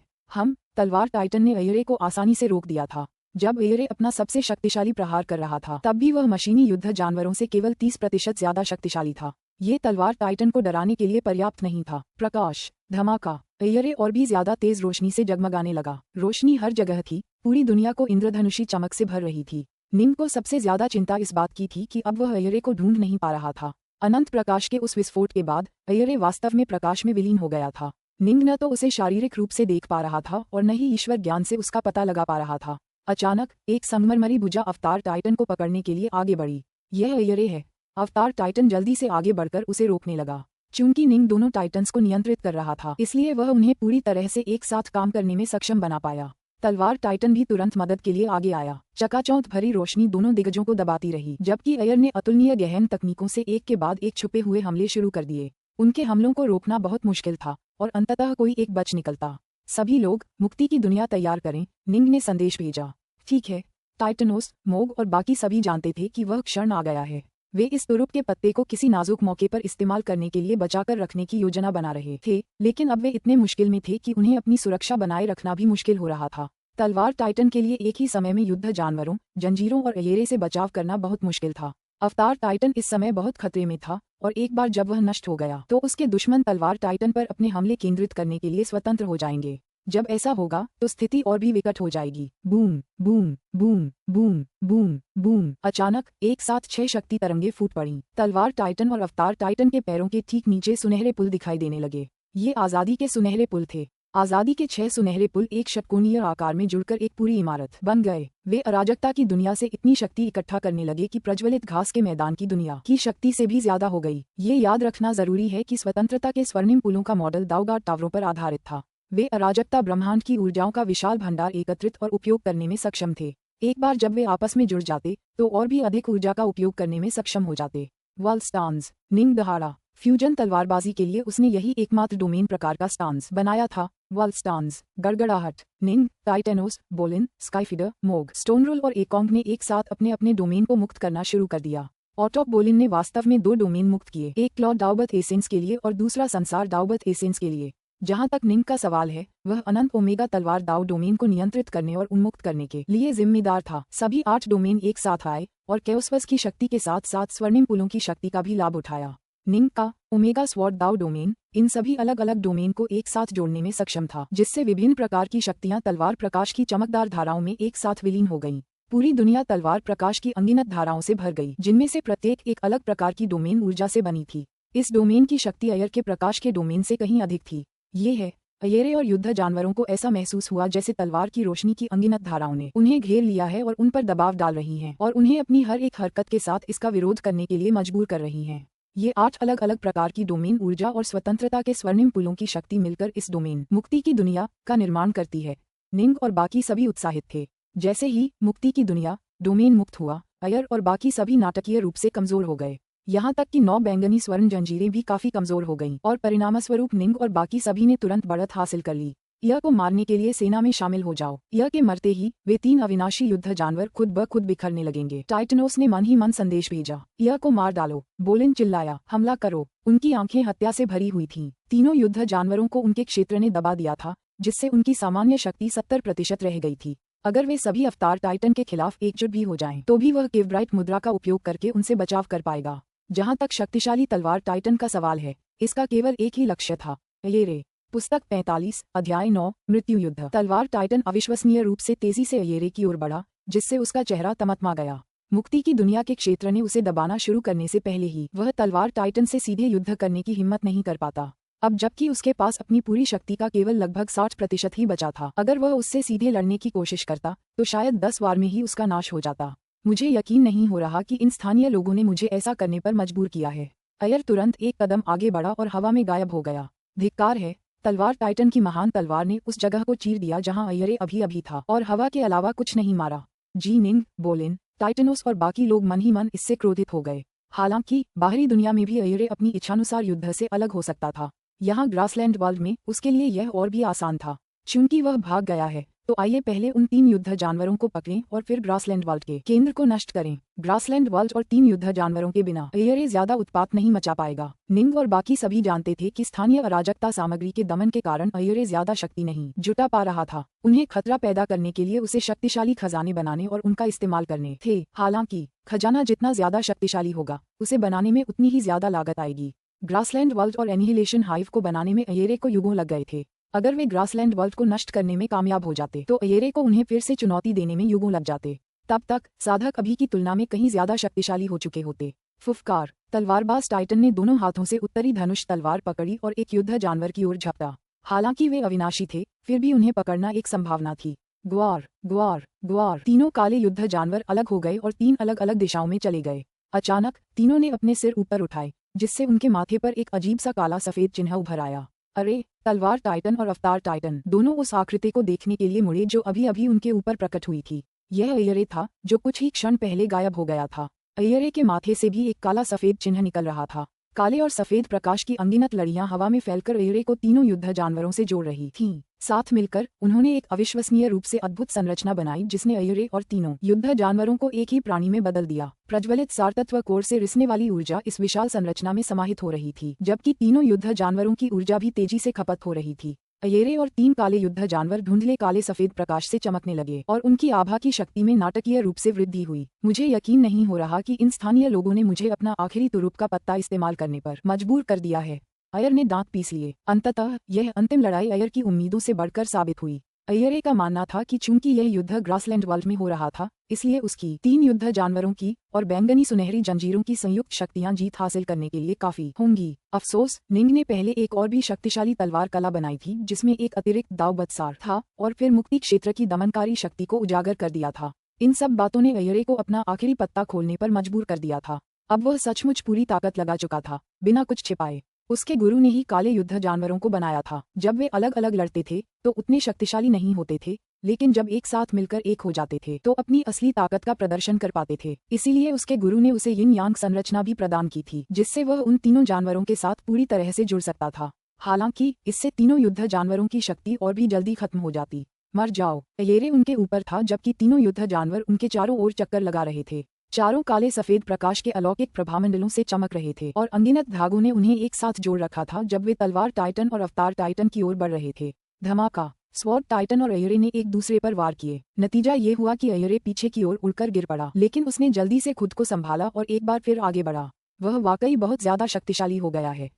तलवार टाइटन ने अय्यरे को आसानी से रोक दिया था। जब अय्यरे अपना सबसे शक्तिशाली प्रहार कर रहा था, तब भी वह मशीनी युद्ध जानवरों से केवल 30% ज्यादा शक्तिशाली था। ये तलवार टाइटन को डराने के लिए पर्याप्त नहीं था। प्रकाश। धमाका। अय्यरे और भी ज्यादा तेज रोशनी से जगमगाने लगा। रोशनी हर जगह थी। पूरी दुनिया को इंद्रधनुषी चमक से भर रही थी। निंग को सबसे ज्यादा चिंता इस बात की थी कि अब वह अय्यरे को ढूंढ नहीं पा रहा था। अनंत प्रकाश के उस विस्फोट के बाद अय्यरे वास्तव में प्रकाश में विलीन हो गया था। निंग न तो उसे शारीरिक रूप से देख पा रहा था और न ही ईश्वर ज्ञान से उसका पता लगा पा रहा था। अचानक एक संगमरमरी भुजा अवतार टाइटन को पकड़ने के लिए आगे बढ़ी। यह अय्यरे है। अवतार टाइटन जल्दी से आगे बढ़कर उसे रोकने लगा। चूंकि निंग दोनों टाइटन्स को नियंत्रित कर रहा था, इसलिए वह उन्हें पूरी तरह से एक साथ काम करने में सक्षम बना पाया। तलवार टाइटन भी तुरंत मदद के लिए आगे आया। चकाचौंध भरी रोशनी दोनों दिग्गजों को दबाती रही, जबकि अय्यर ने अतुलनीय गहन तकनीकों से एक के बाद एक छुपे हुए हमले शुरू कर दिए। उनके हमलों को रोकना बहुत मुश्किल था और अंततः कोई एक बच निकलता। सभी लोग मुक्ति की दुनिया तैयार करें, निंग ने संदेश भेजा। ठीक है। टाइटनोस, मोग और बाकी सभी जानते थे कि वह क्षण आ गया है। वे इस तुरुप के पत्ते को किसी नाजुक मौके पर इस्तेमाल करने के लिए बचाकर रखने की योजना बना रहे थे, लेकिन अब वे इतने मुश्किल में थे कि उन्हें अपनी सुरक्षा बनाए रखना भी मुश्किल हो रहा था। तलवार टाइटन के लिए एक ही समय में युद्ध जानवरों, जंजीरों और अय्यरे से बचाव करना बहुत मुश्किल था। अवतार टाइटन इस समय बहुत खतरे में था और एक बार जब वह नष्ट हो गया तो उसके दुश्मन तलवार टाइटन पर अपने हमले केंद्रित करने के लिए स्वतंत्र हो जाएंगे। जब ऐसा होगा तो स्थिति और भी विकट हो जाएगी। Boom boom boom boom boom boom. अचानक एक साथ 6 शक्ति तरंगे फूट पड़ी। तलवार टाइटन और अवतार टाइटन के पैरों के ठीक नीचे सुनहरे पुल दिखाई देने लगे। ये आजादी के सुनहरे पुल थे। आजादी के 6 सुनहरे पुल एक षटकोणीय आकार में जुड़कर एक पूरी इमारत बन गए। वे अराजकता की दुनिया से इतनी शक्ति इकट्ठा करने लगे कि प्रज्वलित घास के मैदान की दुनिया की शक्ति से भी ज्यादा हो गई। ये याद रखना जरूरी है कि स्वतंत्रता के स्वर्णिम पुलों का मॉडल दाउगार्ड टावरों पर आधारित था। वे अराजकता ब्रह्मांड की ऊर्जाओं का विशाल भंडार एकत्रित और उपयोग करने में सक्षम थे। एक बार जब वे आपस में जुड़ जाते तो और भी अधिक ऊर्जा का उपयोग करने में सक्षम हो जाते। World stance. निंग दहाड़ा। फ्यूजन तलवारबाजी के लिए उसने यही एकमात्र डोमेन प्रकार का स्टांस बनाया था। World stance. गड़गड़ाहट। निंग, टाइटेनोस, बोलिन, स्काईफिडर, मोग, स्टोनरोल और एकोंग ने एक साथ अपने अपने डोमेन को मुक्त करना शुरू कर दिया। ऑटॉप बोलिन ने वास्तव में 2 डोमेन मुक्त किए, एक क्लॉड डाउबथ एसेंस के लिए और दूसरा संसार डाउबथ एसेंस के लिए। जहां तक निंग का सवाल है, वह अनंत ओमेगा तलवार दाउ डोमेन को नियंत्रित करने और उन्मुक्त करने के लिए जिम्मेदार था। सभी 8 डोमेन एक साथ आए और केओसवस की शक्ति के साथ साथ स्वर्णिम पुलों की शक्ति का भी लाभ उठाया। निंग का ओमेगा स्वॉर्ड दाउ डोमेन इन सभी अलग अलग डोमेन को एक साथ जोड़ने में सक्षम था, जिससे विभिन्न प्रकार की शक्तियां तलवार प्रकाश की चमकदार धाराओं में एक साथ विलीन हो गईं। पूरी दुनिया तलवार प्रकाश की अनगिनत धाराओं से भर गई, जिनमें से प्रत्येक एक अलग प्रकार की डोमेन ऊर्जा से बनी थी। इस डोमेन की शक्ति अय्यर के प्रकाश के डोमेन से कहीं अधिक थी। ये है अय्यरे और युद्ध जानवरों को ऐसा महसूस हुआ जैसे तलवार की रोशनी की अनगिनत धाराओं ने उन्हें घेर लिया है और उन पर दबाव डाल रही हैं और उन्हें अपनी हर एक हरकत के साथ इसका विरोध करने के लिए मजबूर कर रही हैं। ये 8 अलग अलग प्रकार की डोमेन ऊर्जा और स्वतंत्रता के स्वर्णिम पुलों की शक्ति मिलकर इस डोमेन मुक्ति की दुनिया का निर्माण करती है। निंग और बाकी सभी उत्साहित थे। जैसे ही मुक्ति की दुनिया डोमेन मुक्त हुआ, अयर और बाकी सभी नाटकीय रूप से कमजोर हो गए। यहाँ तक कि 9 बैंगनी स्वर्ण जंजीरें भी काफी कमजोर हो गईं और परिणामस्वरूप निंग और बाकी सभी ने तुरंत बढ़त हासिल कर ली। यह को मारने के लिए सेना में शामिल हो जाओ। यह के मरते ही वे 3 अविनाशी युद्ध जानवर खुद ब खुद बिखरने लगेंगे। टाइटनोस ने मन ही मन संदेश भेजा, यह को मार डालो। बोलिन चिल्लाया, हमला करो। उनकी आंखें हत्या से भरी हुई थीं। तीनों युद्ध जानवरों को उनके क्षेत्र ने दबा दिया था, जिससे उनकी सामान्य शक्ति 70% रह गई थी। अगर वे सभी अवतार टाइटन के खिलाफ एकजुट भी हो जाएं, तो भी वह केवब्राइट मुद्रा का उपयोग करके उनसे बचाव कर पाएगा। जहां तक शक्तिशाली तलवार टाइटन का सवाल है, इसका केवल एक ही लक्ष्य था, अयेरे। पुस्तक 45, अध्याय 9, मृत्यु युद्ध। तलवार टाइटन अविश्वसनीय रूप से तेजी से अयेरे की ओर बढ़ा, जिससे उसका चेहरा तमतमा गया। मुक्ति की दुनिया के क्षेत्र ने उसे दबाना शुरू करने से पहले ही वह तलवार टाइटन से सीधे युद्ध करने की हिम्मत नहीं कर पाता। अब जबकि उसके पास अपनी पूरी शक्ति का केवल लगभग 60% ही बचा था, अगर वह उससे सीधे लड़ने की कोशिश करता तो शायद 10 वार में ही उसका नाश हो जाता। मुझे यकीन नहीं हो रहा कि इन स्थानीय लोगों ने मुझे ऐसा करने पर मजबूर किया है। अयर तुरंत एक कदम आगे बढ़ा और हवा में गायब हो गया। धिक्कार है। तलवार टाइटन की महान तलवार ने उस जगह को चीर दिया जहां अयरे अभी था और हवा के अलावा कुछ नहीं मारा। जी निंग, बोलिन, टाइटनोस और बाकी लोग मन ही मन इससे क्रोधित हो गए। हालांकि बाहरी दुनिया में भी अयरे अपनी इच्छानुसार युद्ध से अलग हो सकता था। यहाँ ग्रासलैंड वर्ल्ड में उसके लिए यह और भी आसान था। चूंकि वह भाग गया है, तो आइए पहले उन 3 युद्ध जानवरों को पकड़ें और फिर ग्रासलैंड वर्ल्ड के केंद्र को नष्ट करें। ग्रासलैंड वर्ल्ड और 3 युद्ध जानवरों के बिना अयरे ज्यादा उत्पात नहीं मचा पाएगा। निंग और बाकी सभी जानते थे कि स्थानीय अराजकता सामग्री के दमन के कारण अयरे ज्यादा शक्ति नहीं जुटा पा रहा था। उन्हें खतरा पैदा करने के लिए उसे शक्तिशाली खजाने बनाने और उनका इस्तेमाल करने थे। हालांकि खजाना जितना ज्यादा शक्तिशाली होगा, उसे बनाने में उतनी ही ज्यादा लागत आएगी। ग्रासलैंड वर्ल्ड और एनिहिलेशन हाइव को बनाने में अयरे को युगों लग गए थे। अगर वे ग्रासलैंड वर्ल्ड को नष्ट करने में कामयाब हो जाते, तो अयरे को उन्हें फिर से चुनौती देने में युगों लग जाते। तब तक साधक अभी की तुलना में कहीं ज्यादा शक्तिशाली हो चुके होते। फुफकार। तलवारबाज टाइटन ने दोनों हाथों से उत्तरी धनुष तलवार पकड़ी और एक युद्ध जानवर की ओर झपटा। हालांकि वे अविनाशी थे, फिर भी उन्हें पकड़ना एक संभावना थी। ग्वार, ग्वार, ग्वार। तीनों काले युद्ध जानवर अलग हो गए और 3 अलग अलग दिशाओं में चले गए। अचानक तीनों ने अपने सिर ऊपर उठाए, जिससे उनके माथे पर एक अजीब सा काला सफेद चिन्ह उभर आया। अरे! तलवार टाइटन और अवतार टाइटन दोनों उस आकृति को देखने के लिए मुड़े जो अभी अभी उनके ऊपर प्रकट हुई थी। यह अयरे था, जो कुछ ही क्षण पहले गायब हो गया था। अयरे के माथे से भी एक काला सफेद चिन्ह निकल रहा था। काले और सफेद प्रकाश की अनगिनत लड़ियां हवा में फैलकर अयरे को तीनों युद्ध जानवरों से जोड़ रही थीं। साथ मिलकर उन्होंने एक अविश्वसनीय रूप से अद्भुत संरचना बनाई, जिसने अयरे और तीनों युद्ध जानवरों को एक ही प्राणी में बदल दिया। प्रज्वलित सारतत्व कोर से रिसने वाली ऊर्जा इस विशाल संरचना में समाहित हो रही थी, जबकि तीनों युद्ध जानवरों की ऊर्जा भी तेजी से खपत हो रही थी। अयरे और 3 काले युद्ध जानवर धुंधले काले सफेद प्रकाश से चमकने लगे और उनकी आभा की शक्ति में नाटकीय रूप से वृद्धि हुई। मुझे यकीन नहीं हो रहा कि इन स्थानीय लोगों ने मुझे अपना आखिरी तुरुप का पत्ता इस्तेमाल करने पर मजबूर कर दिया है। अयर ने दांत पीस लिए। अंततः यह अंतिम लड़ाई अयर की उम्मीदों से बढ़कर साबित हुई। अयरे का मानना था कि चूंकि यह युद्ध ग्रासलैंड वर्ल्ड में हो रहा था, इसलिए उसकी 3 युद्ध जानवरों की और बैंगनी सुनहरी जंजीरों की संयुक्त शक्तियां जीत हासिल करने के लिए काफी होंगी। अफसोस, निंग ने पहले एक और भी शक्तिशाली तलवार कला बनाई थी, जिसमें एक अतिरिक्त दाव बदसार था और फिर मुक्ति क्षेत्र की दमनकारी शक्ति को उजागर कर दिया था। इन सब बातों ने अयरे को अपना आखिरी पत्ता खोलने पर मजबूर कर दिया था। अब वह सचमुच पूरी ताकत लगा चुका था, बिना कुछ छिपाए। उसके गुरु ने ही काले युद्ध जानवरों को बनाया था। जब वे अलग अलग लड़ते थे तो उतने शक्तिशाली नहीं होते थे, लेकिन जब एक साथ मिलकर एक हो जाते थे तो अपनी असली ताकत का प्रदर्शन कर पाते थे। इसीलिए उसके गुरु ने उसे यिन यांग संरचना भी प्रदान की थी, जिससे वह उन तीनों जानवरों के साथ पूरी तरह से जुड़ सकता था। हालांकि इससे तीनों युद्ध जानवरों की शक्ति और भी जल्दी खत्म हो जाती। मर जाओ। अयरे उनके ऊपर था, जबकि तीनों युद्ध जानवर उनके चारों ओर चक्कर लगा रहे थे। चारों काले सफेद प्रकाश के अलौकिक प्रभामंडलों से चमक रहे थे और अनगिनत धागों ने उन्हें एक साथ जोड़ रखा था जब वे तलवार टाइटन और अवतार टाइटन की ओर बढ़ रहे थे। धमाका। स्वॉर्ड टाइटन और अयरे ने एक दूसरे पर वार किए। नतीजा ये हुआ कि अयरे पीछे की ओर उड़कर गिर पड़ा, लेकिन उसने जल्दी से खुद को संभाला और एक बार फिर आगे बढ़ा। वह वाकई बहुत ज्यादा शक्तिशाली हो गया है।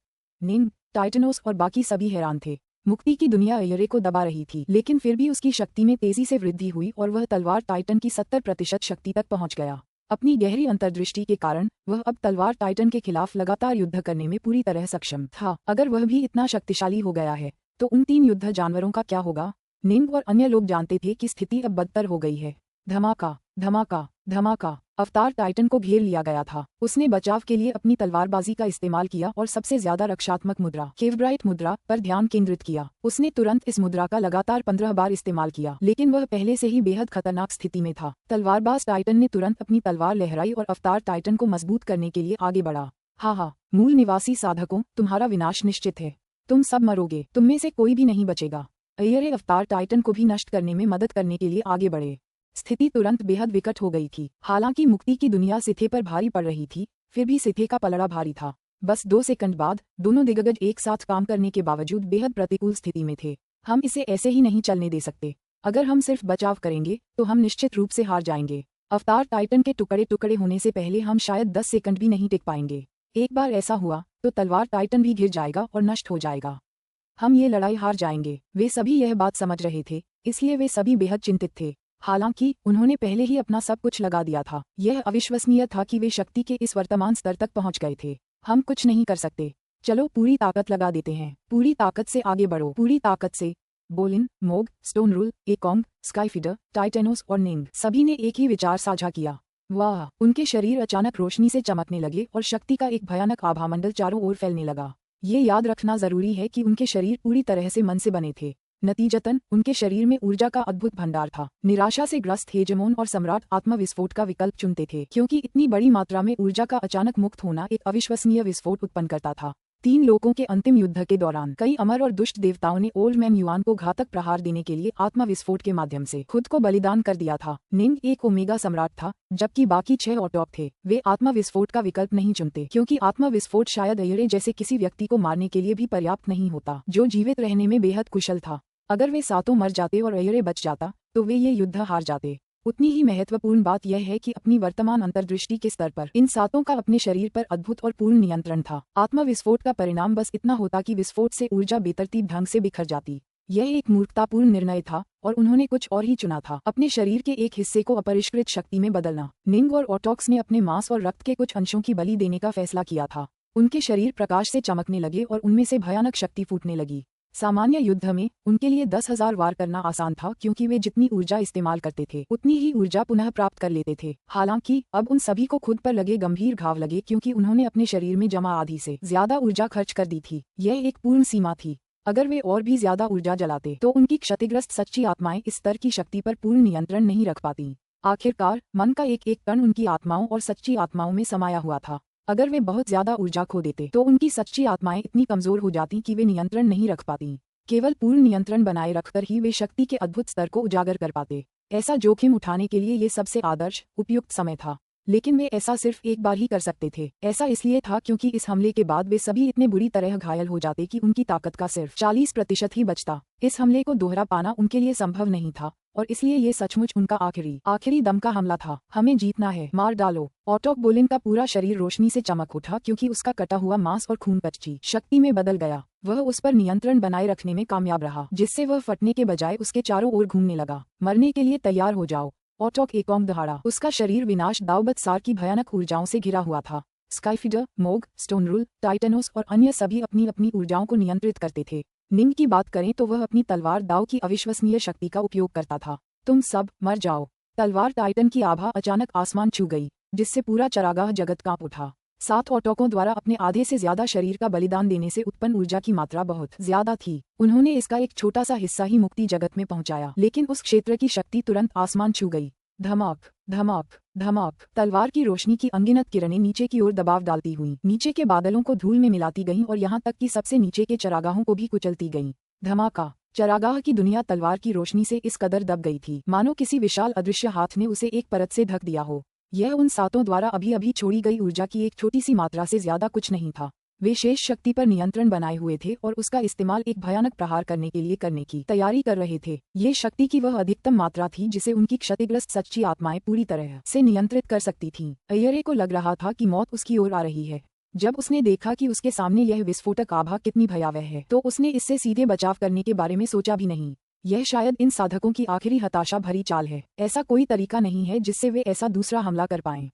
निंग, टाइटनोस और बाकी सभी हैरान थे। मुक्ति की दुनिया अयरे को दबा रही थी, लेकिन फिर भी उसकी शक्ति में तेजी से वृद्धि हुई और वह तलवार टाइटन की 70% शक्ति तक पहुंच गया। अपनी गहरी अंतर्दृष्टि के कारण वह अब तलवार टाइटन के खिलाफ लगातार युद्ध करने में पूरी तरह सक्षम था। अगर वह भी इतना शक्तिशाली हो गया है, तो उन 3 युद्ध जानवरों का क्या होगा? निंग और अन्य लोग जानते थे कि स्थिति अब बदतर हो गई है। धमाका धमाका धमाका। अवतार टाइटन को घेर लिया गया था। उसने बचाव के लिए अपनी तलवारबाजी का इस्तेमाल किया और सबसे ज्यादा रक्षात्मक मुद्रा केवब्राइट मुद्रा पर ध्यान केंद्रित किया। उसने तुरंत इस मुद्रा का लगातार 15 बार इस्तेमाल किया, लेकिन वह पहले से ही बेहद खतरनाक स्थिति में था। तलवारबाज टाइटन ने तुरंत अपनी तलवार लहराई और अवतार टाइटन को मजबूत करने के लिए आगे बढ़ा। हा, मूल निवासी साधकों, तुम्हारा विनाश निश्चित है। तुम सब मरोगे, तुम में से कोई भी नहीं बचेगा। अय्यरे अवतार टाइटन को भी नष्ट करने में मदद करने के लिए आगे बढ़े। स्थिति तुरंत बेहद विकट हो गई थी। हालांकि मुक्ति की दुनिया सिथे पर भारी पड़ रही थी, फिर भी सिथे का पलड़ा भारी था। बस 2 सेकंड बाद दोनों दिग्गज एक साथ काम करने के बावजूद बेहद प्रतिकूल स्थिति में थे। हम इसे ऐसे ही नहीं चलने दे सकते। अगर हम सिर्फ बचाव करेंगे तो हम निश्चित रूप से हार जाएंगे। अवतार टाइटन के टुकड़े टुकड़े होने से पहले हम शायद 10 सेकंड भी नहीं टिक पाएंगे। एक बार ऐसा हुआ तो तलवार टाइटन भी गिर जाएगा और नष्ट हो जाएगा। हम ये लड़ाई हार जाएंगे। वे सभी यह बात समझ रहे थे, इसलिए वे सभी बेहद चिंतित थे। हालांकि उन्होंने पहले ही अपना सब कुछ लगा दिया था। यह अविश्वसनीय था कि वे शक्ति के इस वर्तमान स्तर तक पहुंच गए थे। हम कुछ नहीं कर सकते। चलो पूरी ताकत लगा देते हैं। पूरी ताकत से आगे बढ़ो, पूरी ताकत से। बोलिन, मोग, स्टोन रूल, एकोंग, स्काईफीडर, टाइटेनोस और निंग सभी ने एक ही विचार साझा किया। वाह! उनके शरीर अचानक रोशनी से चमकने लगे और शक्ति का एक भयानक आभामंडल चारों ओर फैलने लगा। ये याद रखना जरूरी है कि उनके शरीर पूरी तरह से मन से बने थे। नतीजतन उनके शरीर में ऊर्जा का अद्भुत भंडार था। निराशा से ग्रस्त हेजेमोन और सम्राट आत्मविस्फोट का विकल्प चुनते थे, क्योंकि इतनी बड़ी मात्रा में ऊर्जा का अचानक मुक्त होना एक अविश्वसनीय विस्फोट उत्पन्न करता था। 3 लोगों के अंतिम युद्ध के दौरान कई अमर और दुष्ट देवताओं ने ओल्ड मैन युआन को घातक प्रहार देने के लिए आत्मविस्फोट के माध्यम से खुद को बलिदान कर दिया था। निंग एक ओमेगा सम्राट था, जबकि बाकी 6 ऑटोक थे। वे आत्मविस्फोट का विकल्प नहीं चुनते, क्योंकि आत्मविस्फोट शायद अय्यरे जैसे किसी व्यक्ति को मारने के लिए भी पर्याप्त नहीं होता, जो जीवित रहने में बेहद कुशल था। अगर वे सातों मर जाते और अय्यरे बच जाता तो वे ये युद्ध हार जाते। उतनी ही महत्वपूर्ण बात यह है कि अपनी वर्तमान अंतर्दृष्टि के स्तर पर इन सातों का अपने शरीर पर अद्भुत और पूर्ण नियंत्रण था। आत्मविस्फोट का परिणाम बस इतना होता कि विस्फोट से ऊर्जा बेतरतीब ढंग से बिखर जाती। यह एक मूर्खतापूर्ण निर्णय था और उन्होंने कुछ और ही चुना था, अपने शरीर के एक हिस्से को अपरिष्कृत शक्ति में बदलना। निंग और ऑटोक्स ने अपने मांस और रक्त के कुछ अंशों की बलि देने का फैसला किया था। उनके शरीर प्रकाश से चमकने लगे और उनमें से भयानक शक्ति फूटने लगी। सामान्य युद्ध में उनके लिए 10,000 वार करना आसान था, क्योंकि वे जितनी ऊर्जा इस्तेमाल करते थे उतनी ही ऊर्जा पुनः प्राप्त कर लेते थे। हालांकि अब उन सभी को खुद पर लगे गंभीर घाव लगे, क्योंकि उन्होंने अपने शरीर में जमा आधी से ज्यादा ऊर्जा खर्च कर दी थी। यह एक पूर्ण सीमा थी। अगर वे और भी ज्यादा ऊर्जा जलाते तो उनकी क्षतिग्रस्त सच्ची आत्माएं इस स्तर की शक्ति पर पूर्ण नियंत्रण नहीं रख पाती। आखिरकार मन का एक एक कण उनकी आत्माओं और सच्ची आत्माओं में समाया हुआ था। अगर वे बहुत ज्यादा ऊर्जा खो देते तो उनकी सच्ची आत्माएं इतनी कमजोर हो जाती कि वे नियंत्रण नहीं रख पाती। केवल पूर्ण नियंत्रण बनाए रखकर ही वे शक्ति के अद्भुत स्तर को उजागर कर पाते। ऐसा जोखिम उठाने के लिए ये सबसे आदर्श उपयुक्त समय था, लेकिन वे ऐसा सिर्फ एक बार ही कर सकते थे। ऐसा इसलिए था क्योंकि इस हमले के बाद वे सभी इतने बुरी तरह घायल हो जाते कि उनकी ताकत का सिर्फ 40% ही बचता। इस हमले को दोहरा पाना उनके लिए संभव नहीं था और इसलिए ये सचमुच उनका आखिरी दम का हमला था। हमें जीतना है, मार डालो। ऑटोक बोलिन का पूरा शरीर रोशनी से चमक उठा, क्योंकि उसका कटा हुआ मांस और खून कच्ची शक्ति में बदल गया। वह उस पर नियंत्रण बनाए रखने में कामयाब रहा, जिससे वह फटने के बजाय उसके चारों ओर घूमने लगा। मरने के लिए तैयार हो जाओ। ऑटोक एकोंग दहाड़ा। उसका शरीर विनाश दावबत्सार की भयानक ऊर्जाओं से घिरा हुआ था। स्काईफीडर, मोग, स्टोन रूल, टाइटेनोस और अन्य सभी अपनी अपनी ऊर्जाओं को नियंत्रित करते थे। निंग की बात करें तो वह अपनी तलवार दाव की अविश्वसनीय शक्ति का उपयोग करता था। तुम सब मर जाओ। तलवार टाइटन की आभा अचानक आसमान छू गई, जिससे पूरा चरागाह जगत कांप उठा। 7 ऑटोकों द्वारा अपने आधे से ज्यादा शरीर का बलिदान देने से उत्पन्न ऊर्जा की मात्रा बहुत ज्यादा थी। उन्होंने इसका एक छोटा सा हिस्सा ही मुक्ति जगत में पहुंचाया, लेकिन उस क्षेत्र की शक्ति तुरंत आसमान छू गई। धमाक धमाक धमाक। तलवार की रोशनी की अनगिनत किरणें नीचे की ओर दबाव डालती हुईं नीचे के बादलों को धूल में मिलाती गईं और यहाँ तक कि सबसे नीचे के चरागाहों को भी कुचलती गईं। धमाका। चरागाह की दुनिया तलवार की रोशनी से इस कदर दब गई थी, मानो किसी विशाल अदृश्य हाथ ने उसे एक परत से ढक दिया हो। यह उन 7 द्वारा अभी अभी छोड़ी गई ऊर्जा की एक छोटी सी मात्रा से ज्यादा कुछ नहीं था। वे शेष शक्ति पर नियंत्रण बनाए हुए थे और उसका इस्तेमाल एक भयानक प्रहार करने के लिए करने की तैयारी कर रहे थे। ये शक्ति की वह अधिकतम मात्रा थी जिसे उनकी क्षतिग्रस्त सच्ची आत्माएं पूरी तरह से नियंत्रित कर सकती थीं। अय्यरे को लग रहा था कि मौत उसकी ओर आ रही है। जब उसने देखा कि उसके सामने यह विस्फोटक आभा कितनी भयावह है, तो उसने इससे सीधे बचाव करने के बारे में सोचा भी नहीं। यह शायद इन साधकों की आखिरी हताशा भरी चाल है। ऐसा कोई तरीका नहीं है जिससे वे ऐसा दूसरा हमला कर पाएं।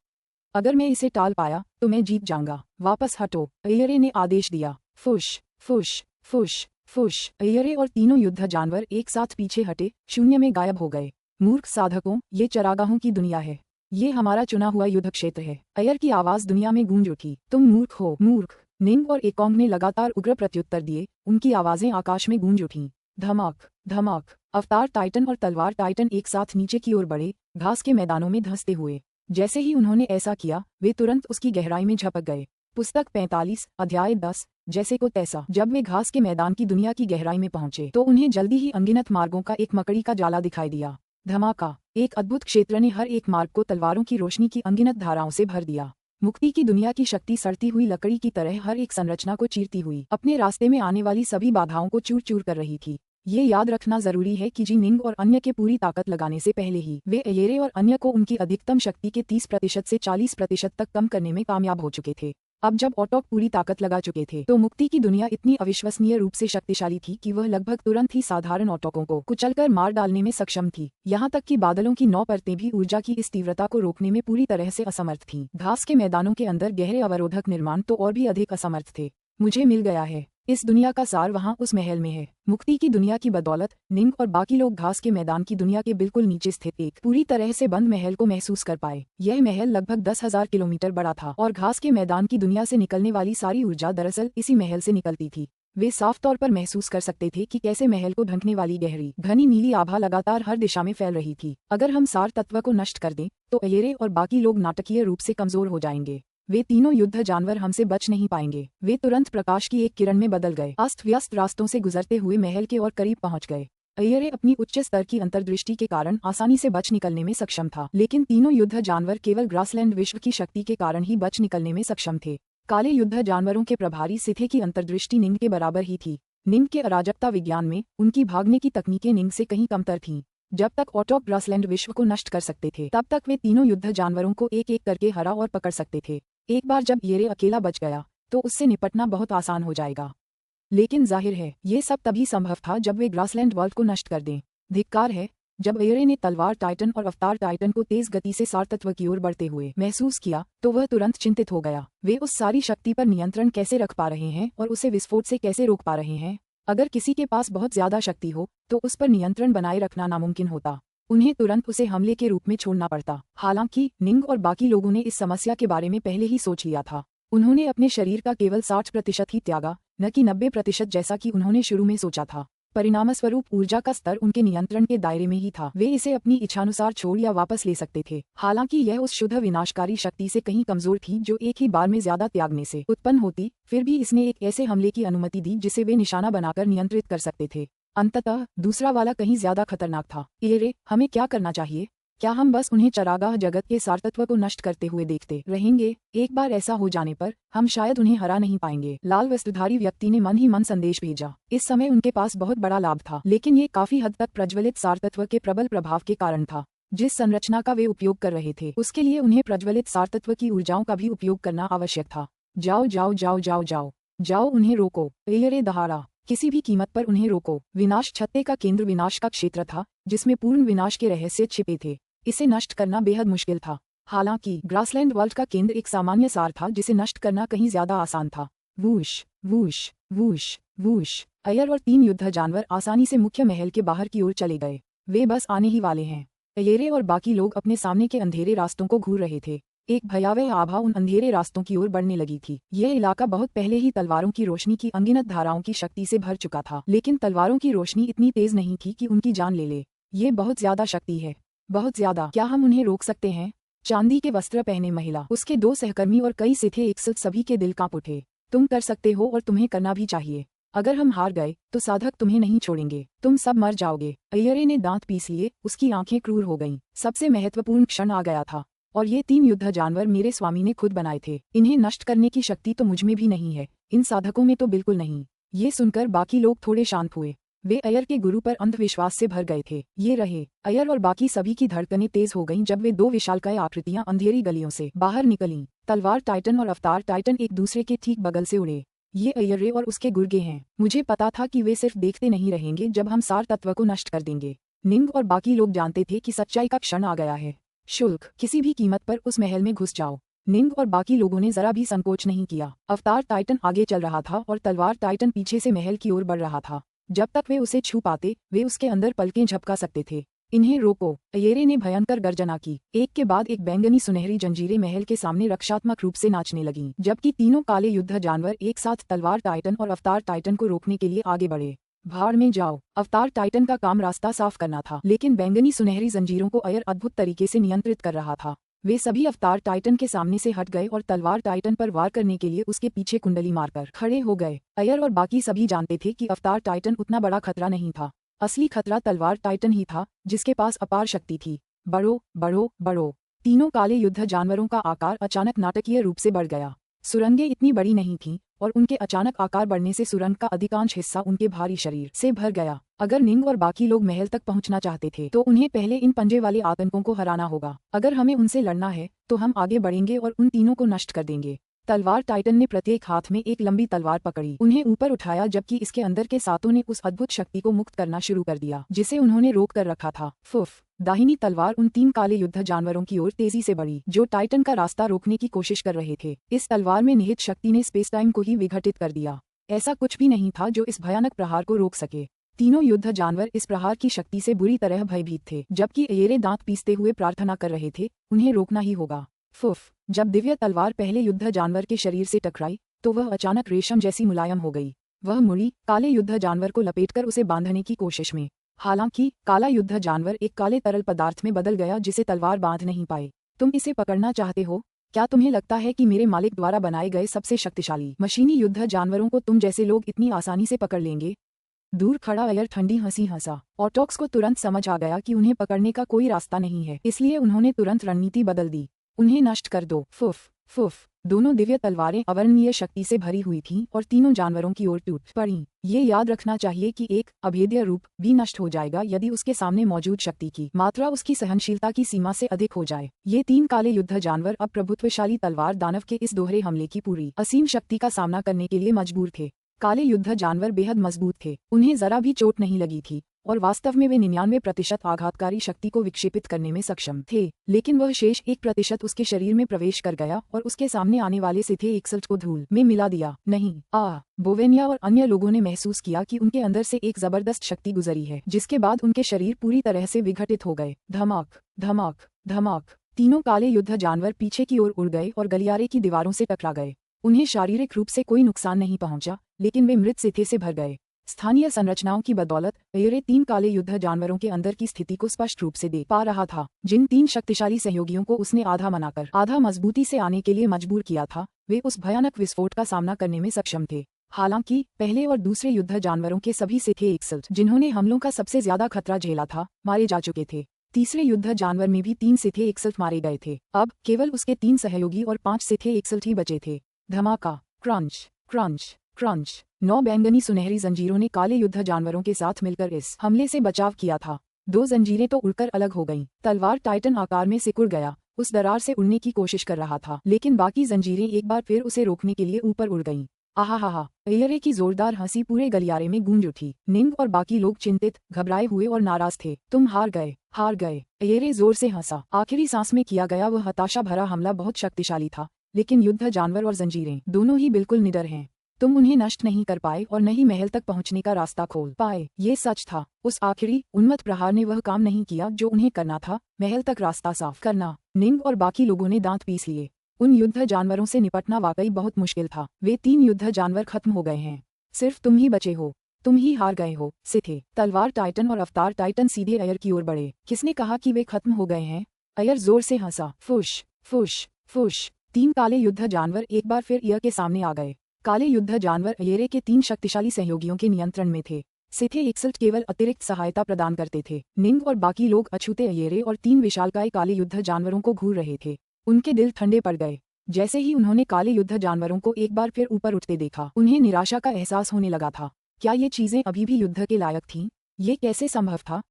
अगर मैं इसे टाल पाया तो मैं जीत जाऊंगा। वापस हटो, अय्यरे ने आदेश दिया। फुश फुश फुश फुश। अय्यरे और तीनों युद्ध जानवर एक साथ पीछे हटे, शून्य में गायब हो गए। मूर्ख साधकों, ये चरागाहों की दुनिया है। ये हमारा चुना हुआ युद्ध क्षेत्र है। अयर की आवाज दुनिया में गूंज उठी। तुम मूर्ख हो, मूर्ख। निंग और एकोंग ने लगातार उग्र प्रत्युत्तर दिए। उनकी आवाजें आकाश में गूंज उठीं। धमाक धमाक। अवतार टाइटन और तलवार टाइटन एक साथ नीचे की ओर बढ़े, घास के मैदानों में धंसते हुए। जैसे ही उन्होंने ऐसा किया, वे तुरंत उसकी गहराई में झपक गए। पुस्तक 45, अध्याय 10, जैसे को तैसा। जब वे घास के मैदान की दुनिया की गहराई में पहुंचे तो उन्हें जल्दी ही अनगिनत मार्गों का एक मकड़ी का जाला दिखाई दिया। धमाका। एक अद्भुत क्षेत्र ने हर एक मार्ग को तलवारों की रोशनी की अनगिनत धाराओं से भर दिया। मुक्ति की दुनिया की शक्ति सड़ती हुई लकड़ी की तरह हर एक संरचना को चीरती हुई अपने रास्ते में आने वाली सभी बाधाओं को चूर चूर कर रही थी। ये याद रखना जरूरी है कि जी निंग और अन्य के पूरी ताकत लगाने से पहले ही वे अयेरे और अन्य को उनकी अधिकतम शक्ति के 30% से 40% तक कम करने में कामयाब हो चुके थे। अब जब ऑटोक पूरी ताकत लगा चुके थे तो मुक्ति की दुनिया इतनी अविश्वसनीय रूप से शक्तिशाली थी कि वह लगभग तुरंत ही साधारण ऑटोकों को कुचलकर मार डालने में सक्षम थी। यहाँ तक कि बादलों की 9 परतें भी ऊर्जा की इस तीव्रता को रोकने में पूरी तरह से असमर्थ थीं। घास के मैदानों के अंदर गहरे अवरोधक निर्माण तो और भी अधिक असमर्थ थे। मुझे मिल गया है। इस दुनिया का सार वहाँ उस महल में है। मुक्ति की दुनिया की बदौलत निंग और बाकी लोग घास के मैदान की दुनिया के बिल्कुल नीचे स्थित एक पूरी तरह से बंद महल को महसूस कर पाए। यह महल लगभग 10,000 किलोमीटर बड़ा था और घास के मैदान की दुनिया से निकलने वाली सारी ऊर्जा दरअसल इसी महल से निकलती थी। वे साफ तौर पर महसूस कर सकते थे कि कैसे महल को ढंकने वाली गहरी घनी नीली आभा लगातार हर दिशा में फैल रही थी। अगर हम सार तत्व को नष्ट कर दें तो अयेरे और बाकी लोग नाटकीय रूप से कमजोर हो जाएंगे। वे तीनों युद्ध जानवर हमसे बच नहीं पाएंगे। वे तुरंत प्रकाश की एक किरण में बदल गए। अस्त व्यस्त रास्तों से गुजरते हुए महल के और करीब पहुंच गए। अयेरे अपनी उच्च स्तर की अंतर्दृष्टि के कारण आसानी से बच निकलने में सक्षम था, लेकिन तीनों युद्ध जानवर केवल ग्रासलैंड विश्व की शक्ति के कारण ही बच निकलने में सक्षम थे। काले युद्ध जानवरों के प्रभारी सिथे की अंतर्दृष्टि निंग के बराबर ही थी। निंग के अराजकता विज्ञान में उनकी भागने की तकनीकें निंग से कहीं कमतर थीं। जब तक ऑटोक ग्रासलैंड विश्व को नष्ट कर सकते थे तब तक वे तीनों युद्ध जानवरों को एक एक करके हरा और पकड़ सकते थे। एक बार जब अयेरे अकेला बच गया तो उससे निपटना बहुत आसान हो जाएगा। लेकिन जाहिर है ये सब तभी संभव था जब वे ग्रासलैंड वर्ल्ड को नष्ट कर दें। धिक्कार है। जब अयेरे ने तलवार टाइटन और अवतार टाइटन को तेज गति से सार तत्व की ओर बढ़ते हुए महसूस किया तो वह तुरंत चिंतित हो गया। वे उस सारी शक्ति पर नियंत्रण कैसे रख पा रहे हैं और उसे विस्फोट से कैसे रोक पा रहे हैं। अगर किसी के पास बहुत ज्यादा शक्ति हो तो उस पर नियंत्रण बनाए रखना नामुमकिन होता। उन्हें तुरंत उसे हमले के रूप में छोड़ना पड़ता। हालांकि निंग और बाकी लोगों ने इस समस्या के बारे में पहले ही सोच लिया था। उन्होंने अपने शरीर का केवल 60% ही त्यागा, न कि 90% जैसा कि उन्होंने शुरू में सोचा था। परिणामस्वरूप ऊर्जा का स्तर उनके नियंत्रण के दायरे में ही था। वे इसे अपनी इच्छानुसार छोड़ या वापस ले सकते थे। हालांकि यह उस शुद्ध विनाशकारी शक्ति से कहीं कमजोर थी जो एक ही बार में ज्यादा त्यागने से उत्पन्न होती। फिर भी इसने एक ऐसे हमले की अनुमति दी जिसे वे निशाना बनाकर नियंत्रित कर सकते थे। अंततः दूसरा वाला कहीं ज्यादा खतरनाक था। अयेरे, हमें क्या करना चाहिए? क्या हम बस उन्हें चरागाह जगत के सारतत्व को नष्ट करते हुए देखते रहेंगे? एक बार ऐसा हो जाने पर हम शायद उन्हें हरा नहीं पाएंगे। लाल वस्त्रधारी व्यक्ति ने मन ही मन संदेश भेजा। इस समय उनके पास बहुत बड़ा लाभ था, लेकिन ये काफी हद तक प्रज्वलित सारतत्व के प्रबल प्रभाव के कारण था। जिस संरचना का वे उपयोग कर रहे थे उसके लिए उन्हें प्रज्वलित सारतत्व की ऊर्जाओं का भी उपयोग करना आवश्यक था। जाओ जाओ जाओ जाओ जाओ जाओ, उन्हें रोको। अयेरे दहाड़ा, किसी भी कीमत पर उन्हें रोको। विनाश छत्ते का केंद्र विनाश का क्षेत्र था जिसमें पूर्ण विनाश के रहस्य छिपे थे। इसे नष्ट करना बेहद मुश्किल था। हालांकि ग्रासलैंड वर्ल्ड का केंद्र एक सामान्य सार था जिसे नष्ट करना कहीं ज्यादा आसान था। Whoosh whoosh whoosh whoosh. अयर और 3 युद्ध जानवर आसानी से मुख्य महल के बाहर की ओर चले गए। वे बस आने ही वाले हैं। अयेरे और बाकी लोग अपने सामने के अंधेरे रास्तों को घूर रहे थे। एक भयावह आभा उन अंधेरे रास्तों की ओर बढ़ने लगी थी। यह इलाका बहुत पहले ही तलवारों की रोशनी की अनगिनत धाराओं की शक्ति से भर चुका था, लेकिन तलवारों की रोशनी इतनी तेज नहीं थी कि उनकी जान ले ले। ये बहुत ज्यादा शक्ति है, बहुत ज्यादा। क्या हम उन्हें रोक सकते हैं? चांदी के वस्त्र पहने महिला, उसके 2 सहकर्मी और कई सिथे एक साथ सभी के दिल कांप उठे। तुम कर सकते हो और तुम्हें करना भी चाहिए। अगर हम हार गए तो साधक तुम्हें नहीं छोड़ेंगे, तुम सब मर जाओगे। अयेरे ने दांत पीस लिए, उसकी आंखें क्रूर हो गईं। सबसे महत्वपूर्ण क्षण आ गया था। और ये 3 युद्ध जानवर मेरे स्वामी ने खुद बनाए थे। इन्हें नष्ट करने की शक्ति तो मुझमें भी नहीं है, इन साधकों में तो बिल्कुल नहीं। ये सुनकर बाकी लोग थोड़े शांत हुए। वे अयर के गुरु पर अंधविश्वास से भर गए थे। ये रहे। अयर और बाकी सभी की धड़कनें तेज हो गईं जब वे 2 विशालकाय आकृतियां अंधेरी गलियों से बाहर निकलीं। तलवार टाइटन और अवतार टाइटन एक दूसरे के ठीक बगल से उड़े। ये अयरे और उसके गुर्गे हैं। मुझे पता था कि वे सिर्फ देखते नहीं रहेंगे जब हम सार तत्व को नष्ट कर देंगे। निंग और बाकी लोग जानते थे कि सच्चाई का क्षण आ गया है। शुल्क, किसी भी कीमत पर उस महल में घुस जाओ। निंग और बाकी लोगों ने जरा भी संकोच नहीं किया। अवतार टाइटन आगे चल रहा था और तलवार टाइटन पीछे से महल की ओर बढ़ रहा था। जब तक वे उसे छू पाते वे उसके अंदर पलकें झपका सकते थे। इन्हें रोको, अयेरे ने भयंकर गर्जना की। एक के बाद एक बैंगनी सुनहरी जंजीरें महल के सामने रक्षात्मक रूप से नाचने लगीं, जबकि तीनों काले युद्ध जानवर एक साथ तलवार टाइटन और अवतार टाइटन को रोकने के लिए आगे बढ़े। भाड़ में जाओ। अवतार टाइटन का काम रास्ता साफ करना था, लेकिन बैंगनी सुनहरी जंजीरों को अयर अद्भुत तरीके से नियंत्रित कर रहा था। वे सभी अवतार टाइटन के सामने से हट गए और तलवार टाइटन पर वार करने के लिए उसके पीछे कुंडली मारकर खड़े हो गए। अयर और बाकी सभी जानते थे कि अवतार टाइटन उतना बड़ा खतरा नहीं था। असली खतरा तलवार टाइटन ही था, जिसके पास अपार शक्ति थी। बढ़ो बढ़ो बढ़ो। तीनों काले युद्ध जानवरों का आकार अचानक नाटकीय रूप से बढ़ गया। सुरंगें इतनी बड़ी नहीं थीं, और उनके अचानक आकार बढ़ने से सुरंग का अधिकांश हिस्सा उनके भारी शरीर से भर गया। अगर निंग और बाकी लोग महल तक पहुंचना चाहते थे तो उन्हें पहले इन पंजे वाले आतंकों को हराना होगा। अगर हमें उनसे लड़ना है तो हम आगे बढ़ेंगे और उन तीनों को नष्ट कर देंगे। तलवार टाइटन ने प्रत्येक हाथ में एक लंबी तलवार पकड़ी, उन्हें ऊपर उठाया, जबकि इसके अंदर के सातों ने उस अद्भुत शक्ति को मुक्त करना शुरू कर दिया जिसे उन्होंने रोक कर रखा था। फुफ। दाहिनी तलवार उन तीन काले युद्ध जानवरों की ओर तेजी से बढ़ी, जो टाइटन का रास्ता रोकने की कोशिश कर रहे थे। इस तलवार में निहित शक्ति ने स्पेस टाइम को ही विघटित कर दिया। ऐसा कुछ भी नहीं था जो इस भयानक प्रहार को रोक सके। तीनों युद्ध जानवर इस प्रहार की शक्ति से बुरी तरह भयभीत थे, जबकि अयेरे दांत पीसते हुए प्रार्थना कर रहे थे, उन्हें रोकना ही होगा। फुफ। जब दिव्य तलवार पहले युद्ध जानवर के शरीर से टकराई तो वह अचानक रेशम जैसी मुलायम हो गई। वह मुड़ी, काले युद्ध जानवर को लपेटकर उसे बांधने की कोशिश में। हालांकि काला युद्ध जानवर एक काले तरल पदार्थ में बदल गया जिसे तलवार बांध नहीं पाई। तुम इसे पकड़ना चाहते हो? क्या तुम्हें लगता है कि मेरे मालिक द्वारा बनाए गए सबसे शक्तिशाली मशीनी युद्ध जानवरों को तुम जैसे लोग इतनी आसानी से पकड़ लेंगे? दूर खड़ा अयर ठंडी हंसी हंसा। ऑटोक्स को तुरंत समझ आ गया कि उन्हें पकड़ने का कोई रास्ता नहीं है, इसलिए उन्होंने तुरंत रणनीति बदल दी। उन्हें नष्ट कर दो। फुफ फुफ। दोनों दिव्य तलवारें अवर्णनीय शक्ति से भरी हुई थीं और तीनों जानवरों की ओर टूट पड़ीं। ये याद रखना चाहिए कि एक अभेद्य रूप भी नष्ट हो जाएगा यदि उसके सामने मौजूद शक्ति की मात्रा उसकी सहनशीलता की सीमा से अधिक हो जाए। ये तीन काले युद्ध जानवर अब प्रभुत्वशाली तलवार दानव के इस दोहरे हमले की पूरी असीम शक्ति का सामना करने के लिए मजबूर थे। काले युद्ध जानवर बेहद मजबूत थे, उन्हें जरा भी चोट नहीं लगी थी और वास्तव में वे 99% आघातकारी शक्ति को विक्षेपित करने में सक्षम थे। लेकिन वह शेष 1% उसके शरीर में प्रवेश कर गया और उसके सामने आने वाले सिथे एक्सल्ट को धूल में मिला दिया। नहीं, बोवेनिया और अन्य लोगों ने महसूस किया कि उनके अंदर से एक जबरदस्त शक्ति गुजरी है, जिसके बाद उनके शरीर पूरी तरह से विघटित हो गए। धमाक धमाक धमाक। तीनों काले युद्ध जानवर पीछे की ओर उड़ गए और गलियारे की दीवारों से टकरा गए। उन्हें शारीरिक रूप से कोई नुकसान नहीं पहुंचा, लेकिन वे मृत सिथे से भर गए। स्थानीय संरचनाओं की बदौलत अयेरे तीन काले युद्ध जानवरों के अंदर की स्थिति को स्पष्ट रूप से देख पा रहा था। जिन तीन शक्तिशाली सहयोगियों को उसने आधा मनाकर आधा मजबूती से आने के लिए मजबूर किया था, वे उस भयानक विस्फोट का सामना करने में सक्षम थे। हालांकि पहले और दूसरे युद्ध जानवरों के सभी सिथे एक्सल्ट, जिन्होंने हमलों का सबसे ज्यादा खतरा झेला था, मारे जा चुके थे। तीसरे युद्ध जानवर में भी 3 सिथे एक्सल्ट मारे गए थे। अब केवल उसके 3 सहयोगी और 5 सिथे एक्सल्ट ही बचे थे। धमाका, क्रंच क्रंच क्रंच। 9 बैंगनी सुनहरी जंजीरों ने काले युद्ध जानवरों के साथ मिलकर इस हमले से बचाव किया था। 2 जंजीरें तो उड़कर अलग हो गईं। तलवार टाइटन आकार में सिकुड़ गया, उस दरार से उड़ने की कोशिश कर रहा था, लेकिन बाकी जंजीरें एक बार फिर उसे रोकने के लिए ऊपर उड़ गईं। आहा, अयेरे की जोरदार हंसी पूरे गलियारे में गूंज उठी। निंग और बाकी लोग चिंतित, घबराए हुए और नाराज थे। तुम हार गए, हार गए। अयेरे जोर से हंसा। आखिरी सांस में किया गया वह हताशा भरा हमला बहुत शक्तिशाली था, लेकिन युद्ध जानवर और जंजीरें दोनों ही बिल्कुल निडर हैं। तुम उन्हें नष्ट नहीं कर पाए और न ही महल तक पहुंचने का रास्ता खोल पाए। ये सच था। उस आखिरी उन्मत्त प्रहार ने वह काम नहीं किया जो उन्हें करना था, महल तक रास्ता साफ करना। निंग और बाकी लोगों ने दांत पीस लिए। उन युद्ध जानवरों से निपटना वाकई बहुत मुश्किल था। वे 3 युद्ध जानवर खत्म हो गए हैं, सिर्फ तुम ही बचे हो। तुम ही हार गए हो। सिथे, तलवार टाइटन और अवतार टाइटन सीधे अयर की ओर बढ़े। किसने कहा कि वे खत्म हो गए हैं? अयर जोर से हंसा। फुश फुश फुश। 3 काले युद्ध जानवर एक बार फिर अयर के सामने आ गए। काले युद्ध जानवर अयेरे के 3 शक्तिशाली सहयोगियों के नियंत्रण में थे। सिथे एक्सल्ट केवल अतिरिक्त सहायता प्रदान करते थे। निंग और बाकी लोग अछूते अयेरे और 3 विशालकाय काले युद्ध जानवरों को घूर रहे थे। उनके दिल ठंडे पड़ गए। जैसे ही उन्होंने काले युद्ध जानवरों को एक बार फिर ऊपर उठते देखा, उन्हें निराशा का एहसास होने लगा था। क्या ये चीजें अभी भी युद्ध के लायक थीं? ये कैसे संभव था?